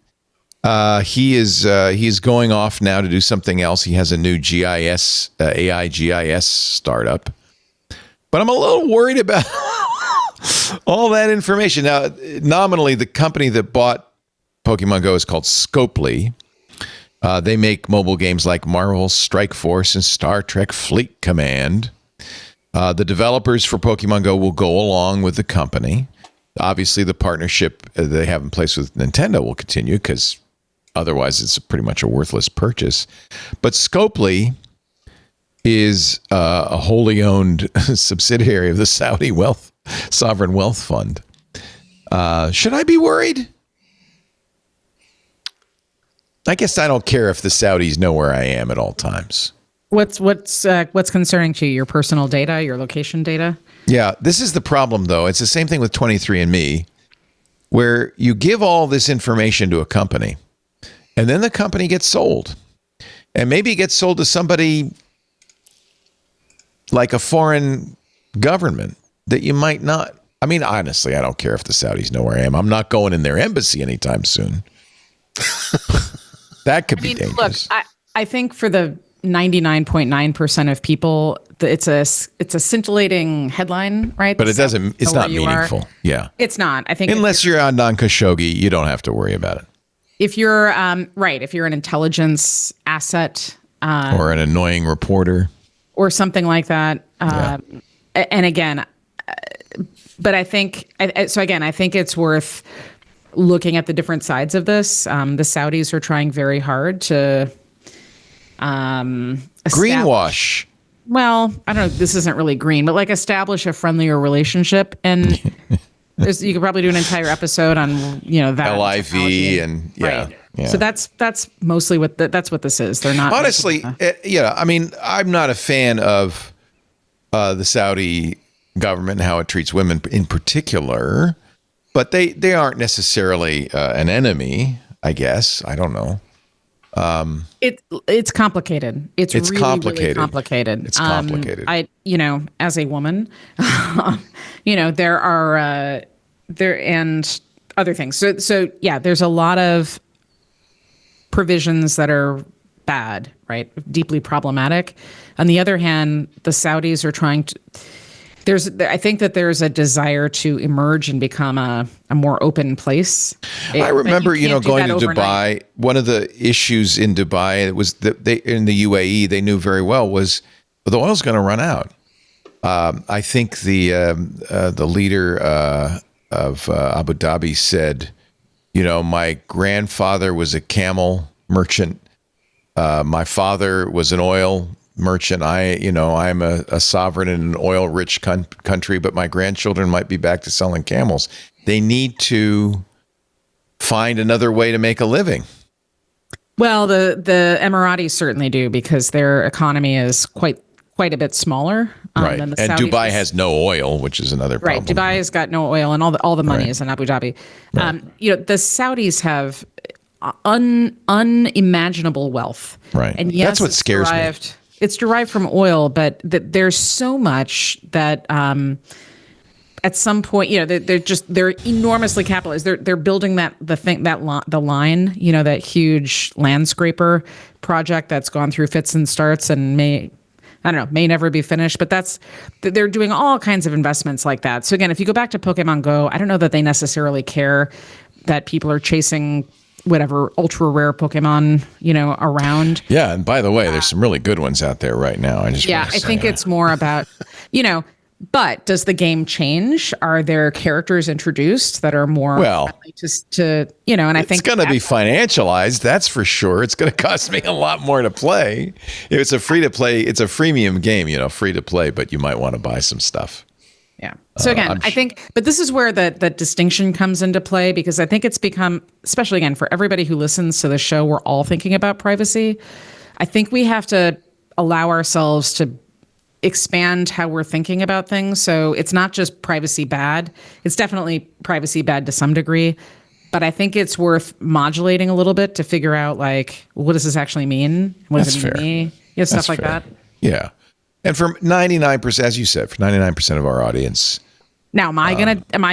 He's going off now to do something else. He has a new GIS, AI GIS startup. But I'm a little worried about all that information. Now, nominally, the company that bought Pokemon Go is called Scopely. They make mobile games like Marvel Strike Force and Star Trek Fleet Command. The developers for Pokemon Go will go along with the company. Obviously, the partnership they have in place with Nintendo will continue because otherwise it's pretty much a worthless purchase. But Scopely is a wholly owned subsidiary of the Saudi Sovereign Wealth Fund. Should I be worried? I guess I don't care if the Saudis know where I am at all times. What's concerning to you? Your personal data, your location data? Yeah, this is the problem, though. It's the same thing with 23andMe, where you give all this information to a company, and then the company gets sold. And maybe it gets sold to somebody like a foreign government that you might not. I mean, honestly, I don't care if the Saudis know where I am. I'm not going in their embassy anytime soon. That could be dangerous. Look, I think for the 99.9% of people, it's a scintillating headline, right? But it's not meaningful. Yeah. It's not. I think unless you're Adnan Khashoggi, you don't have to worry about it. If you're if you're an intelligence asset or an annoying reporter or something like that. And again, but I think I think it's worth looking at the different sides of this. The Saudis are trying very hard to greenwash. Well, I don't know. This isn't really green, but like establish a friendlier relationship, and you could probably do an entire episode on that LIV and right. Yeah. So that's mostly that's what this is. They're not honestly. I mean, I'm not a fan of the Saudi government and how it treats women in particular, but they aren't necessarily an enemy. I guess I don't know. It's complicated. It's really complicated. It's complicated. As a woman, there are there and other things. So yeah, there's a lot of provisions that are bad, right? Deeply problematic. On the other hand, the Saudis are trying to. I think that there's a desire to emerge and become a more open place. I remember, going to overnight. Dubai. One of the issues in Dubai, it was that in the UAE, they knew very well was the oil's going to run out. I think the leader of Abu Dhabi said, my grandfather was a camel merchant. My father was an oil merchant. I'm a sovereign in an oil-rich country, but my grandchildren might be back to selling camels. They need to find another way to make a living. Well, the Emiratis certainly do, because their economy is quite a bit smaller right. than the and Saudis. Dubai has no oil, which is another problem. Right, Dubai has got no oil, and all the money Right. is in Abu Dhabi. Right. The Saudis have unimaginable wealth. Right. And yes, That's what scares me. It's derived from oil, but there's so much that at some point, they're enormously capitalized. They're building the line, that huge land scraper project that's gone through fits and starts and may never be finished, but they're doing all kinds of investments like that. So again, if you go back to Pokemon Go, I don't know that they necessarily care that people are chasing whatever ultra rare Pokemon, around. Yeah. And by the way, there's some really good ones out there right now. I think it's more about, but does the game change? Are there characters introduced that are more friendly to and I think it's going to be financialized. That's for sure. It's going to cost me a lot more to play. If it's a free to play, it's a freemium game, free to play, but you might want to buy some stuff. Yeah. So again, I think, but this is where the distinction comes into play, because I think it's become, especially again, for everybody who listens to the show, we're all thinking about privacy. I think we have to allow ourselves to expand how we're thinking about things. So it's not just privacy bad. It's definitely privacy bad to some degree, but I think it's worth modulating a little bit to figure out, like, what does this actually mean? What does it mean to me? Stuff like that. Yeah. And for 99%, as you said, for 99% of our audience. Now, am I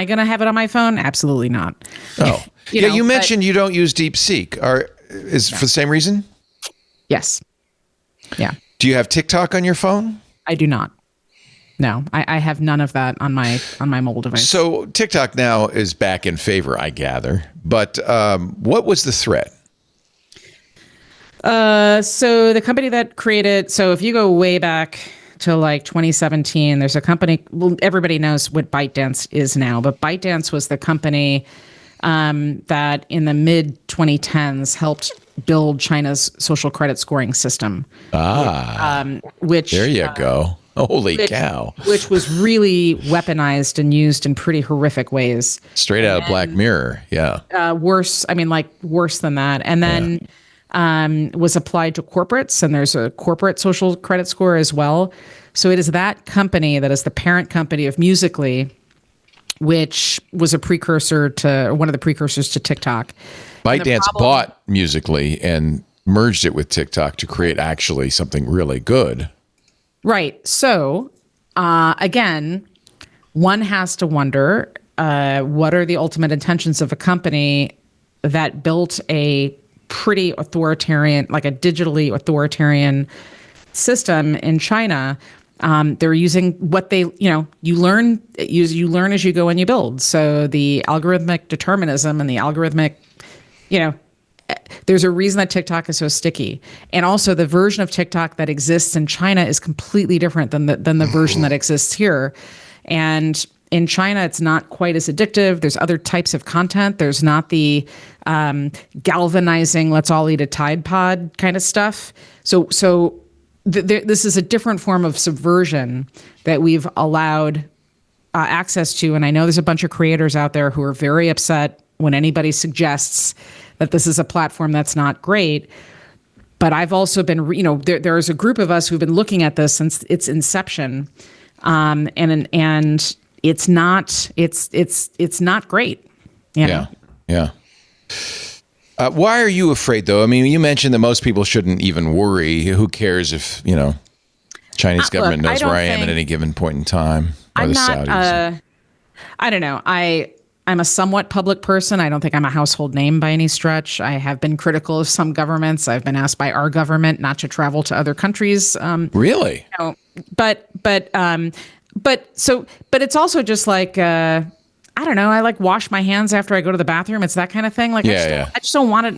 gonna have it on my phone? Absolutely not. Oh, you mentioned you don't use DeepSeek. Is for the same reason? Yes. Yeah. Do you have TikTok on your phone? I do not. No, I have none of that on my mobile device. So TikTok now is back in favor, I gather. But what was the threat? So the company that created, so if you go way back to like 2017, there's a company, well, everybody knows what ByteDance is now, but ByteDance was the company that in the mid 2010s helped build China's social credit scoring system. Which there you go. Holy cow. Which was really weaponized and used in pretty horrific ways. Straight out of Black Mirror. Yeah. Worse than that. And then was applied to corporates, and there's a corporate social credit score as well. So it is that company that is the parent company of Musical.ly, which was one of the precursors to TikTok. ByteDance bought Musical.ly and merged it with TikTok to create actually something really good. Right. So again, one has to wonder, what are the ultimate intentions of a company that built a pretty authoritarian, like a digitally authoritarian system in China? They're using what you learn as you go and you build. So the algorithmic determinism and the algorithmic, there's a reason that TikTok is so sticky. And also the version of TikTok that exists in China is completely different than the version that exists here. And in China, it's not quite as addictive. There's other types of content. There's not the galvanizing, let's all eat a Tide Pod kind of stuff. So this is a different form of subversion that we've allowed access to. And I know there's a bunch of creators out there who are very upset when anybody suggests that this is a platform that's not great. But I've also been, there's a group of us who've been looking at this since its inception, and it's not great. Yeah. Why are you afraid, though? I mean, you mentioned that most people shouldn't even worry. Who cares if Chinese government knows where I am at any given point in time? Or the Saudis. I don't know. I'm a somewhat public person. I don't think I'm a household name by any stretch. I have been critical of some governments. I've been asked by our government not to travel to other countries. Really? But but it's also just like, I don't know. I like wash my hands after I go to the bathroom. It's that kind of thing. Like, I just don't want it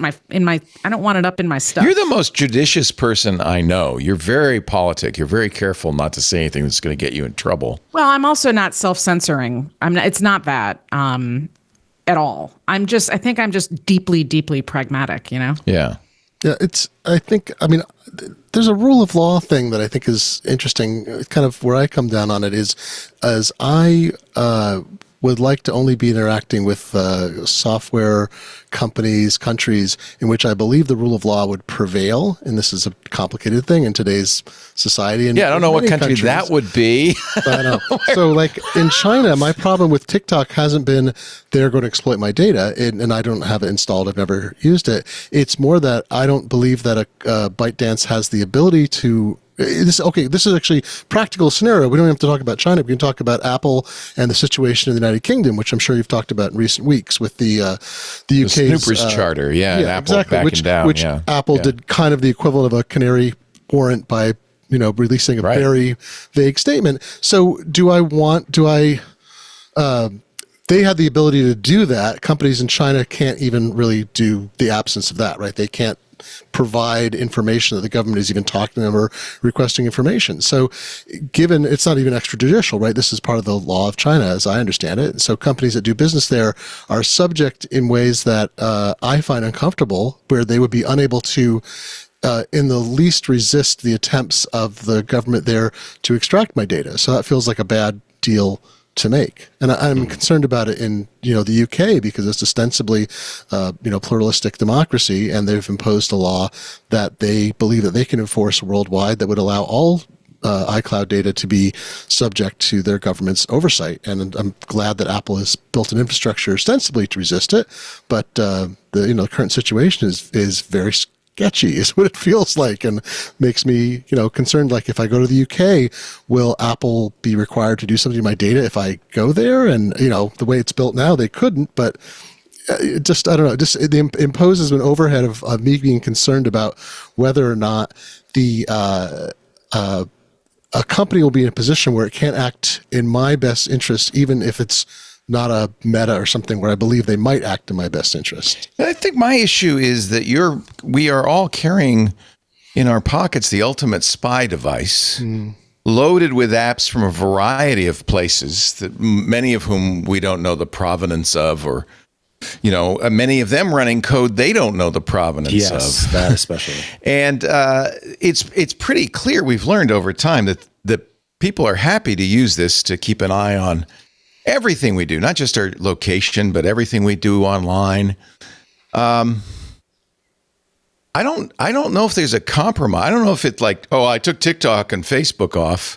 I don't want it up in my stuff. You're the most judicious person I know. You're very politic. You're very careful not to say anything that's going to get you in trouble. Well, I'm also not self-censoring. It's not that at all. I think I'm just deeply, deeply pragmatic, Yeah. Yeah. There's a rule of law thing that I think is interesting. Kind of where I come down on it is, as I would like to only be interacting with software companies, countries in which I believe the rule of law would prevail. And this is a complicated thing in today's society. And I don't know what country that would be. I know. So like in China, my problem with TikTok hasn't been they're going to exploit my data, and I don't have it installed. I've never used it. It's more that I don't believe that a ByteDance has the ability to. This is actually a practical scenario. We don't have to talk about China. We can talk about Apple and the situation in the United Kingdom, which I'm sure you've talked about in recent weeks with the UK's Snoopers charter, and Apple exactly, backing down. Which Apple did kind of the equivalent of a canary warrant by releasing a very vague statement. So they have the ability to do that. Companies in China can't even really do the absence of that, right? They can't provide information that the government is even talking to them or requesting information. So given it's not even extrajudicial, right? This is part of the law of China, as I understand it. So companies that do business there are subject in ways that I find uncomfortable, where they would be unable to in the least resist the attempts of the government there to extract my data. So that feels like a bad deal to make. And I'm concerned about it in, the UK, because it's ostensibly, pluralistic democracy, and they've imposed a law that they believe that they can enforce worldwide that would allow all iCloud data to be subject to their government's oversight. And I'm glad that Apple has built an infrastructure ostensibly to resist it. But the current situation is very sketchy is what it feels like, and makes me, concerned. Like, if I go to the UK, will Apple be required to do something to my data if I go there? And, the way it's built now, they couldn't, but I don't know, it imposes an overhead of me being concerned about whether or not a company will be in a position where it can't act in my best interest, even if it's not a Meta or something where I believe they might act in my best interest. I think my issue is that we are all carrying in our pockets the ultimate spy device, loaded with apps from a variety of places, that many of whom we don't know the provenance of, or many of them running code they don't know the provenance of. That especially. And it's pretty clear, we've learned over time, that people are happy to use this to keep an eye on everything we do, not just our location, but everything we do online. I don't know if there's a compromise. I don't know if it's like, I took TikTok and Facebook off,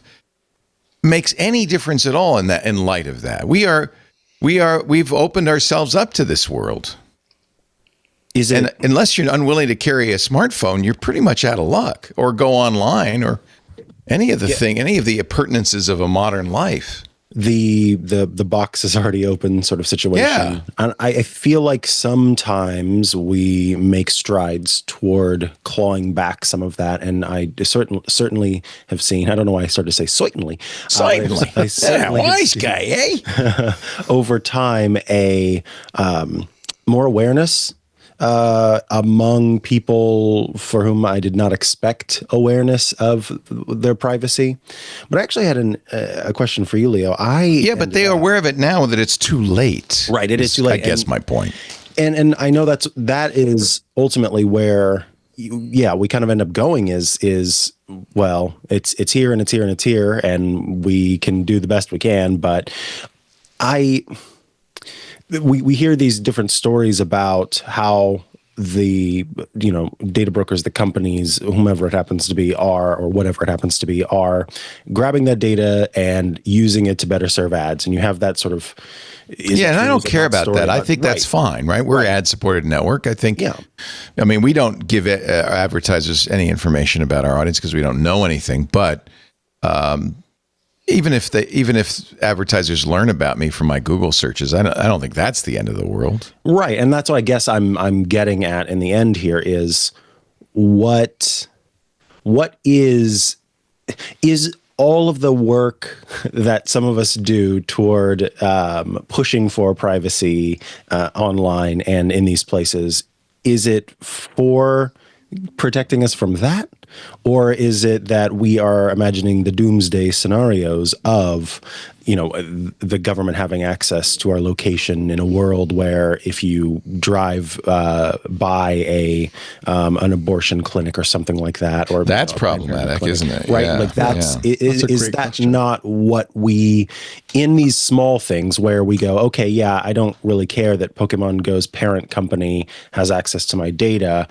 makes any difference at all in light of that. We've opened ourselves up to this world. And unless you're unwilling to carry a smartphone, you're pretty much out of luck, or go online, or any of the appurtenances of a modern life. The box is already open sort of situation. Yeah. And I feel like sometimes we make strides toward clawing back some of that. And I certainly have seen, I don't know why I started to say certainly. I certainly wise guy, eh? Over time, a more awareness among people for whom I did not expect awareness of their privacy. But I actually had a question for you, Leo. But they are aware of it now that it's too late. Right, it is too late. I guess my point. And I know that is ultimately where we kind of end up going is well, it's here and it's here and it's here, and we can do the best we can, but we hear these different stories about how the data brokers, the companies, whomever it happens to be, or whatever it happens to be, are grabbing that data and using it to better serve ads. And you have that sort of and I don't care about that. I think that's fine, right? We're an ad-supported network. I think. Yeah. I mean, we don't give advertisers any information about our audience because we don't know anything, but. Even if advertisers learn about me from my Google searches, I don't think that's the end of the world. Right, and that's what I guess I'm getting at in the end here is what is all of the work that some of us do toward pushing for privacy online and in these places, is it for protecting us from that? Or is it that we are imagining the doomsday scenarios of, the government having access to our location in a world where if you drive by an abortion clinic or something like that, or that's problematic, isn't it? Right? Yeah. Like is that question. Not what we, in these small things where we go, okay, yeah, I don't really care that Pokemon Go's parent company has access to my data.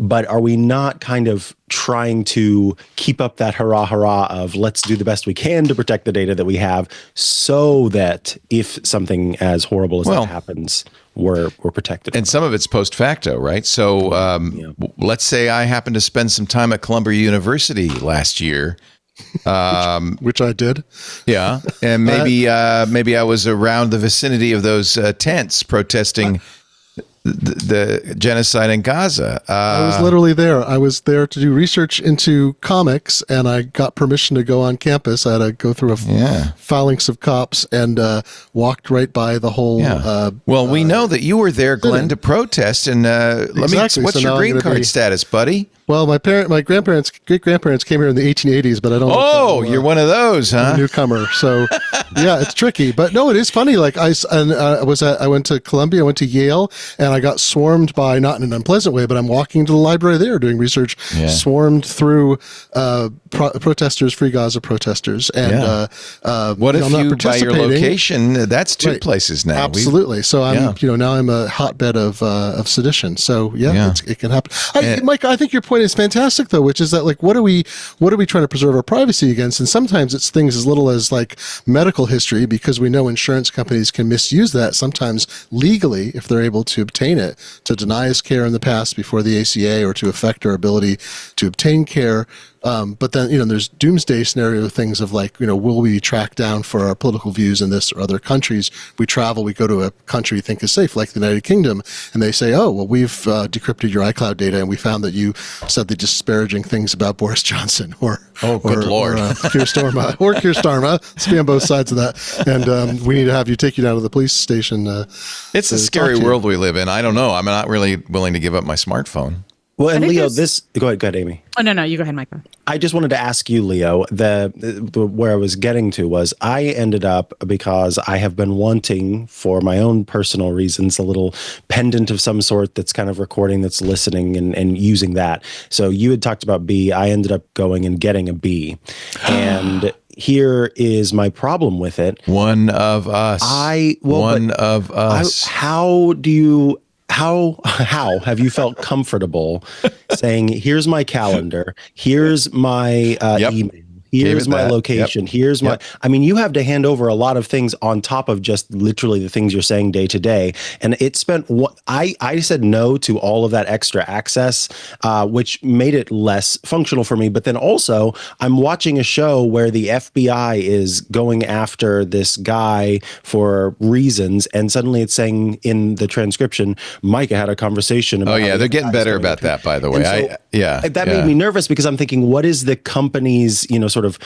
But are we not kind of trying to keep up that hurrah of let's do the best we can to protect the data that we have so that if something as horrible as that happens, we're protected? And some of it's post facto, right? So let's say I happened to spend some time at Columbia University last year. Which I did. Yeah. And maybe I was around the vicinity of those tents protesting the genocide in Gaza. I was literally there. I was there to do research into comics, and I got permission to go on campus. I had to go through a phalanx of cops and walked right by the whole. Well, we know that you were there, Glenn, to protest. And what's your green card status, buddy? Well, my great grandparents came here in the 1880s, but I don't. Oh, you're one of those, huh? Newcomer. So, yeah, it's tricky. But no, it is funny. Like I went to Columbia, I went to Yale, and I got swarmed by, not in an unpleasant way, but I'm walking to the library there doing research, swarmed through protesters, Free Gaza protesters, and what if you by your location? That's two places now. Absolutely. So I'm now I'm a hotbed of sedition. So it can happen. Mike, I think your point is fantastic though, which is that like what are we trying to preserve our privacy against? And sometimes it's things as little as like medical history, because we know insurance companies can misuse that sometimes legally if they're able to obtain it, to deny us care in the past before the ACA, or to affect our ability to obtain care. But then, there's doomsday scenario things of like, will we be tracked down for our political views in this or other countries? We travel, we go to a country we think is safe, like the United Kingdom, and they say, oh, well, we've decrypted your iCloud data, and we found that you said the disparaging things about Boris Johnson or good Lord. Keir Starmer, or Keir Starmer. Let's be on both sides of that. And we need to have you take you down to the police station. It's a scary world we live in. I don't know. I'm not really willing to give up my smartphone. Well, and Leo, go ahead, Amy. Oh, no, you go ahead, Michael. I just wanted to ask you, Leo, where I was getting to was I ended up, because I have been wanting, for my own personal reasons, a little pendant of some sort that's kind of recording, that's listening and using that. So you had talked about B. I ended up going and getting a B. And here is my problem with it. One of us. How have you felt comfortable saying, here's my calendar, here's my email, here's my location, here's my, I mean, you have to hand over a lot of things on top of just literally the things you're saying day to day. And it spent I said no to all of that extra access, which made it less functional for me. But then also I'm watching a show where the FBI is going after this guy for reasons. And suddenly it's saying in the transcription, Micah had a conversation about. Oh yeah. They're getting better about that, by the way. So that made me nervous, because I'm thinking, what is the company's, sort of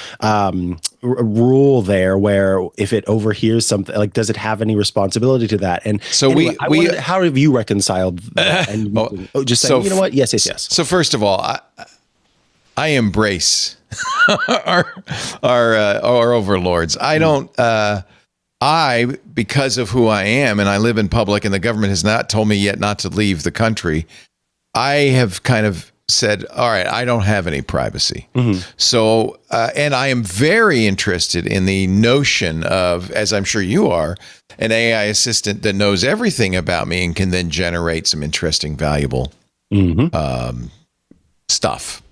rule there, where if it overhears something, like, does it have any responsibility to that? And so anyway, how have you reconciled that? And just saying, you know what? Yes. So first of all, I embrace our overlords. I don't. Because of who I am, and I live in public, and the government has not told me yet not to leave the country, I have kind of said, all right, I don't have any privacy. Mm-hmm. So, and I am very interested in the notion of, as I'm sure you are, an AI assistant that knows everything about me and can then generate some interesting, valuable stuff.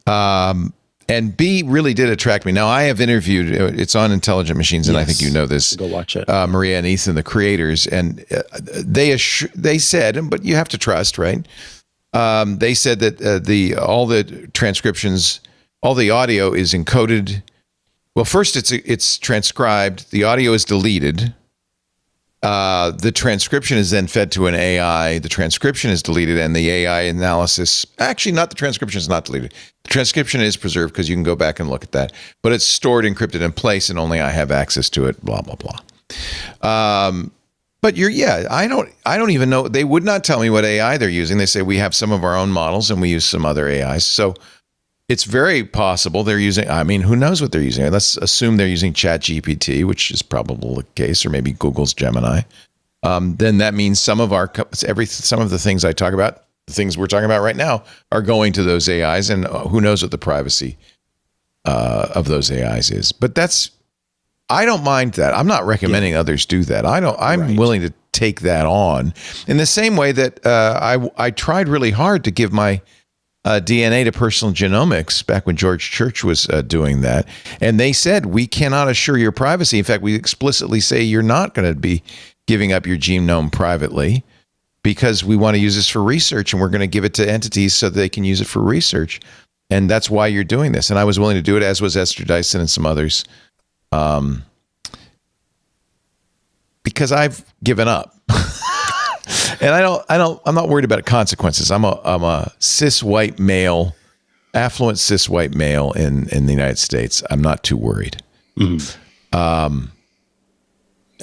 And B really did attract me. Now, I have interviewed, it's on Intelligent Machines, and I think you know this. Go watch it. Maria and Ethan, the creators, and they said, but you have to trust, right? They said that all the transcriptions, all the audio is encoded. Well, first it's transcribed. The audio is deleted. the transcription is then fed to an AI. The transcription is deleted, and the AI analysis. Actually, not the transcription is not deleted. The transcription is preserved because you can go back and look at that. But it's stored, encrypted in place, and only I have access to it. Blah blah blah. But I don't even know. They would not tell me what AI they're using. They say we have some of our own models and we use some other AIs. So it's very possible they're using, I mean, who knows what they're using? Let's assume they're using ChatGPT, which is probably the case, or maybe Google's Gemini. Then that means some of the things I talk about, the things we're talking about right now, are going to those AIs, and who knows what the privacy of those AIs is. But I don't mind that. I'm not recommending others do that. I'm willing to take that on in the same way that I tried really hard to give my DNA to Personal Genomics back when George Church was doing that. And they said, we cannot assure your privacy. In fact, we explicitly say you're not going to be giving up your genome privately because we want to use this for research, and we're going to give it to entities so that they can use it for research. And that's why you're doing this. And I was willing to do it, as was Esther Dyson and some others. Because I've given up. And I'm not worried about consequences. I'm a cis white male, affluent cis white male in the United States. I'm not too worried. Mm-hmm.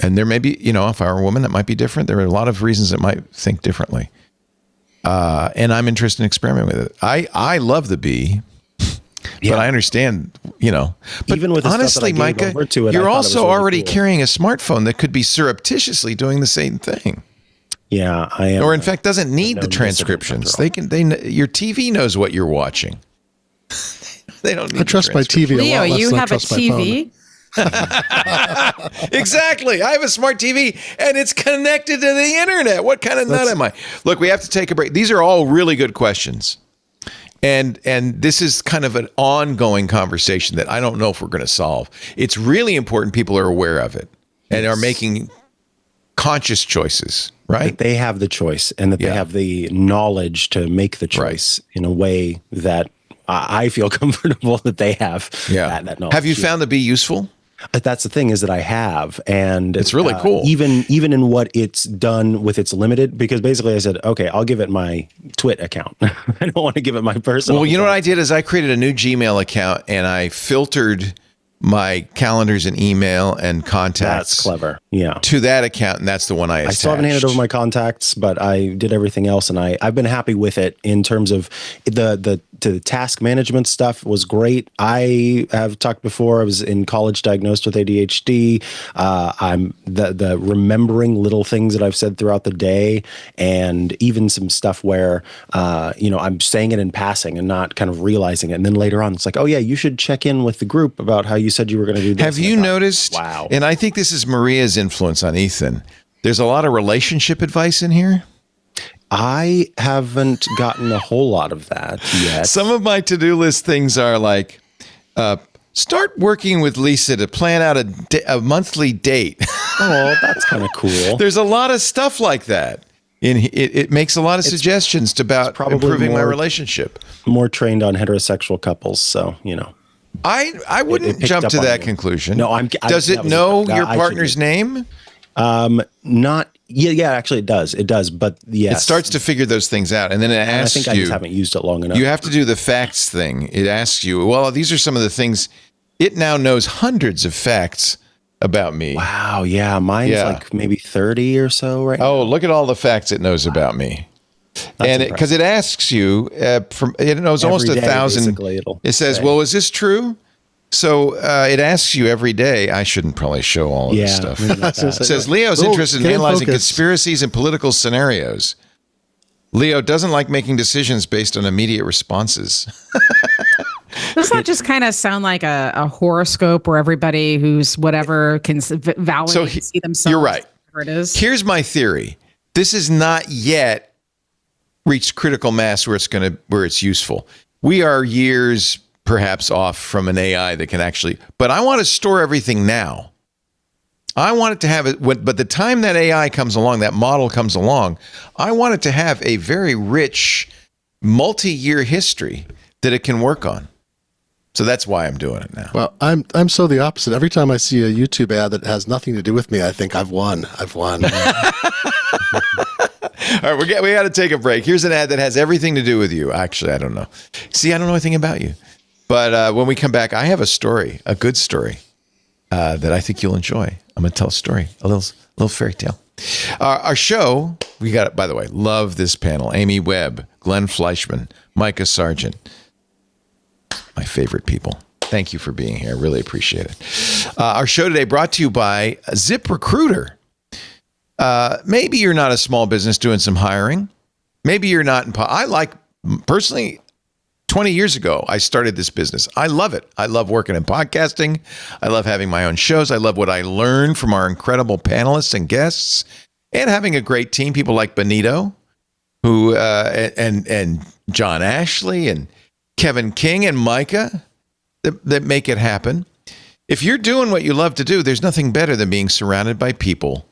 And there may be, if I were a woman, that might be different. There are a lot of reasons that might think differently. And I'm interested in experimenting with it. I love the bee. Yeah. But I understand, But even with honestly, Micah, you're also already carrying a smartphone that could be surreptitiously doing the same thing. Yeah, I am. Or in fact, doesn't need the transcriptions. Your TV knows what you're watching. They don't need. I trust my TV. Leo, a lot less you than have a TV. Exactly. I have a smart TV and it's connected to the internet. What kind of nut am I? Look, we have to take a break. These are all really good questions. And this is kind of an ongoing conversation that I don't know if we're going to solve. It's really important people are aware of it and are making conscious choices, right? That they have the choice and that they have the knowledge to make the choice in a way that I feel comfortable that they have that knowledge. Have you found the bee useful? That's the thing, is that I have, and it's really cool. Even in what it's done with its limited, because basically I said, okay, I'll give it my Twit account. I don't want to give it my personal. Well, what I did is I created a new Gmail account and I filtered my calendars and email and contacts. That's clever. Yeah. To that account, and that's the one I attached. I still haven't handed over my contacts, but I did everything else, and I've been happy with it in terms of the task management stuff was great. I have talked before. I was in college diagnosed with ADHD. I'm the remembering little things that I've said throughout the day, and even some stuff where I'm saying it in passing and not kind of realizing it, and then later on it's like, oh yeah, you should check in with the group about how you said you were going to do this. Have you noticed? Wow. And I think this is Maria's influence on Ethan. There's a lot of relationship advice in here. I haven't gotten a whole lot of that yet. Some of my to-do list things are like, start working with Lisa to plan out a monthly date. Oh, that's kind of cool. There's a lot of stuff like that. It makes a lot of suggestions about improving my relationship. More trained on heterosexual couples, so, I wouldn't jump to that conclusion. No, Does it know your partner's name? Not. Yeah, actually it does. It does, but yes. It starts to figure those things out, and then it asks you. I think I just haven't used it long enough. You have to do the facts thing. It asks you, well, these are some of the things. It now knows hundreds of facts about me. Wow, yeah. Mine's like maybe 30 or so right now. Oh, look at all the facts it knows about me. And because it asks you, it knows almost 1,000. It says, well, is this true? So it asks you every day. I shouldn't probably show all of this stuff. It says Leo's interested in analyzing conspiracies and political scenarios. Leo doesn't like making decisions based on immediate responses. Doesn't that just kind of sound like a horoscope where everybody who's whatever can validate and see themselves? You're right. Whatever it is. Here's my theory. This has not yet reached critical mass where it's useful. We are years perhaps off from an AI that can actually, but I want to store everything now. I want it to have it, but the time that AI comes along, that model comes along, I want it to have a very rich multi-year history that it can work on. So that's why I'm doing it now. Well, I'm so the opposite. Every time I see a YouTube ad that has nothing to do with me, I think I've won. All right, we got to take a break. Here's an ad that has everything to do with you. Actually, I don't know. See, I don't know anything about you. But when we come back, I have a story, a good story that I think you'll enjoy. I'm going to tell a story, a little fairy tale. Our show, we got it, by the way, love this panel. Amy Webb, Glenn Fleischman, Micah Sargent. My favorite people. Thank you for being here. Really appreciate it. Our show today brought to you by ZipRecruiter. Maybe you're not a small business doing some hiring. Maybe you're not. Personally, 20 years ago, I started this business. I love it. I love working in podcasting. I love having my own shows. I love what I learn from our incredible panelists and guests, and having a great team. People like Benito, who and John Ashley and Kevin King and Micah that make it happen. If you're doing what you love to do, there's nothing better than being surrounded by people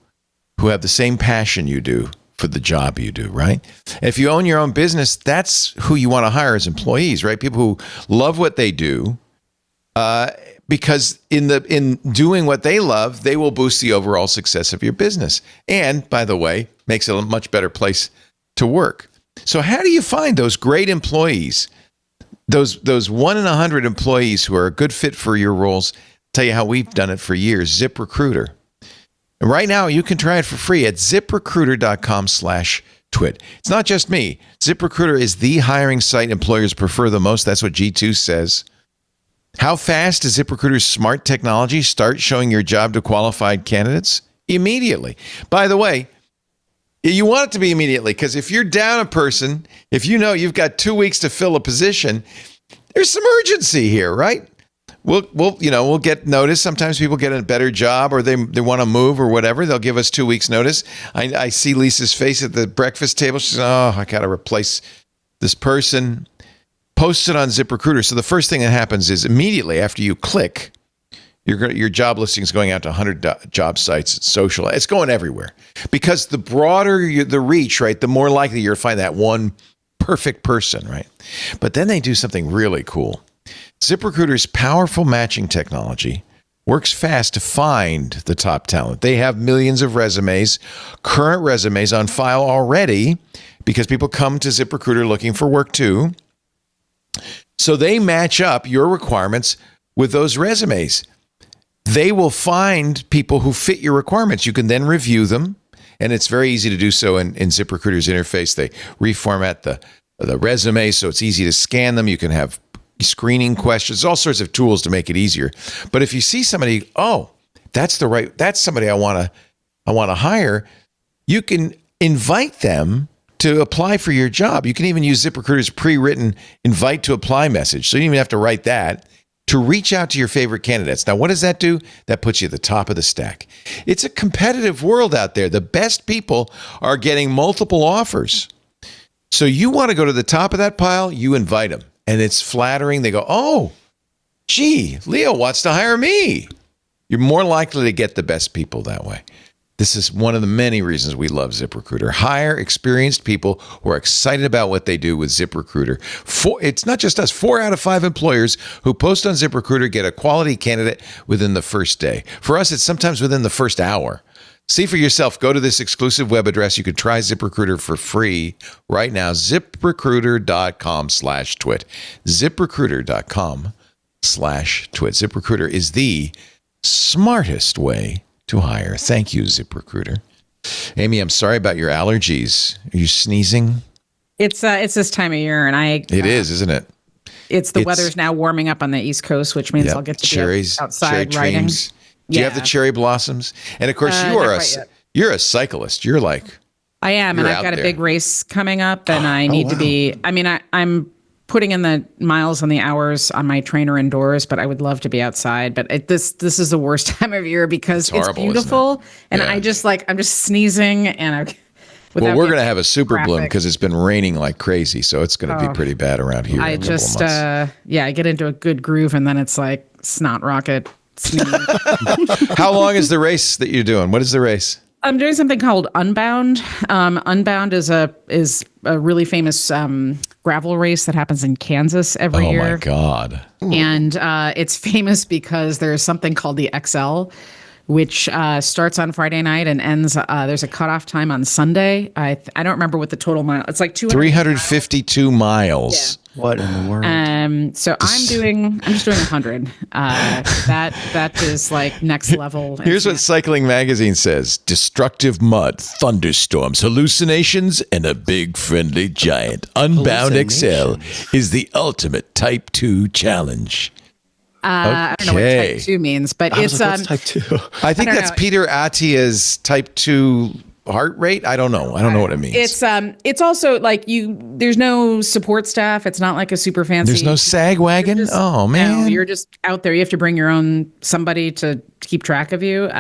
who have the same passion you do for the job you do, right? If you own your own business, that's who you want to hire as employees, right? People who love what they do, because in doing what they love, they will boost the overall success of your business. And by the way, makes it a much better place to work. So how do you find those great employees? Those 1 in 100 employees who are a good fit for your roles. Tell you how we've done it for years. ZipRecruiter. And right now, you can try it for free at ziprecruiter.com/twit. It's not just me. ZipRecruiter is the hiring site employers prefer the most. That's what G2 says. How fast does ZipRecruiter's smart technology start showing your job to qualified candidates? Immediately. By the way, you want it to be immediately, because if you're down a person, if you know you've got 2 weeks to fill a position, there's some urgency here, right? We'll get notice. Sometimes people get a better job, or they want to move or whatever. They'll give us 2 weeks notice. I see Lisa's face at the breakfast table. She says, "Oh, I got to replace this person." Post it on ZipRecruiter. So the first thing that happens is immediately after you click, your job listing is going out to 100 job sites, social. It's going everywhere, because the broader the reach, right, the more likely you're to find that one perfect person, right? But then they do something really cool. ZipRecruiter's powerful matching technology works fast to find the top talent. They have millions of resumes, current resumes on file already, because people come to ZipRecruiter looking for work too. So they match up your requirements with those resumes. They will find people who fit your requirements. You can then review them, and it's very easy to do so in ZipRecruiter's interface. They reformat the resume so it's easy to scan them. You can have screening questions, all sorts of tools to make it easier. But if you see somebody, that's somebody I want to hire, you can invite them to apply for your job. You can even use ZipRecruiter's pre-written invite to apply message. So you don't even have to write that, to reach out to your favorite candidates. Now, what does that do? That puts you at the top of the stack. It's a competitive world out there. The best people are getting multiple offers. So you want to go to the top of that pile, you invite them. And it's flattering. They go, "Oh, gee, Leo wants to hire me." You're more likely to get the best people that way. This is one of the many reasons we love ZipRecruiter. Hire experienced people who are excited about what they do with ZipRecruiter. It's not just us. 4 out of 5 employers who post on ZipRecruiter get a quality candidate within the first day. For us, it's sometimes within the first hour. See for yourself. Go to this exclusive web address. You can try ZipRecruiter for free right now. ZipRecruiter.com/twit. ZipRecruiter.com/twit. ZipRecruiter is the smartest way to hire. Thank you, ZipRecruiter. Amy, I'm sorry about your allergies. Are you sneezing? It's this time of year, and It is, isn't it? It's weather's now warming up on the East Coast, which means I'll get to be outside cherry riding. trees. Do you have the cherry blossoms? And of course, you're a cyclist. You're like, I am, and I've got a big race coming up, and I need to be. I mean, I'm putting in the miles and the hours on my trainer indoors, but I would love to be outside. But this is the worst time of year because it's horrible, beautiful, and I'm just sneezing, and we're going to have a super bloom because it's been raining like crazy, so it's going to be pretty bad around here. I just I get into a good groove, and then it's like snot rocket. How long is the race that you're doing? What is the race? I'm doing something called Unbound. Unbound is a really famous gravel race that happens in Kansas every year. Oh my God. And it's famous because there's something called the XL, which starts on Friday night and ends. There's a cutoff time on Sunday. I don't remember what the total mile. It's like 352 miles. What in the world? So I'm just doing 100. That is like next level. Here's what Cycling Magazine says: destructive mud, thunderstorms, hallucinations, and a big friendly giant. Unbound XL is the ultimate Type 2 challenge. I don't know what Type 2 means, but it's what's Type 2? I think that's Peter Attia's Type 2 heart rate. I don't know what it means. It's also like there's no support staff. It's not like a super fancy. There's no sag wagon. Oh man, no, you're just out there. You have to bring your own somebody to keep track of you.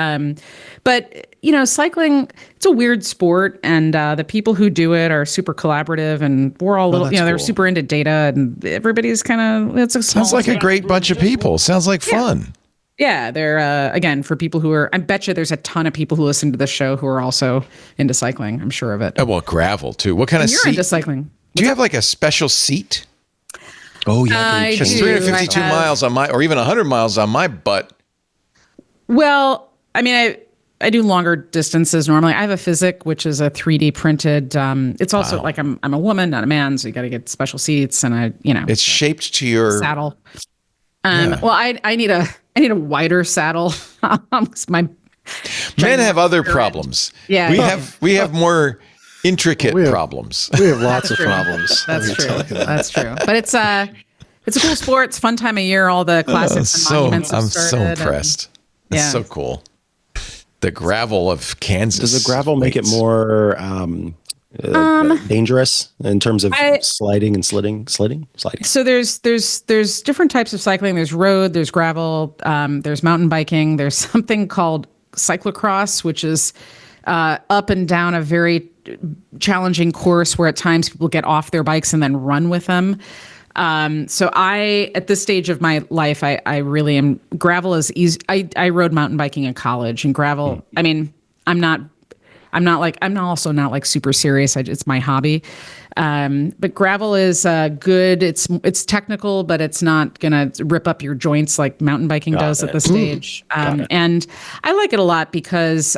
But cycling, it's a weird sport, and the people who do it are super collaborative, and we're all they're super into data, and everybody's kind of, it's a small. Sounds like a great bunch of people. Sounds like fun. Yeah, they're again, for people who are. I bet you there's a ton of people who listen to this show who are also into cycling. I'm sure of it. Oh, well, gravel too. What kind of seat? You're into cycling. Do you have like a special seat? Oh yeah, I Because do. 352 miles on or even 100 miles on my butt. Well, I mean, I do longer distances normally. I have a Physic, which is a 3D printed. It's also like I'm a woman, not a man, so you got to get special seats, and It's shaped to your saddle. Well, I need a wider saddle. My men have other problems. Yeah, we have more intricate problems. We have lots of problems. That's true. That's true. But it's a cool sport. It's a fun time of year. All the classics and monuments have I'm started. so impressed. It's so cool. The gravel of Kansas. Does the gravel make it more dangerous in terms of sliding and sliding? So there's different types of cycling. There's road, there's gravel, there's mountain biking. There's something called cyclocross, which is up and down a very challenging course where at times people get off their bikes and then run with them. So at this stage of my life, I really am. Gravel is easy. I rode mountain biking in college, and gravel. I mean, I'm also not like super serious. It's my hobby. But gravel is good. It's technical, but it's not gonna rip up your joints like mountain biking does at this stage. And I like it a lot because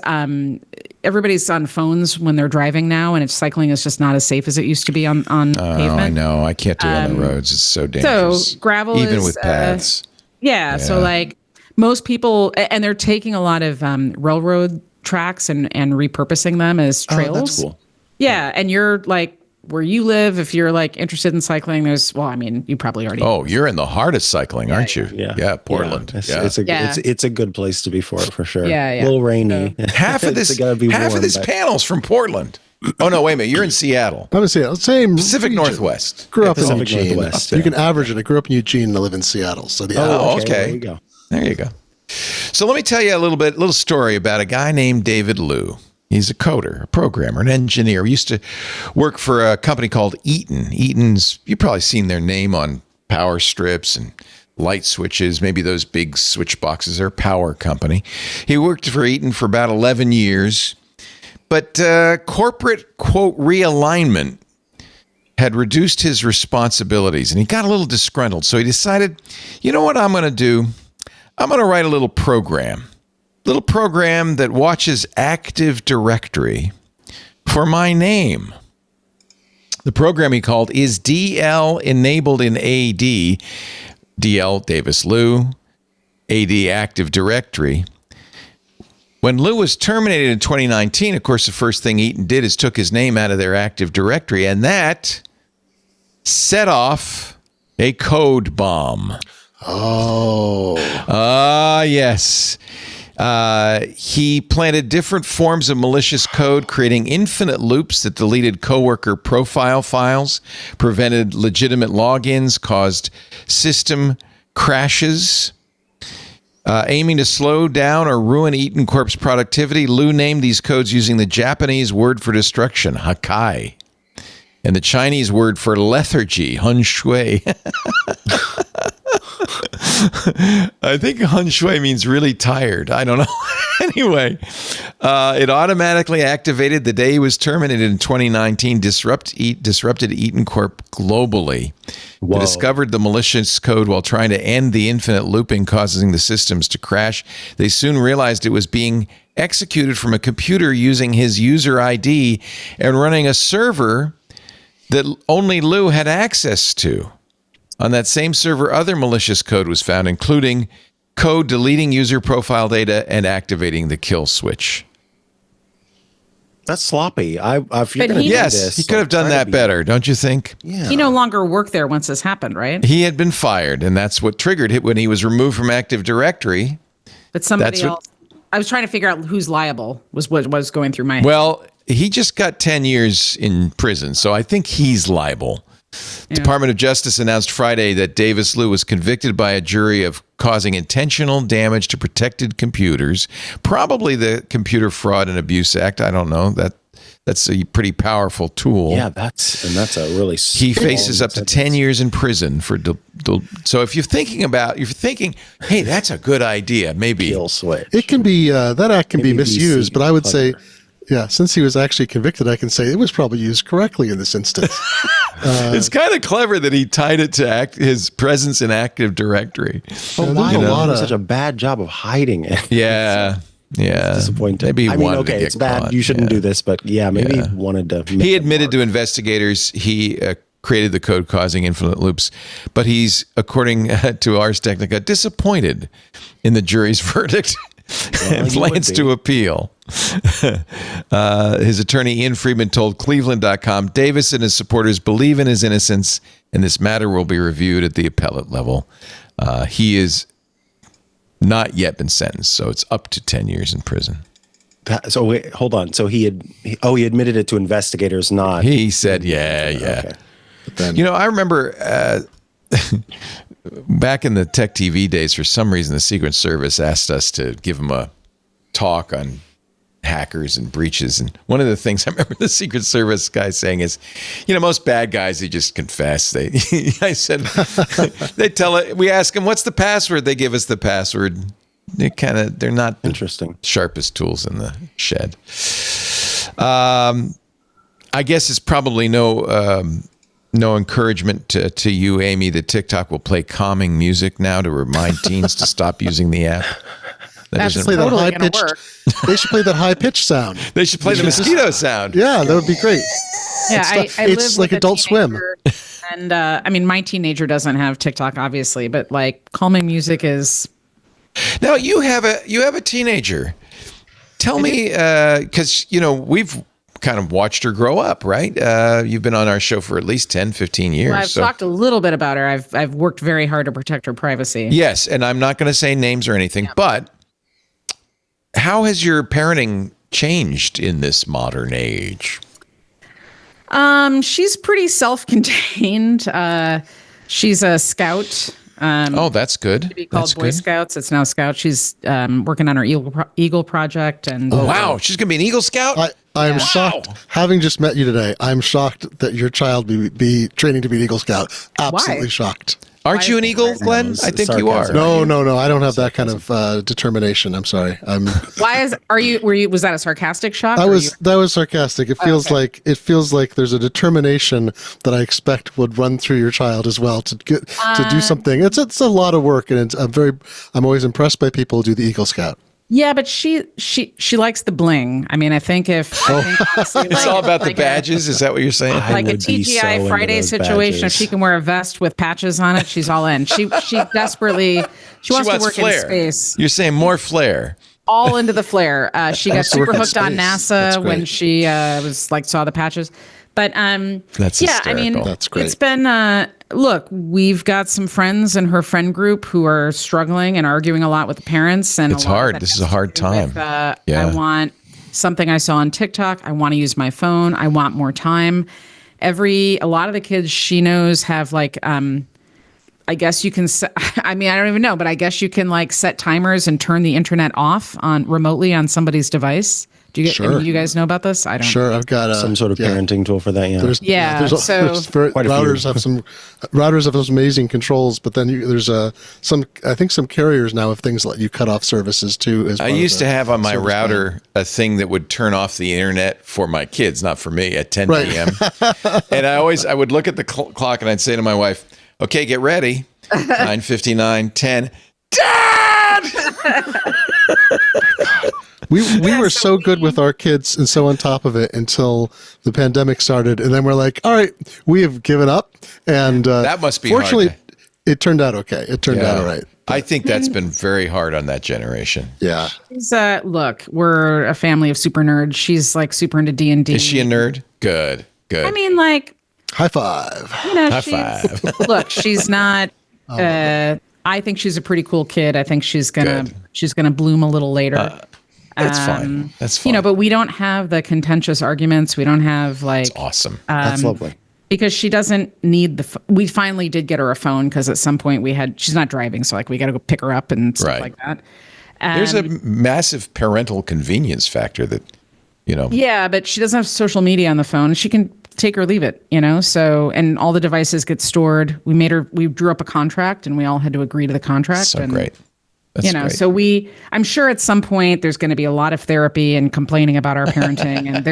everybody's on phones when they're driving now, and cycling is just not as safe as it used to be on pavement. I know. I can't do it on the roads. It's so dangerous. So gravel even is, with paths. Yeah. So like most people, and they're taking a lot of railroad tracks and repurposing them as trails. Oh, that's cool. Yeah, and you're like where you live, if you're like interested in cycling, you probably already. Oh, you're in the heart of cycling, aren't you? Yeah. Portland. Yeah. It's a good place to be for sure. Yeah. A little rainy. Half of this panel's from Portland. Oh no, wait a minute. You're in Seattle. I'm in Seattle. Same Pacific region. Northwest. Grew up in Pacific Eugene. Northwest, You can average it. I grew up in Eugene and I live in Seattle. So Okay. There you go. There you go. So let me tell you a little story about a guy named David Liu. He's a coder, a programmer, an engineer. He used to work for a company called Eaton. Eaton's, you've probably seen their name on power strips and light switches, maybe those big switch boxes. They're a power company. He worked for Eaton for about 11 years. But corporate, quote, realignment had reduced his responsibilities, and he got a little disgruntled. So he decided, you know what I'm going to do? I'm going to write a little program that watches Active Directory for my name. The program he called is DL enabled in AD, DL Davis Liu, AD Active Directory. When Liu was terminated in 2019, of course, the first thing Eaton did is took his name out of their Active Directory, and that set off a code bomb. Oh. Yes. He planted different forms of malicious code, creating infinite loops that deleted coworker profile files, prevented legitimate logins, caused system crashes. Aiming to slow down or ruin Eaton Corp's productivity, Liu named these codes using the Japanese word for destruction, hakai, and the Chinese word for lethargy, hun shui. I think hun shui means really tired. I don't know. Anyway, it automatically activated the day he was terminated in 2019, disrupted Eaton Corp globally. They discovered the malicious code while trying to end the infinite looping, causing the systems to crash. They soon realized it was being executed from a computer using his user ID and running a server that only Lou had access to. On that same server, other malicious code was found, including code deleting user profile data and activating the kill switch. That's sloppy. If you're But gonna do Yes, this, he could have done that better, don't you think? Yeah. He no longer worked there once this happened, right? He had been fired, and that's what triggered it when he was removed from Active Directory. But somebody That's what- else. I was trying to figure out who's liable. Was what was going through my head. Well, he just got 10 years in prison, so I think he's liable. Yeah. Department of Justice announced Friday that Davis Liu was convicted by a jury of causing intentional damage to protected computers, probably the Computer Fraud and Abuse Act. I don't know. That's a pretty powerful tool. Yeah, that's a really. He faces up to 10 years in prison for. So if you're thinking, hey, that's a good idea, maybe. Kill switch. It can be that act can be Maybe misused, VC but I would say, clever. yeah, since he was actually convicted, I can say it was probably used correctly in this instance. It's kind of clever that he tied it to his presence in Active Directory. But why there's a did lot he do of- such a bad job of hiding it? Yeah. Yeah. Disappointing. Maybe he I mean, wanted to okay, get it's bad. caught. You shouldn't Yeah. do this, but yeah, maybe Yeah. he wanted to. He admitted to investigators he created the code causing infinite loops, but he's, according to Ars Technica, disappointed in the jury's verdict and you would plans be. to appeal. His attorney, Ian Friedman, told Cleveland.com, Davis and his supporters believe in his innocence, and this matter will be reviewed at the appellate level. He is not yet been sentenced, so it's up to 10 years in prison. So wait, hold on. So he admitted it to investigators, not. He said, yeah. Okay. But then, I remember back in the Tech TV days, for some reason, the Secret Service asked us to give them a talk on hackers and breaches. And one of the things I remember the Secret Service guy saying is, most bad guys, they just confess. I said, we ask them, what's the password? They give us the password. They're not the Interesting. sharpest tools in the shed. I guess it's probably no encouragement to you, Amy, that TikTok will play calming music now to remind teens to stop using the app. That's play that totally gonna high-pitched. work. They should play that high pitched sound. They should play the mosquito sound. Yeah, that would be great. Yeah, It's I it's live like with a Adult Swim. teenager, and my teenager doesn't have TikTok, obviously, but like calming music is. Now you have a teenager. Tell me, because we've kind of watched her grow up, right? You've been on our show for at least 10, 15 years. Well, I've talked a little bit about her. I've worked very hard to protect her privacy. Yes, and I'm not going to say names or anything, but how has your parenting changed in this modern age? She's pretty self-contained. She's a scout. Oh, that's good. To be called That's Boy good. Scouts. It's now Scout. She's working on her Eagle project. And Wow, she's going to be an Eagle Scout? I am shocked. Having just met you today, I'm shocked that your child be training to be an Eagle Scout. Absolutely shocked. Aren't you an Eagle, Glenn? was I think you are. sarcasm. No. I don't have that kind of determination. I'm sorry. was that a sarcastic shock? That or was sarcastic. It feels like there's a determination that I expect would run through your child as well to do something. It's a lot of work, and I'm always impressed by people who do the Eagle Scout. Yeah, but she likes the bling. I mean, I think It's all about the badges. Is that what you're saying? Like a would be so TGI into Friday those situation. If badges. she can wear a vest with patches on it, she's all in. She desperately she wants to work flair. in space. You're saying more flair. All into the flare. She got Wants to work super in hooked on space. That's NASA great. when she saw the patches. But That's yeah, I mean, hysterical. That's great. it's been look, we've got some friends in her friend group who are struggling and arguing a lot with the parents, and It's a lot of hard. that This has is a to hard do time. with, Yeah. I want something I saw on TikTok. I want to use my phone. I want more time. A lot of the kids she knows have like I guess you can I mean, I don't even know, but I guess you can like set timers and turn the internet off remotely on somebody's device Do you, Sure. you guys know about this? I don't. Sure, I've got some sort of parenting tool for that. Yeah. There's routers have some amazing controls, but then there's some carriers now have things that let you cut off services too. I used to have on my router a thing that would turn off the internet for my kids, not for me, at 10 p.m. And I would look at the clock and I'd say to my wife, "Okay, get ready." 9:59, 10. Dad! We were so good with our kids and so on top of it until the pandemic started, and then we're like, all right, we have given up. And that must be fortunately, hard. It turned out okay. It turned out all right. I think that's been very hard on that generation. Yeah. Look, we're a family of super nerds. She's like super into D&D. Is she a nerd? Good. I mean, like, high five. High five. Look, she's not. I think she's a pretty cool kid. I think she's gonna bloom a little later. That's fine. That's fine. But we don't have the contentious arguments. We don't have like. That's awesome. That's lovely. Because she doesn't need we finally did get her a phone because at some point she's not driving, so like we got to go pick her up and stuff like that. There's a massive parental convenience factor that, Yeah, but she doesn't have social media on the phone. She can take or leave it, So, and all the devices get stored. We drew up a contract and we all had to agree to the contract. So great. That's great. So I'm sure at some point there's going to be a lot of therapy and complaining about our parenting. And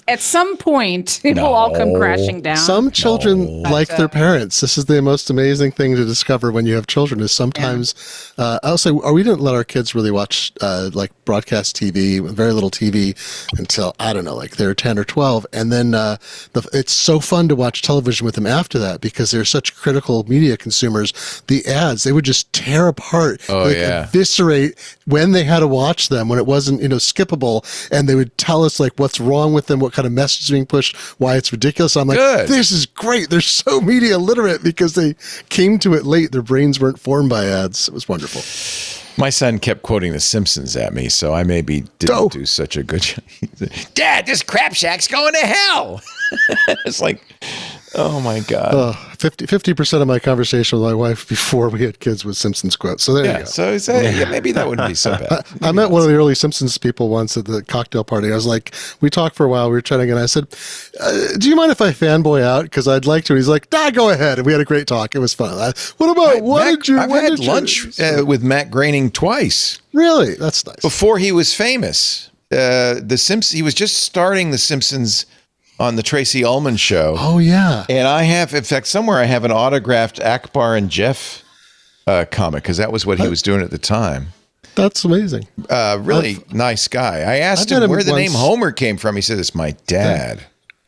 at some point it will all come crashing down. Some children like their parents. This is the most amazing thing to discover when you have children is sometimes, I'll say, we didn't let our kids really watch like broadcast TV, very little TV until, I don't know, like they're 10 or 12. And then it's so fun to watch television with them after that because they're such critical media consumers. The ads, they would just tear apart. Eviscerate when they had to watch them, when it wasn't, skippable, and they would tell us like what's wrong with them, what kind of message is being pushed, why it's ridiculous. I'm like, this is great. They're so media literate because they came to it late. Their brains weren't formed by ads. It was wonderful. My son kept quoting The Simpsons at me, so I maybe didn't do such a good job. Dad, this crap shack's going to hell. It's like, oh my God. 50% of my conversation with my wife before we had kids was Simpsons quotes. So there you go. So maybe that wouldn't be so bad. I met one of the early Simpsons people once at the cocktail party. I was like, we talked for a while. We were chatting, and I said, do you mind if I fanboy out? Because I'd like to. And he's like, go ahead. And we had a great talk. It was fun. I've had lunch with Matt Groening twice. Really? That's nice. Before he was famous. He was just starting The Simpsons on the Tracy Ullman show. Oh, yeah. And I have, in fact, somewhere I have an autographed Akbar and Jeff comic, because that was what he was doing at the time. That's amazing. Really nice guy. I asked him where the name Homer came from. He said, it's my dad.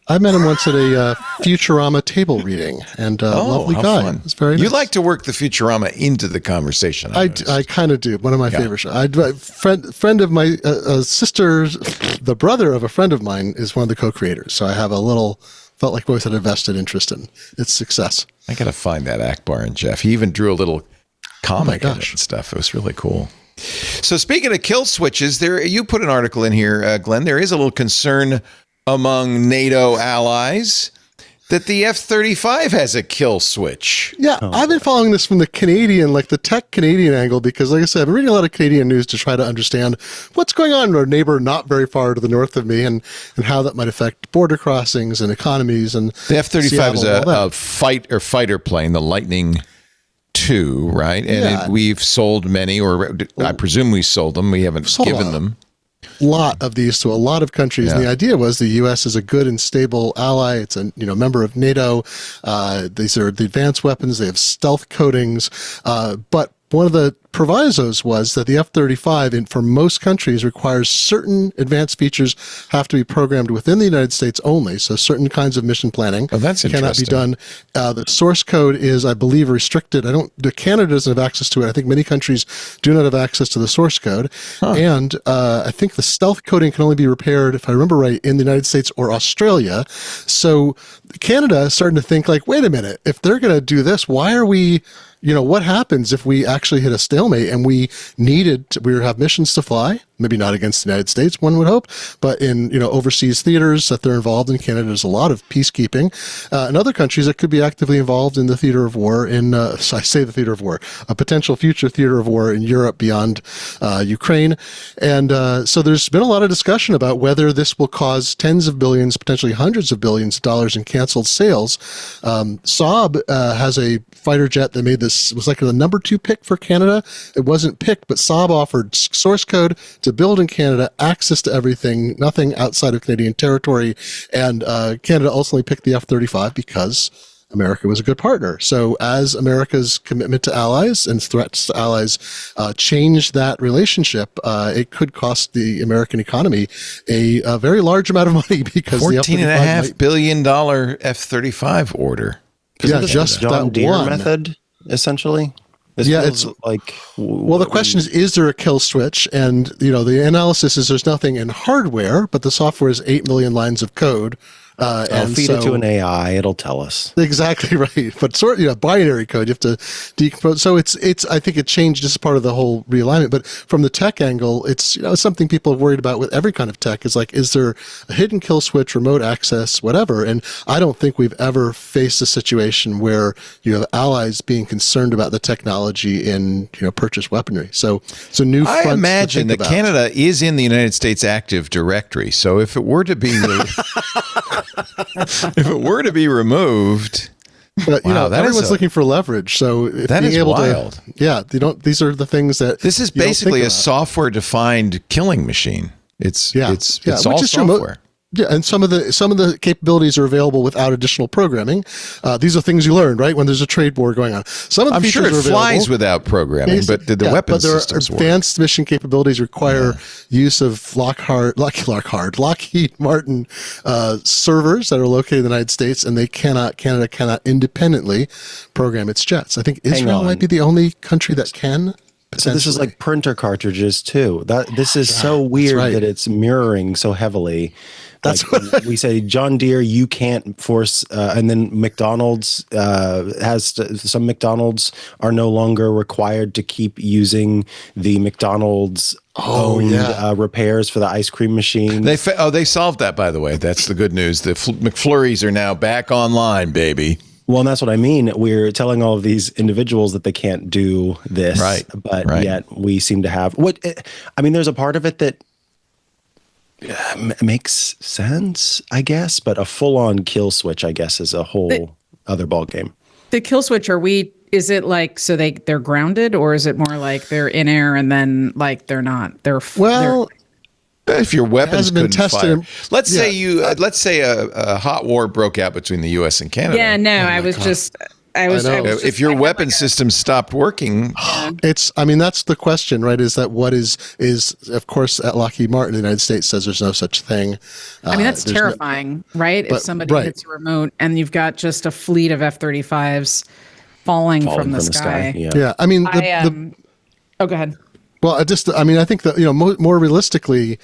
I met him once at a Futurama table reading, and lovely guy. Fun. It's very nice. You like to work the Futurama into the conversation. I kind of do. One of my favorite shows. Friend of my sister's, the brother of a friend of mine is one of the co-creators. So I have felt like we always had a vested interest in its success. I got to find that Akbar and Jeff. He even drew a little comic in it and stuff. It was really cool. So speaking of kill switches, you put an article in here, Glenn. There is a little concern among NATO allies that the F-35 has a kill switch. Yeah, I've been following this from the Canadian, like the tech Canadian angle, because like I said, I've been reading a lot of Canadian news to try to understand what's going on in our neighbor not very far to the north of me and how that might affect border crossings and economies. And the F-35 is a fighter plane, the Lightning II, right? And we've sold many, or I presume we sold them. We haven't given them. Lot of these to a lot of countries, and the idea was the U.S. is a good and stable ally. It's a member of NATO. These are the advanced weapons. They have stealth coatings, but one of the provisos was that the F-35, for most countries, requires certain advanced features have to be programmed within the United States only. So certain kinds of mission planning cannot be done. The source code is, I believe, restricted. Canada doesn't have access to it. I think many countries do not have access to the source code. And I think the stealth coding can only be repaired, if I remember right, in the United States or Australia. So Canada is starting to think like, wait a minute, if they're going to do this, why are we... what happens if we actually hit a stalemate and we have missions to fly, maybe not against the United States, one would hope, but in overseas theaters that they're involved in. Canada does a lot of peacekeeping. In other countries that could be actively involved in the theater of war, so I say the theater of war, a potential future theater of war in Europe beyond Ukraine. And so there's been a lot of discussion about whether this will cause tens of billions, potentially hundreds of billions of dollars in canceled sales. Saab has a fighter jet that was like the number 2 pick for Canada. It wasn't picked, but Saab offered source code to build in Canada, access to everything, nothing outside of Canadian territory. And Canada ultimately picked the F-35 because America was a good partner. So as America's commitment to allies and threats to allies change that relationship, it could cost the American economy a very large amount of money because $14.5 billion F-35 order. Isn't this just John Deere method, essentially? It's like, well, the question is there a kill switch? And the analysis is there's nothing in hardware, but the software is 8 million lines of code. And feed it to an AI, it'll tell us. Exactly right. But binary code, you have to decompose. So it's I think it changed as part of the whole realignment. But from the tech angle, it's something people are worried about with every kind of tech. Is like, is there a hidden kill switch, remote access, whatever? And I don't think we've ever faced a situation where you have allies being concerned about the technology in purchase weaponry. So new. I imagine that Canada is in the United States Active Directory. So if it were to be removed, but everyone's looking for leverage. So if that being is able wild. These are the things that this is basically a software-defined killing machine. It's all software. Yeah, and some of the capabilities are available without additional programming. These are things you learn, right, when there's a trade war going on. Some of the I'm sure it flies without programming, but the weapons systems work. Advanced mission capabilities require use of Lockheed Martin servers that are located in the United States, and Canada cannot independently program its jets. I think Israel might be the only country that can. So this is like printer cartridges too. This is so weird that it's mirroring so heavily. That's what we say. John Deere, you can't force, and then McDonald's some McDonald's are no longer required to keep using the McDonald's owned repairs for the ice cream machine. They solved that, by the way. That's the good news. The McFlurries are now back online, baby. Well, and that's what I mean. We're telling all of these individuals that they can't do this, but yet we seem to have there's a part of it that makes sense, I guess, but a full-on kill switch, I guess, is a whole other ball game. The kill switch, is it like so they're grounded, or is it more like they're in air and then like they're not? If your weapons couldn't fire. Let's say a hot war broke out between the U.S. and Canada. Yeah, no, I was just if your weapon system stopped working, that's the question, right? Is that what is of course at Lockheed Martin, the United States says there's no such thing. That's terrifying, right? If somebody hits a remote and you've got just a fleet of F-35s falling from the sky. Yeah. Go ahead. Well, I think that, more realistically,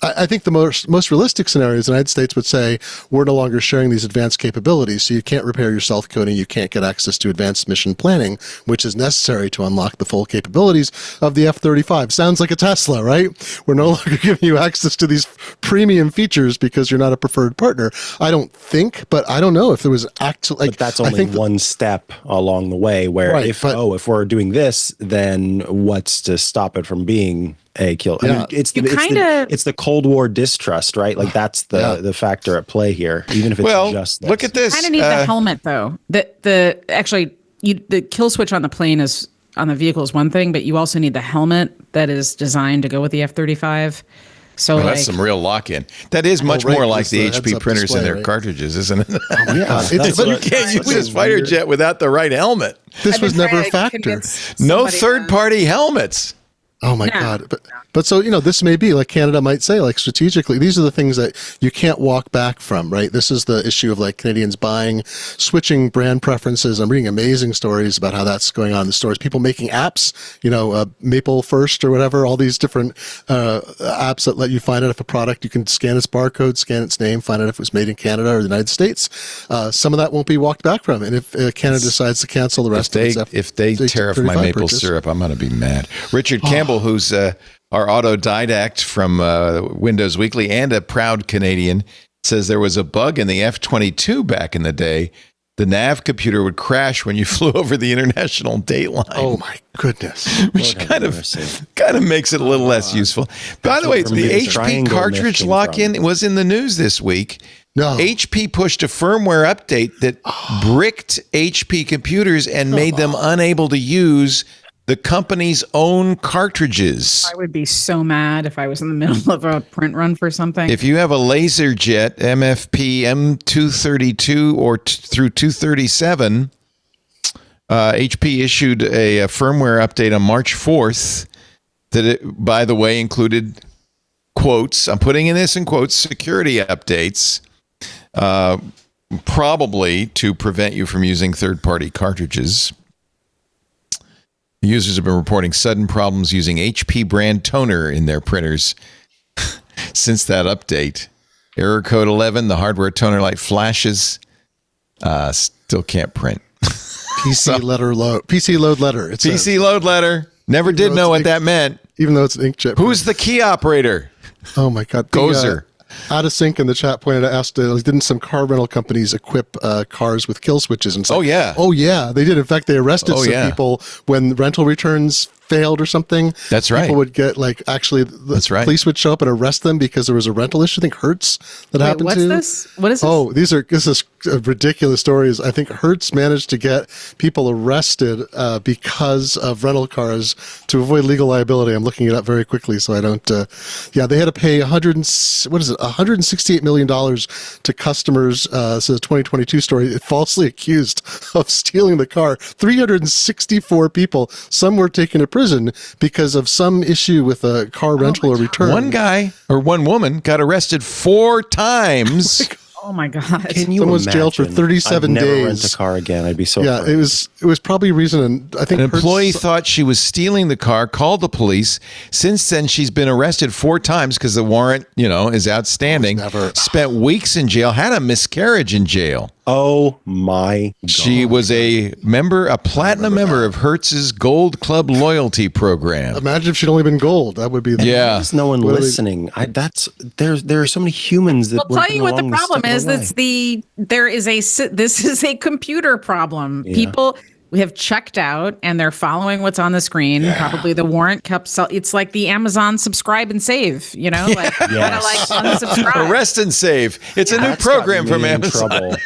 I think the most realistic scenario is the United States would say, we're no longer sharing these advanced capabilities, so you can't repair your self-coding, you can't get access to advanced mission planning, which is necessary to unlock the full capabilities of the F-35. Sounds like a Tesla, right? We're no longer giving you access to these premium features because you're not a preferred partner. I don't think, but I don't know if there was actually... But that's only one step along the way where if we're doing this, then what's to stop it from being a kill? It's the Cold War distrust, right? Like that's the factor at play here. Even if it's just this. Look at this. Kind of need the helmet though. The kill switch on the plane is on the vehicle is one thing, but you also need the helmet that is designed to go with the F-35. So that's some real lock-in. That is much more like the HP printers in their cartridges, isn't it? But you can't use this fighter jet without the right helmet. This was never a factor. No third-party helmets. Oh my God. But so, this may be like Canada might say, like strategically, these are the things that you can't walk back from, right? This is the issue of like Canadians switching brand preferences. I'm reading amazing stories about how that's going on in the stores. People making apps, Maple First or whatever, all these different apps that let you find out if a product, you can scan its barcode, scan its name, find out if it was made in Canada or the United States. Some of that won't be walked back from. And if Canada decides to cancel the rest of its if they tariff my maple syrup, I'm going to be mad. Richard Campbell, who's our autodidact from Windows Weekly and a proud Canadian, says there was a bug in the F-22 back in the day. The nav computer would crash when you flew over the international date line. Oh my goodness! Which kind of makes it a little less useful. By the way, the HP cartridge lock-in was in the news this week. No. HP pushed a firmware update that bricked HP computers and made them unable to use the company's own cartridges. I would be so mad if I was in the middle of a print run for something. If you have a LaserJet MFP M232 or through 237, HP issued a firmware update on March 4th that, it, by the way, included quotes. I'm putting in this in quotes, security updates, probably to prevent you from using third-party cartridges. Users have been reporting sudden problems using HP brand toner in their printers since that update. Error code 11, the hardware toner light flashes. Still can't print. PC load letter. It's PC load letter. Never did know what that meant. Even though it's an inkjet. Who's the key operator? Oh my God. Gozer. Out of sync in the chat asked, didn't some car rental companies equip cars with kill switches and stuff? Oh yeah, they did. In fact, they arrested some people when rental returns failed or something. That's right. People would get the police would show up and arrest them because there was a rental issue. I think Hertz happened what's to. This? What is this? Oh, this is ridiculous stories. I think Hertz managed to get people arrested because of rental cars to avoid legal liability. I'm looking it up very quickly so I don't. They had to pay $168 million to customers. This is a 2022 story. Falsely accused of stealing the car. 364 people. Some were taken to prison because of some issue with a car rental or return. One guy or one woman got arrested 4 times. Oh my God! Can you Someone was jailed for 37 I'd days. never rent a car again. I'd be so. Yeah, afraid. it was probably a reason. And I think an employee thought she was stealing the car, called the police. Since then, she's been arrested 4 times because the warrant, is outstanding. Spent weeks in jail. Had a miscarriage in jail. Oh my God. She was a platinum member of Hertz's Gold Club loyalty program. Imagine if she'd only been gold. That would be There's no one listening. There are so many humans that. I'll tell you what the problem is. This is a computer problem. Yeah. People have checked out and they're following what's on the screen. Yeah. Probably the warrant kept. It's like the Amazon subscribe and save. Like unsubscribe. Arrest and save. It's a new program from Amazon. Trouble.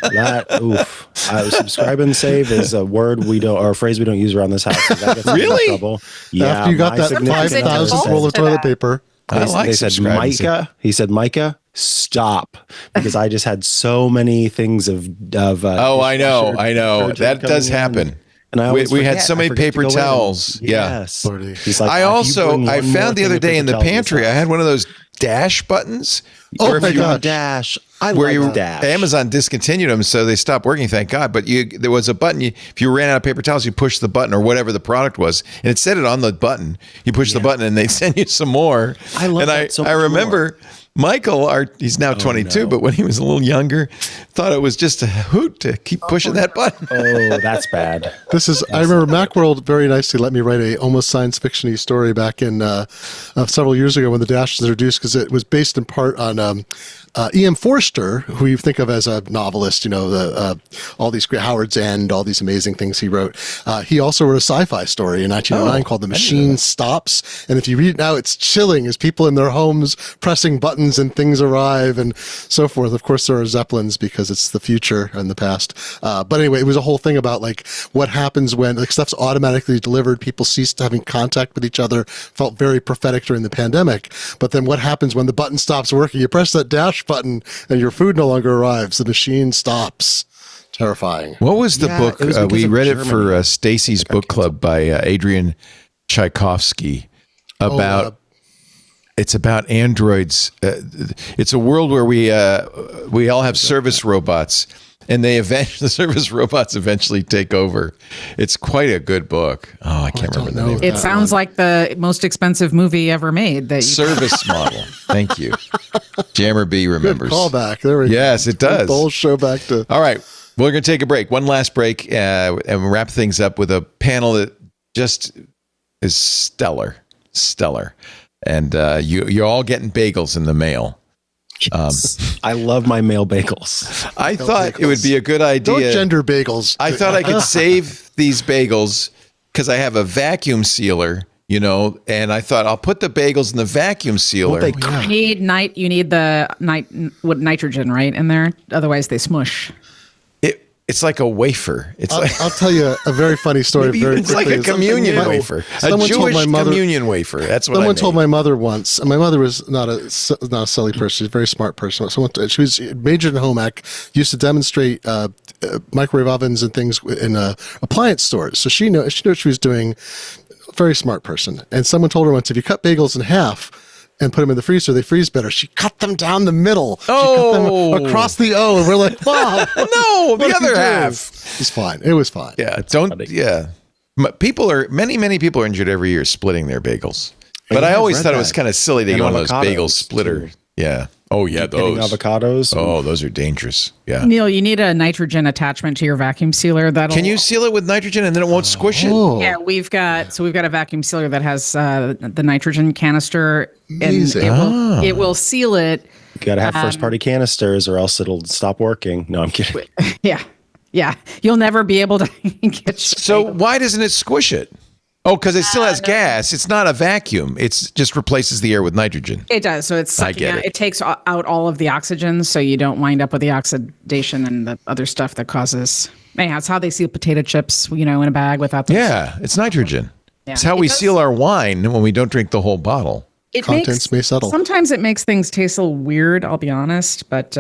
Subscribe and save is a word or a phrase we don't use around this house. That gets really? In trouble. Yeah. After you got that 5,000th roll of toilet paper. They said, Micah. He said, Micah, stop, because I just had so many things of. I know. That does happen. And we had so many paper towels. Yes. Yeah. He's like, I found the other day in the pantry, I had one of those dash buttons. Oh my God. Dash. I like Dash. Amazon discontinued them, so they stopped working, thank God. But there was a button. If you ran out of paper towels, you push the button or whatever the product was, and it said it on the button. You push the button, and they send you some more. I love that so much. I remember Michael, he's now 22, but when he was a little younger, thought it was just a hoot to keep pushing that button. Oh, that's bad. I remember Macworld very nicely let me write a almost science fiction-y story back in several years ago when the Dash was introduced, because it was based in part on E.M. Forster, who you think of as a novelist, all these great Howard's End, all these amazing things he wrote. He also wrote a sci-fi story in 1909 called The Machine Stops. And if you read it now, it's chilling as people in their homes pressing buttons and things arrive and so forth. Of course, there are Zeppelins because it's the future and the past. But anyway, it was a whole thing about what happens when stuff's automatically delivered. People ceased having contact with each other. Felt very prophetic during the pandemic. But then what happens when the button stops working? You press that dash button and your food no longer arrives. The machine stops. Terrifying. What was the book? We read it for Stacy's book club by Adrian Tchaikovsky about. It's about androids. It's a world where we all have service robots, and the service robots eventually take over. It's quite a good book. Oh, I can't remember the name. It sounds like the most expensive movie ever made. Service model. Thank you. Jammer B remembers. Good callback. There we go. Yes, it does. The whole show back to. All right, we're going to take a break. One last break, and wrap things up with a panel that just is stellar. and you're all getting bagels in the mail. I love my mail bagels. I thought it would be a good idea. Don't gender bagels. I thought I could save these bagels because I have a vacuum sealer, and I thought I'll put the bagels in the vacuum sealer. You need the nitrogen, right, in there? Otherwise they smush. It's like a wafer. I'll tell you a very funny story. It's like a communion wafer, a Jewish communion wafer. That's what someone told my mother once. And my mother was not a silly person; she's a very smart person. She was majored in home ec, used to demonstrate microwave ovens and things in appliance stores. So she knew what she was doing. Very smart person. And someone told her once, if you cut bagels in half and put them in the freezer, they freeze better. She cut them down the middle. Oh. She cut them across the O. And we're like, wow. No, the other half. It's fine. It was fine. Yeah, many people are injured every year splitting their bagels. But I always thought it was kind of silly to get one of those bagel splitter. Yeah. Oh, yeah, those. Avocados. Oh, those are dangerous. Yeah. Neil, you need a nitrogen attachment to your vacuum sealer. Can you seal it with nitrogen and then it won't squish it? Yeah, we've got a vacuum sealer that has the nitrogen canister. Amazing. And it will seal it. You got to have first party canisters or else it'll stop working. No, I'm kidding. Yeah. You'll never be able to get So why doesn't it squish it? Oh, because it still has gas. It's not a vacuum. It just replaces the air with nitrogen. It does. So it's sucking out. It takes out all of the oxygen, so you don't wind up with the oxidation and the other stuff that causes. Anyhow, it's how they seal potato chips, in a bag without the. Yeah, it's nitrogen. Yeah. It's how we does. Seal our wine when we don't drink the whole bottle. Contents may settle. Sometimes it makes things taste a little weird, I'll be honest, but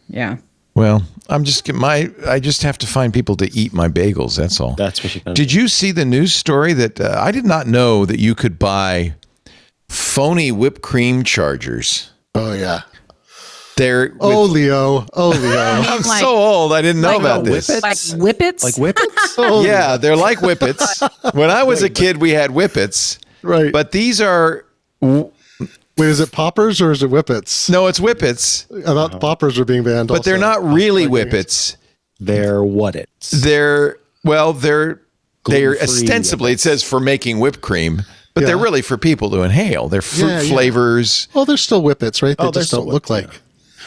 yeah. Well, I just have to find people to eat my bagels. That's all. That's what you can. Did you see the news story that I did not know that you could buy phony whipped cream chargers? Oh yeah. Leo. I'm so old. I didn't know about this. Like whippets? Like whippets? Yeah, they're like whippets. When I was a kid, we had whippets. Right. But these are. Wait, is it poppers or is it whippets? No, it's whippets. I thought the poppers were being banned. But they're not really whippets. They're what-its. They're ostensibly, it says for making whipped cream, but they're really for people to inhale. They're fruit flavors. Well, they're still whippets, right? They just don't look like.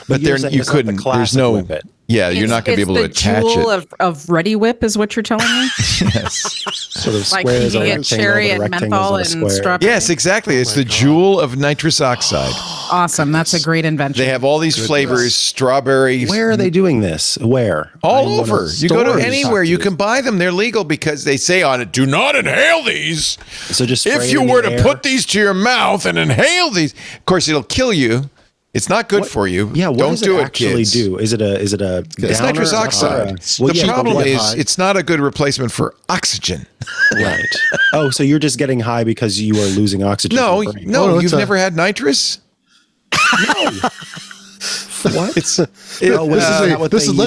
But you couldn't. The There's no. whippet. Yeah, you're not going to be able to attach the jewel it. of Ready Whip is what you're telling me? Yes. Sort of Like squares you on a can get rectangle, cherry the and rectangles menthol on a and square. strawberry. Yes, exactly. It's the jewel of nitrous oxide. Awesome. That's a great invention. They have all these flavors, strawberry. Where are they doing this? Where? All over. You go to anywhere, you can buy them. They're legal because they say on it, do not inhale these. So just spray if it you in were the to air. put these to your mouth and inhale these, of course, it'll kill you. It's not good for you. Yeah, what don't does do it it, actually kids. do? Is it a It's downer? nitrous oxide. The problem is it's not a good replacement for oxygen. Right. Oh, so you're just getting high because you are losing oxygen. No, from burning. no, you've never had nitrous? What? Let's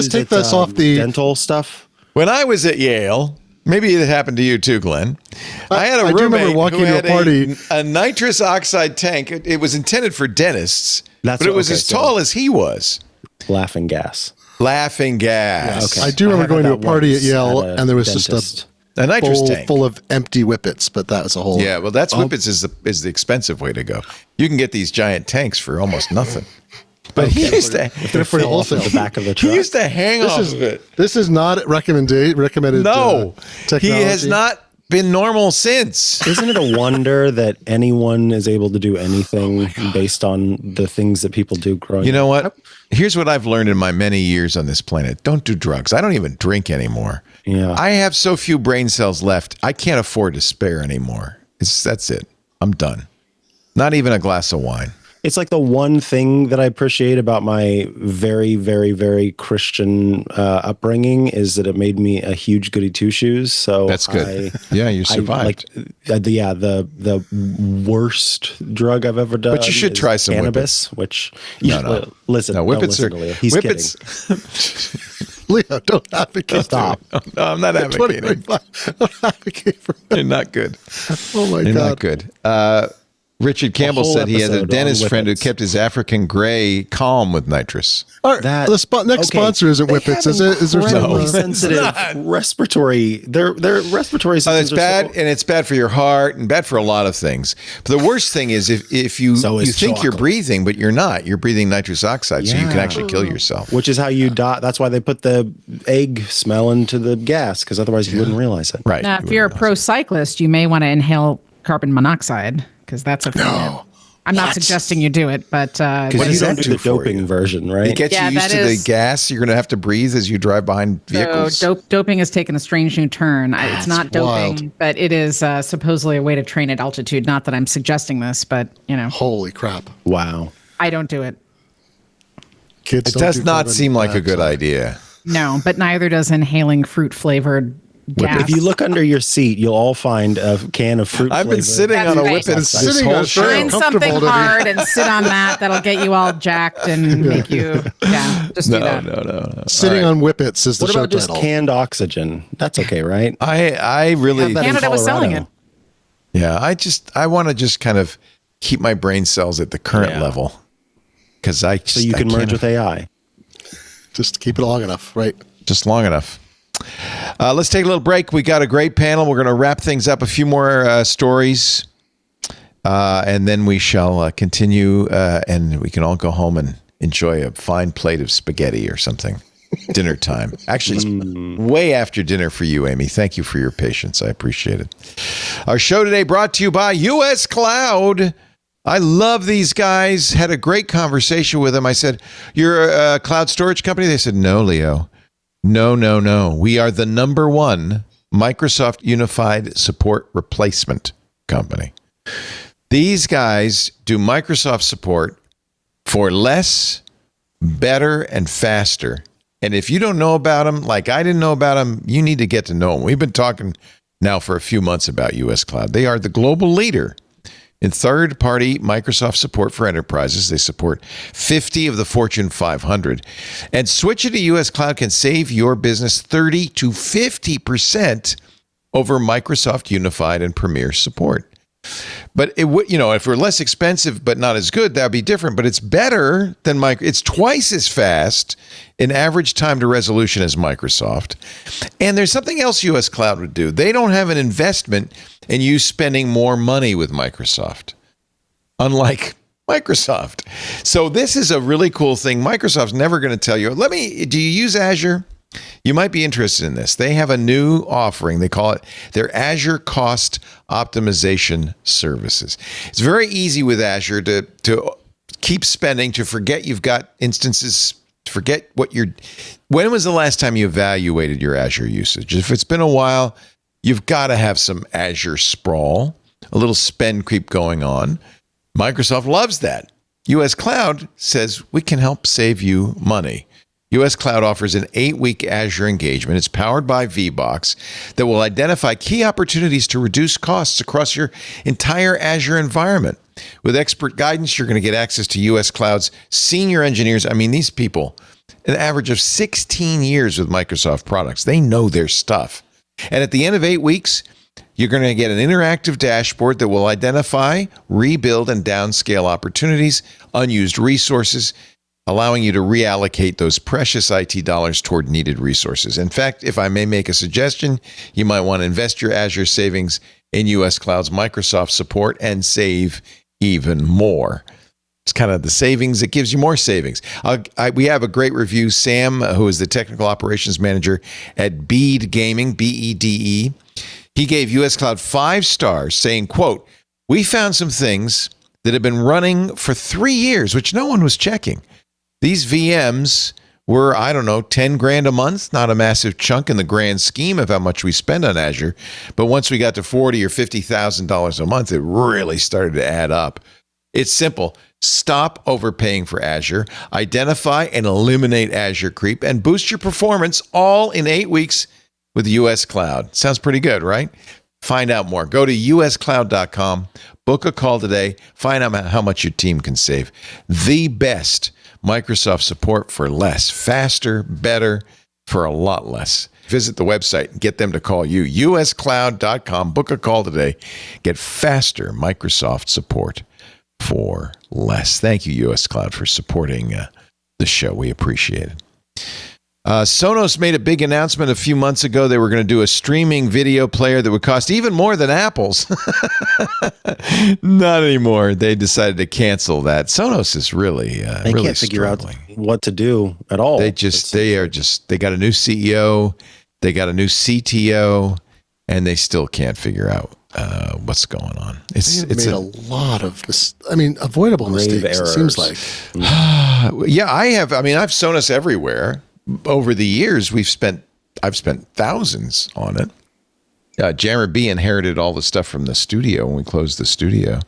take this off the dental stuff. When I was at Yale, maybe it happened to you too, Glenn. I had a do remember roommate walking who to a had party. a nitrous oxide tank. It was intended for dentists, That's but it was okay, as so- tall as he was. Laughing gas. Laughing gas. Okay. I do remember had going to a that party at once Yale, at a and there was dentist. just A nitrous bowl tank. full of empty whippets, but that was a whole. Yeah, well, that's whippets is the expensive way to go. You can get these giant tanks for almost nothing. But he used to. They're pretty Fell off wholesale. at the back of the truck. He used to hang off of it. This is not recommended. No, he technology. has not been normal since. Isn't it a wonder that anyone is able to do anything based on the things that people do growing You know up? what? Here's what I've learned in my many years on this planet. Don't do drugs. I don't even drink anymore. Yeah. I have so few brain cells left. I can't afford to spare anymore. That's it. I'm done. Not even a glass of wine. It's like the one thing that I appreciate about my very, very, very Christian upbringing is that it made me a huge goody two shoes. So That's good. Yeah, you survived. The worst drug I've ever done. But you should is try some cannabis, which No. listen. No, whippets don't listen are to Leo. He's whippets. Leo, don't advocate. Stop. No, I'm not advocating. Don't advocate for that. They're not good. Oh my They're god. not good. Richard Campbell said he had a dentist friend who kept his African gray calm with nitrous. Next sponsor isn't Whippets, is it? Is there some sensitive respiratory? Their respiratory systems it's bad, and it's bad for your heart and bad for a lot of things. But the worst thing is if you think you're breathing, but you're not. You're breathing nitrous oxide, so you can actually kill yourself. Which is how you die. That's why they put the egg smell into the gas, because otherwise you wouldn't realize it. Right. Now, if you're a pro cyclist, you may want to inhale carbon monoxide, because that's a I'm not suggesting you do it, but because you don't do the doping version, right? It gets you used to the gas you're going to have to breathe as you drive behind vehicles. So doping has taken a strange new turn. It's not doping, but it is supposedly a way to train at altitude. Not that I'm suggesting this, but Holy crap! Wow. I don't do it. Kids, it does not seem like a good idea. No, but neither does inhaling fruit-flavored gas. If you look under your seat, you'll all find a can of fruit. I've been sitting on a Whippets this whole show. Find something hard and sit on that. That'll get you all jacked and make you, just do that. No. Sitting on Whippets is the show title. What about just canned oxygen? That's okay, right? I really... Canada was selling it. Yeah, I want to just kind of keep my brain cells at the current level. Because so you can merge with AI. Just keep it long enough, right? Just long enough. Let's take a little break. We got a great panel. We're going to wrap things up, a few more stories, and then we shall continue, and we can all go home and enjoy a fine plate of spaghetti or something. Dinner time. Actually, it's way after dinner for you, Amy. Thank you for your patience. I appreciate it. Our show today brought to you by US Cloud. I love these guys. Had a great conversation with them. I said, "You're a cloud storage company?" They said, "No, Leo. No. We are the number one Microsoft Unified Support Replacement company." These guys do Microsoft support for less, better, and faster. And if you don't know about them, like I didn't know about them, you need to get to know them. We've been talking now for a few months about US Cloud. They are the global leader in third-party Microsoft support for enterprises. They support 50 of the Fortune 500. And switching to US Cloud can save your business 30 to 50% over Microsoft Unified and Premier support. But it would, if we're less expensive but not as good, that'd be different. But it's better than it's twice as fast in average time to resolution as Microsoft. And there's something else US Cloud would do. They don't have an investment in you spending more money with Microsoft, unlike Microsoft. So this is a really cool thing. Microsoft's never going to tell you, do you use Azure? You might be interested in this. They have a new offering. They call it their Azure Cost Optimization Services. It's very easy with Azure to keep spending, to forget you've got instances, to forget when was the last time you evaluated your Azure usage? If it's been a while, you've got to have some Azure sprawl, a little spend creep going on. Microsoft loves that. US Cloud says we can help save you money. US Cloud offers an 8-week Azure engagement. It's powered by VBox that will identify key opportunities to reduce costs across your entire Azure environment. With expert guidance, you're going to get access to US Cloud's senior engineers. I mean, these people, an average of 16 years with Microsoft products. They know their stuff. And at the end of 8 weeks, you're going to get an interactive dashboard that will identify, rebuild, and downscale opportunities, unused resources, allowing you to reallocate those precious IT dollars toward needed resources. In fact, if I may make a suggestion, you might want to invest your Azure savings in US Cloud's Microsoft support and save even more. It's kind of the savings that gives you more savings. We have a great review. Sam, who is the technical operations manager at Bede Gaming, BEDE, he gave US Cloud 5 stars, saying, quote, "We found some things that have been running for 3 years, which no one was checking. These VMs were, I don't know, 10 grand a month, not a massive chunk in the grand scheme of how much we spend on Azure. But once we got to $40,000 or $50,000 a month, it really started to add up. It's simple. Stop overpaying for Azure, identify and eliminate Azure creep, and boost your performance all in 8 weeks with US Cloud." Sounds pretty good, right? Find out more. Go to uscloud.com, book a call today, find out how much your team can save. The best Microsoft support for less, faster, better, for a lot less. Visit the website and get them to call you. uscloud.com. Book a call today. Get faster Microsoft support. for less. Thank you, US Cloud, for supporting the show. We appreciate it. Sonos made a big announcement a few months ago. They were going to do a streaming video player that would cost even more than Apple's. Not anymore. They decided to cancel that. Sonos is really they really can't figure struggling. out what to do at all. They got a new CEO, they got a new CTO, and they still can't figure out what's going on. It's made a lot of avoidable mistakes. Errors. It seems like. Yeah, I've Sonos everywhere. Over the years, I've spent thousands on it. Jammer B inherited all the stuff from the studio when we closed the studio.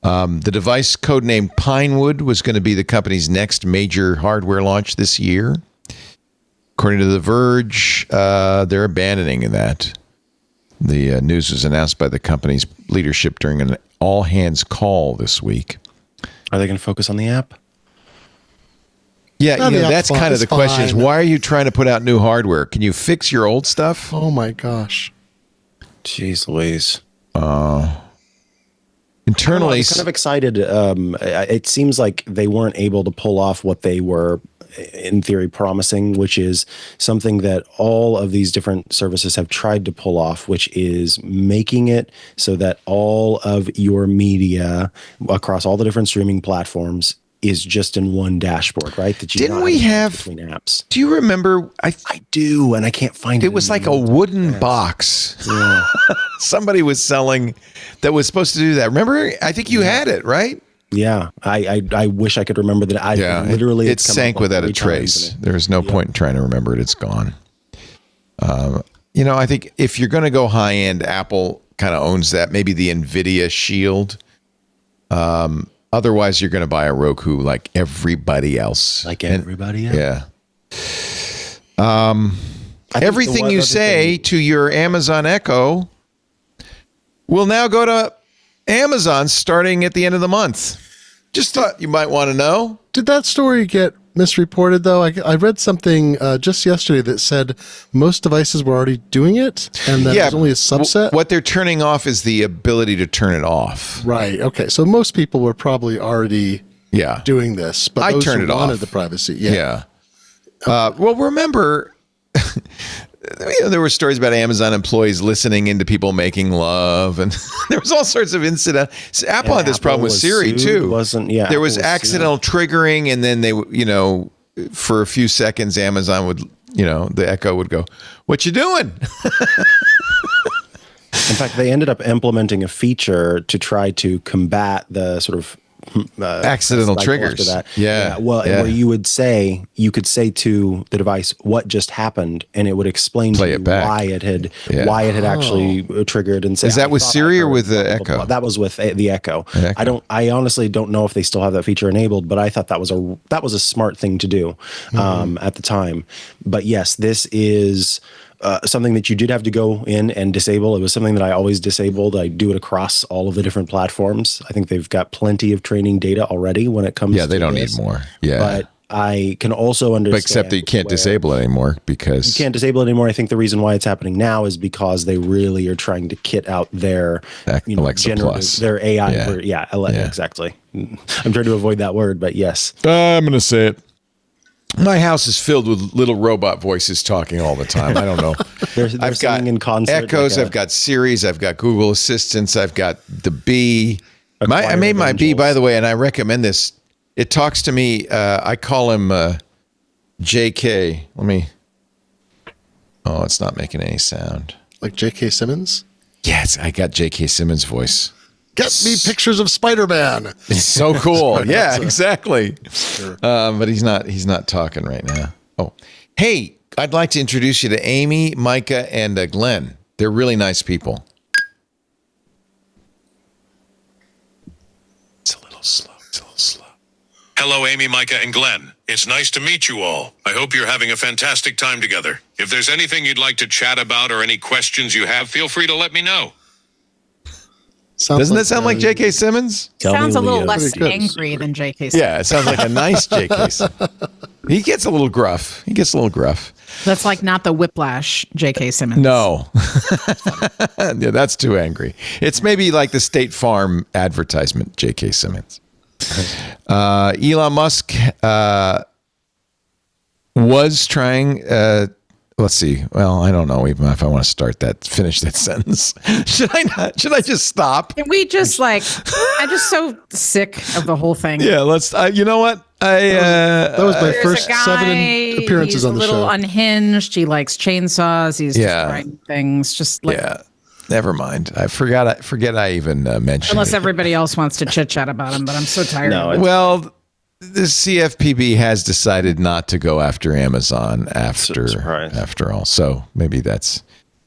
The device codenamed Pinewood was going to be the company's next major hardware launch this year. According to The Verge, they're abandoning that. The news was announced by the company's leadership during an all-hands call this week. Are they going to focus on the app? Yeah, that's kind of the question is, why are you trying to put out new hardware? Can you fix your old stuff? Oh, my gosh. Jeez Louise. Internally, I'm kind of excited. It seems like they weren't able to pull off what they were, in theory, promising, which is something that all of these different services have tried to pull off, which is making it so that all of your media across all the different streaming platforms is just in one dashboard, right? That you didn't we have between apps. Do you remember? I do, and I can't find it. It was like a wooden box. Yeah. Somebody was selling that was supposed to do that. Remember? I think you had it, right? Yeah, I wish I could remember that. Literally, it sank without a trace. There's no point in trying to remember it. It's gone. I think if you're going to go high end, Apple kind of owns that. Maybe the Nvidia Shield. Otherwise, you're going to buy a Roku like everybody else. Yeah. Everything you say to your Amazon Echo will now go to Amazon starting at the end of the month. Just thought you might want to know. Did that story get misreported, though? I read something just yesterday that said most devices were already doing it, and that was only a subset. What they're turning off is the ability to turn it off. Right. Okay. So most people were probably already doing this, but I those turned who it wanted off. the privacy. Yeah. Well, remember, there were stories about Amazon employees listening into people making love, and there was all sorts of incident. Apple had this problem with Siri too. There was accidental triggering, and then they, for a few seconds, Amazon would, the Echo would go, "What you doing?" In fact, they ended up implementing a feature to try to combat the sort of accidental triggers. Where you could say to the device what just happened, and it would explain to you why it had actually triggered. And say, is that with Siri or with the Echo? That was with the Echo. I honestly don't know if they still have that feature enabled, but I thought that was a smart thing to do at the time. But yes, this is something that you did have to go in and disable. It was something that I always disabled. I do it across all of the different platforms. I think they've got plenty of training data already when it comes to they don't need more. Yeah. But I can also understand. Except that you can't disable it anymore because... You can't disable it anymore. I think the reson why it's happening now is because they really are trying to kit out their Alexa Plus. Their AI. Exactly. I'm trying to avoid that word, but yes. I'm going to say it. My house is filled with little robot voices talking all the time. I don't know. I've got in concert, Echoes, I've got Siris, I've got Google Assistants, I've got the Bee. I made my Bee, by the way, and I recommend this. It talks to me. I call him JK. Oh, it's not making any sound. Like J.K. Simmons? Yes, I got J.K. Simmons' voice. Get me pictures of Spider-Man. It's so cool. Yeah, exactly. Sure. But he's not talking right now. Oh, hey, I'd like to introduce you to Amy, Micah, and Glenn. They're really nice people. It's a little slow. Hello, Amy, Micah, and Glenn. It's nice to meet you all. I hope you're having a fantastic time together. If there's anything you'd like to chat about or any questions you have, feel free to let me know. Doesn't that sound like J.K. Simmons? Sounds a little less angry than J.K. Simmons. Yeah, it sounds like a nice J.K. Simmons. He gets a little gruff. That's like not the Whiplash J.K. Simmons. No. Yeah, that's too angry. It's maybe like the State Farm advertisement, J.K. Simmons. Elon Musk was trying... let's see. Well, I don't know even if I want to finish that sentence. Should I not? Should I just stop? Can we just I'm just so sick of the whole thing. Yeah, let's, you know what? That was my first guy, 7 appearances on the show. He's a little unhinged. He likes chainsaws. He's just writing things. Just like, never mind. I forget I even mentioned unless everybody else wants to chit chat about him, but I'm so tired of it. Well, the CFPB has decided not to go after Amazon after all. So maybe that's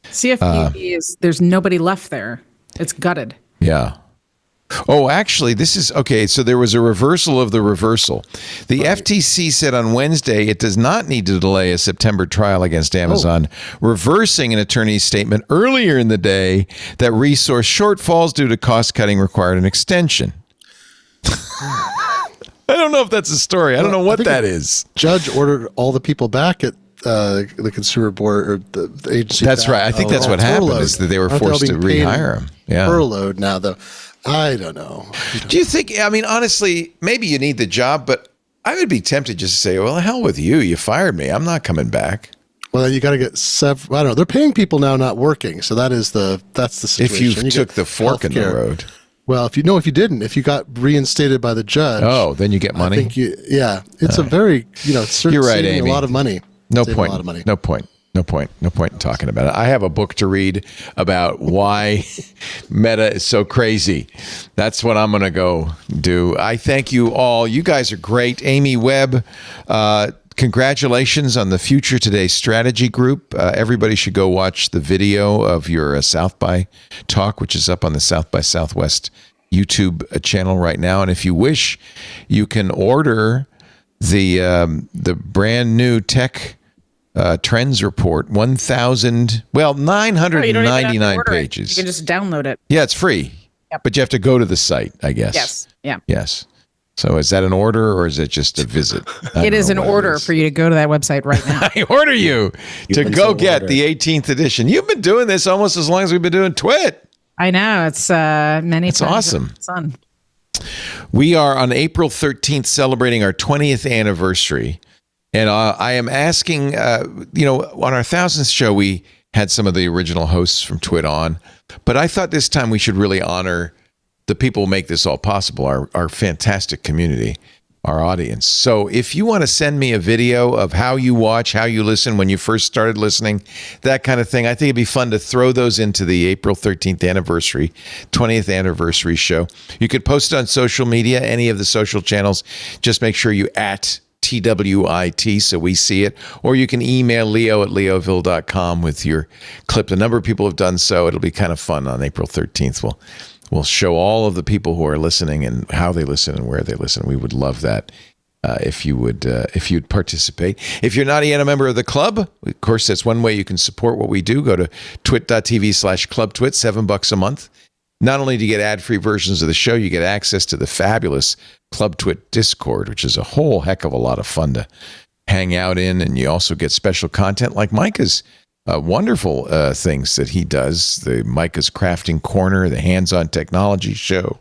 CFPB is there's nobody left there. It's gutted. Yeah. Oh, actually, this is okay. So there was a reversal of the reversal. The FTC said on Wednesday it does not need to delay a September trial against Amazon, reversing an attorney's statement earlier in the day that resource shortfalls due to cost cutting required an extension. I don't know if that's a story. I don't know what that is. Judge ordered all the people back at the consumer board or the agency. That's right. I think that's what happened is that they were forced to rehire him. Yeah. Furloughed now, though. I don't know. Do you think, I mean, honestly, maybe you need the job, but I would be tempted just to say, well, hell with you. You fired me. I'm not coming back. Well, you got to get I don't know. They're paying people now not working. So that's the situation. If you took the fork in the road. Well, if you didn't, if you got reinstated by the judge. Oh, then you get money. I think it's a very, you're right, Amy. A lot of money. No point. A lot of money. No point in talking about it. I have a book to read about why Meta is so crazy. That's what I'm going to go do. I thank you all. You guys are great. Amy Webb, congratulations on the Future Today Strategy Group. Everybody should go watch the video of your South by talk, which is up on the South by Southwest YouTube channel right now. And if you wish, you can order the brand new tech trends report, 999 pages. You can just download it. Yeah, it's free, but you have to go to the site, I guess. Yes. Yeah. Yes. So is that an order or is it just a visit? It is an order for you to go to that website right now. I order you to go get the 18th edition. You've been doing this almost as long as we've been doing Twit. I know. It's many times. It's awesome. Fun. We are on April 13th celebrating our 20th anniversary. And I am asking, on our 1000th show, we had some of the original hosts from Twit on. But I thought this time we should really honor the people who make this all possible, our fantastic community, our audience. So if you want to send me a video of how you watch, how you listen when you first started listening, that kind of thing, I think it'd be fun to throw those into the April 13th anniversary, 20th anniversary show. You could post it on social media, any of the social channels. Just make sure you @TWIT so we see it. Or you can email leo@leoville.com with your clip. A number of people have done so. It'll be kind of fun on April 13th. We'll show all of the people who are listening and how they listen and where they listen. We would love that if you'd participate. If you're not yet a member of the club, of course, that's one way you can support what we do. Go to twit.tv/clubtwit, $7 a month. Not only do you get ad-free versions of the show, you get access to the fabulous Club Twit Discord, which is a whole heck of a lot of fun to hang out in. And you also get special content like Micah's wonderful things that he does. The Micah's Crafting Corner, the Hands-On Technology Show,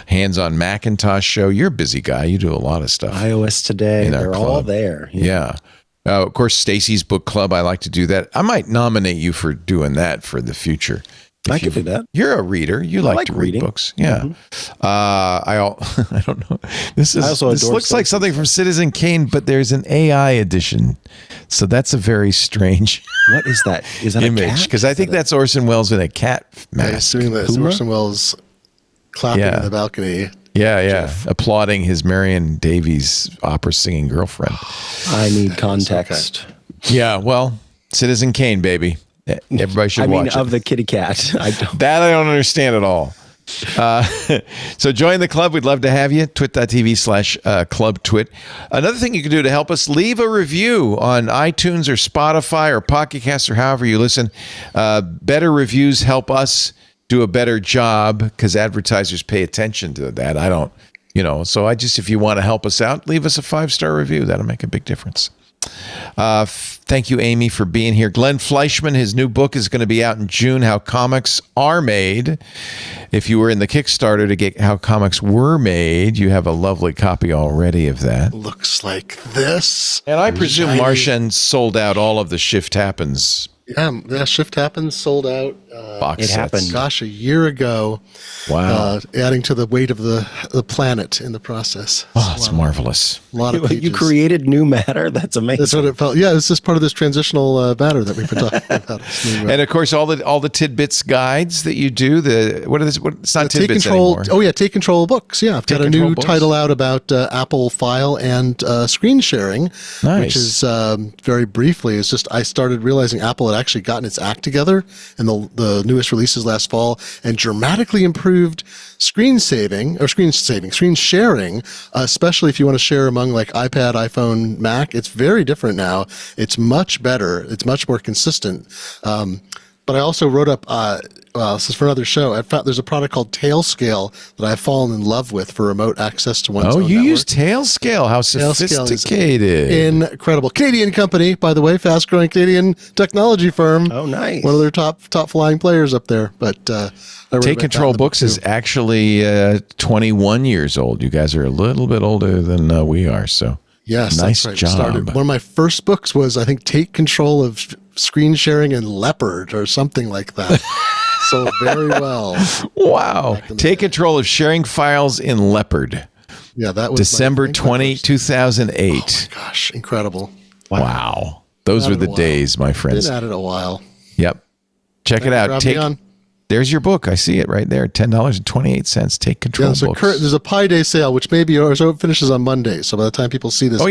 Hands-On Macintosh Show. You're a busy guy. You do a lot of stuff. iOS Today. They're all there. Yeah. Of course, Stacy's Book Club. I like to do that. I might nominate you for doing that for the future. I could do that. You're a reader. You like to read books. Yeah. Mm-hmm. I don't know. This looks like something from Citizen Kane, but there's an AI edition. So that's a very strange. What is that? Is that image? Because I think that's Orson Welles in a cat mask. That's Orson Welles clapping in the balcony. Yeah. Applauding his Marion Davies opera singing girlfriend. I need context. Yeah. Well, Citizen Kane, baby. Everybody should watch it. Of the kitty cat. I don't understand at all. So join the club. We'd love to have you. Twit.tv/clubtwit. Another thing you can do to help us, leave a review on iTunes or Spotify or Pocket Cast or however you listen. Better reviews help us do a better job because advertisers pay attention to that. I don't, so if you want to help us out, leave us a 5-star review. That'll make a big difference. Thank you, Amy, for being here. Glenn Fleischman, his new book is going to be out in June, How Comics Are Made. If you were in the Kickstarter to get How Comics Were Made, you have a lovely copy already of that. Looks like this. And I presume Martian sold out all of the Shift Happens. Yeah, Shift Happens sold out. Box it sets. happened. Gosh, a year ago. Wow. Adding to the weight of the planet in the process. Oh, it's marvelous. A lot of pages. You created new matter? That's amazing. That's what it felt. Yeah, it's just part of this transitional matter that we've been talking about. And of course, all the tidbits guides that you do. It's not tidbits anymore. Oh yeah, Take Control Books. Yeah, I've got a new title out about Apple File and screen sharing. Nice. Which is very briefly. It's just I started realizing Apple had actually gotten its act together in the newest releases last fall and dramatically improved screen sharing, especially if you want to share among like iPad, iPhone, Mac. It's very different now. It's much better. It's much more consistent. But I also wrote up, this is for another show. I found there's a product called Tailscale that I've fallen in love with for remote access to one's own you network. use Tailscale. How sophisticated. Incredible. Canadian company, by the way, fast-growing Canadian technology firm. Oh, nice. One of their top flying players up there. But Take Control Books is actually 21 years old. You guys are a little bit older than we are, so yes, nice that's right. job. One of my first books was, I think, Take Control of Screen Sharing in Leopard or something like that. So very well. Wow. Take control of sharing files in Leopard. Yeah, that was December 2008. Oh my gosh, incredible. Wow. Those were the days, my friends. Been at it a while. Yep. Check it out. There's your book. I see it right there. $10.28. Take Control Books. There's a Pi Day sale, which maybe finishes on Monday. So by the time people see this,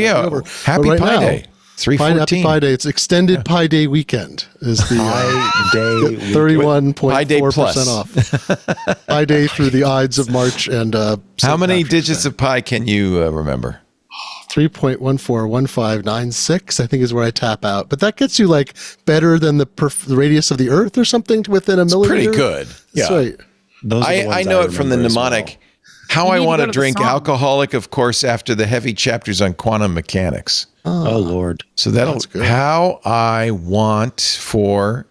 Happy Pi Day. 3/14. Happy Pi Day. It's extended Pi Day weekend. Is the Pi Day 31.4% off. Pi Day through the Ides of March and how many digits of pi can you remember? 3.141596, I think, is where I tap out. But that gets you like better than the radius of the Earth or something within a millimeter. Pretty good. That's right. I know it from the mnemonic. How I want to drink alcoholic, of course, after the heavy chapters on quantum mechanics. Oh Lord. So that's how I want for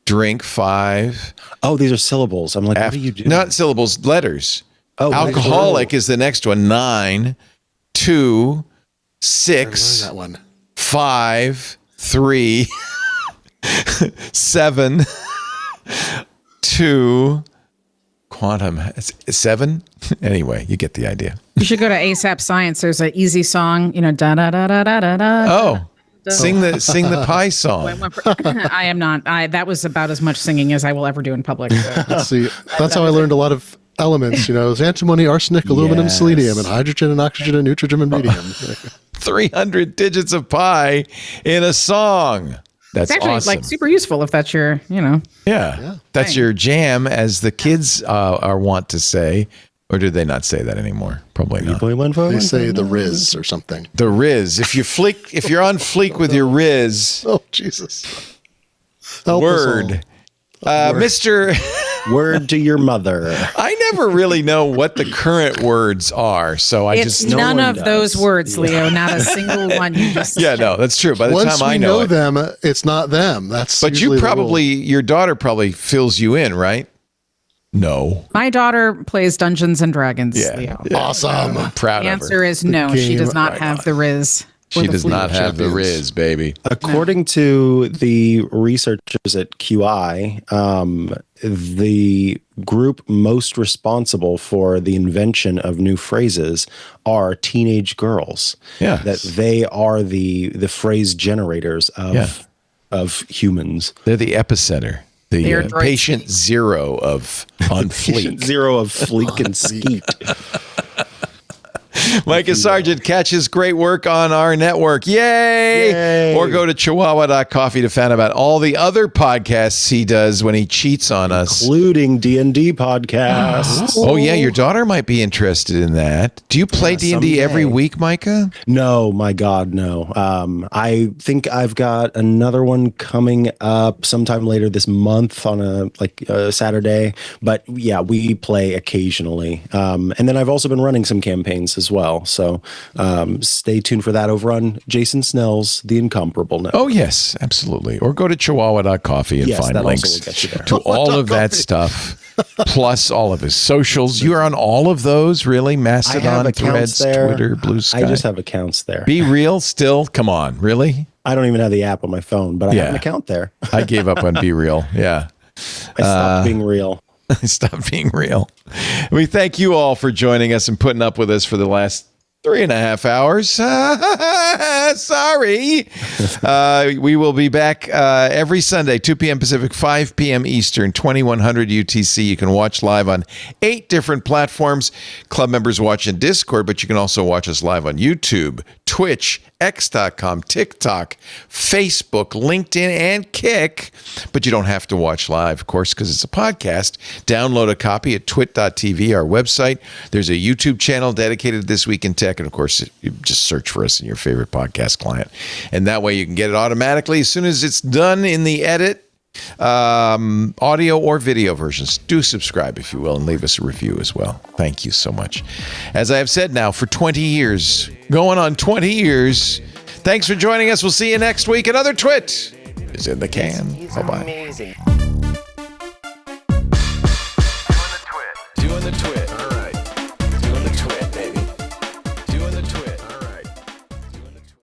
drink 5. Oh, these are syllables. I'm like, what do you do? Not syllables, letters. Oh, alcoholic is the next one. 9, 2, 6, that one. 5, 3, 7, 2, quantum 7. Anyway, you get the idea. You should go to ASAP Science. There's an easy song, da da da da da da da. Oh, sing the pi song. I am not. That was about as much singing as I will ever do in public. So. Let's see. That's how I learned a lot of elements. There's antimony, arsenic, aluminum, selenium, and hydrogen and oxygen and nitrogen and medium. 300 digits of pi in a song. That's it's actually awesome. super useful if that's your, Yeah. That's your jam, as the kids are wont to say. Or do they not say that anymore? Probably not. They say the Riz or something. The Riz. If you're on fleek with your Riz. Oh, Jesus. Word. Mr. Word to your mother. I never really know what the current words are, so it's none of those words, Leo. Not a single one. That's true. By the Once time I we know them, it's not them. But your daughter probably fills you in, right? No. My daughter plays Dungeons and Dragons. Yeah. Leo. Awesome. I'm proud the of her. answer is no. She does not have the Riz. She does not have the Riz, baby. According to the researchers at QI, the group most responsible for the invention of new phrases are teenage girls. Yeah. That they are the phrase generators of humans. They're the epicenter. The patient zero of on fleek. Zero of fleek and skeet. Micah Sargent, catch his great work on our network. Yay! Or go to chihuahua.coffee to find out about all the other podcasts he does when he cheats on us. Including D&D podcasts. Oh, yeah. Your daughter might be interested in that. Do you play D&D every week, Micah? No, my God, no. I think I've got another one coming up sometime later this month on a Saturday. But yeah, we play occasionally. And then I've also been running some campaigns as well. So stay tuned for that over on Jason Snell's The Incomparable Network. Oh, yes, absolutely. Or go to chihuahua.coffee and find links to all of that stuff. Plus all of his socials. You are on all of those, really? Mastodon, Threads, there. Twitter, Blue Sky. I just have accounts there. Be Real still? Come on, really? I don't even have the app on my phone, but I have an account there. I gave up on Be Real. Yeah. I stopped being real. I stopped being real. We thank you all for joining us and putting up with us for the last 3.5 hours. Sorry. We will be back every Sunday, 2 p.m. Pacific, 5 p.m. Eastern, 2100 UTC. You can watch live on 8 different platforms. Club members watch in Discord, but you can also watch us live on YouTube, Twitch, X.com, TikTok, Facebook, LinkedIn, and Kick. But you don't have to watch live, of course, because it's a podcast. Download a copy at twit.tv, our website. There's a YouTube channel dedicated to This Week in Tech. And of course, you just search for us in your favorite podcast client. And that way you can get it automatically as soon as it's done in the edit. Audio or video versions. Do subscribe, if you will, and leave us a review as well. Thank you so much. As I have said now for 20 years, going on 20 years, thanks for joining us. We'll see you next week. Another Twit is in the can. Bye-bye.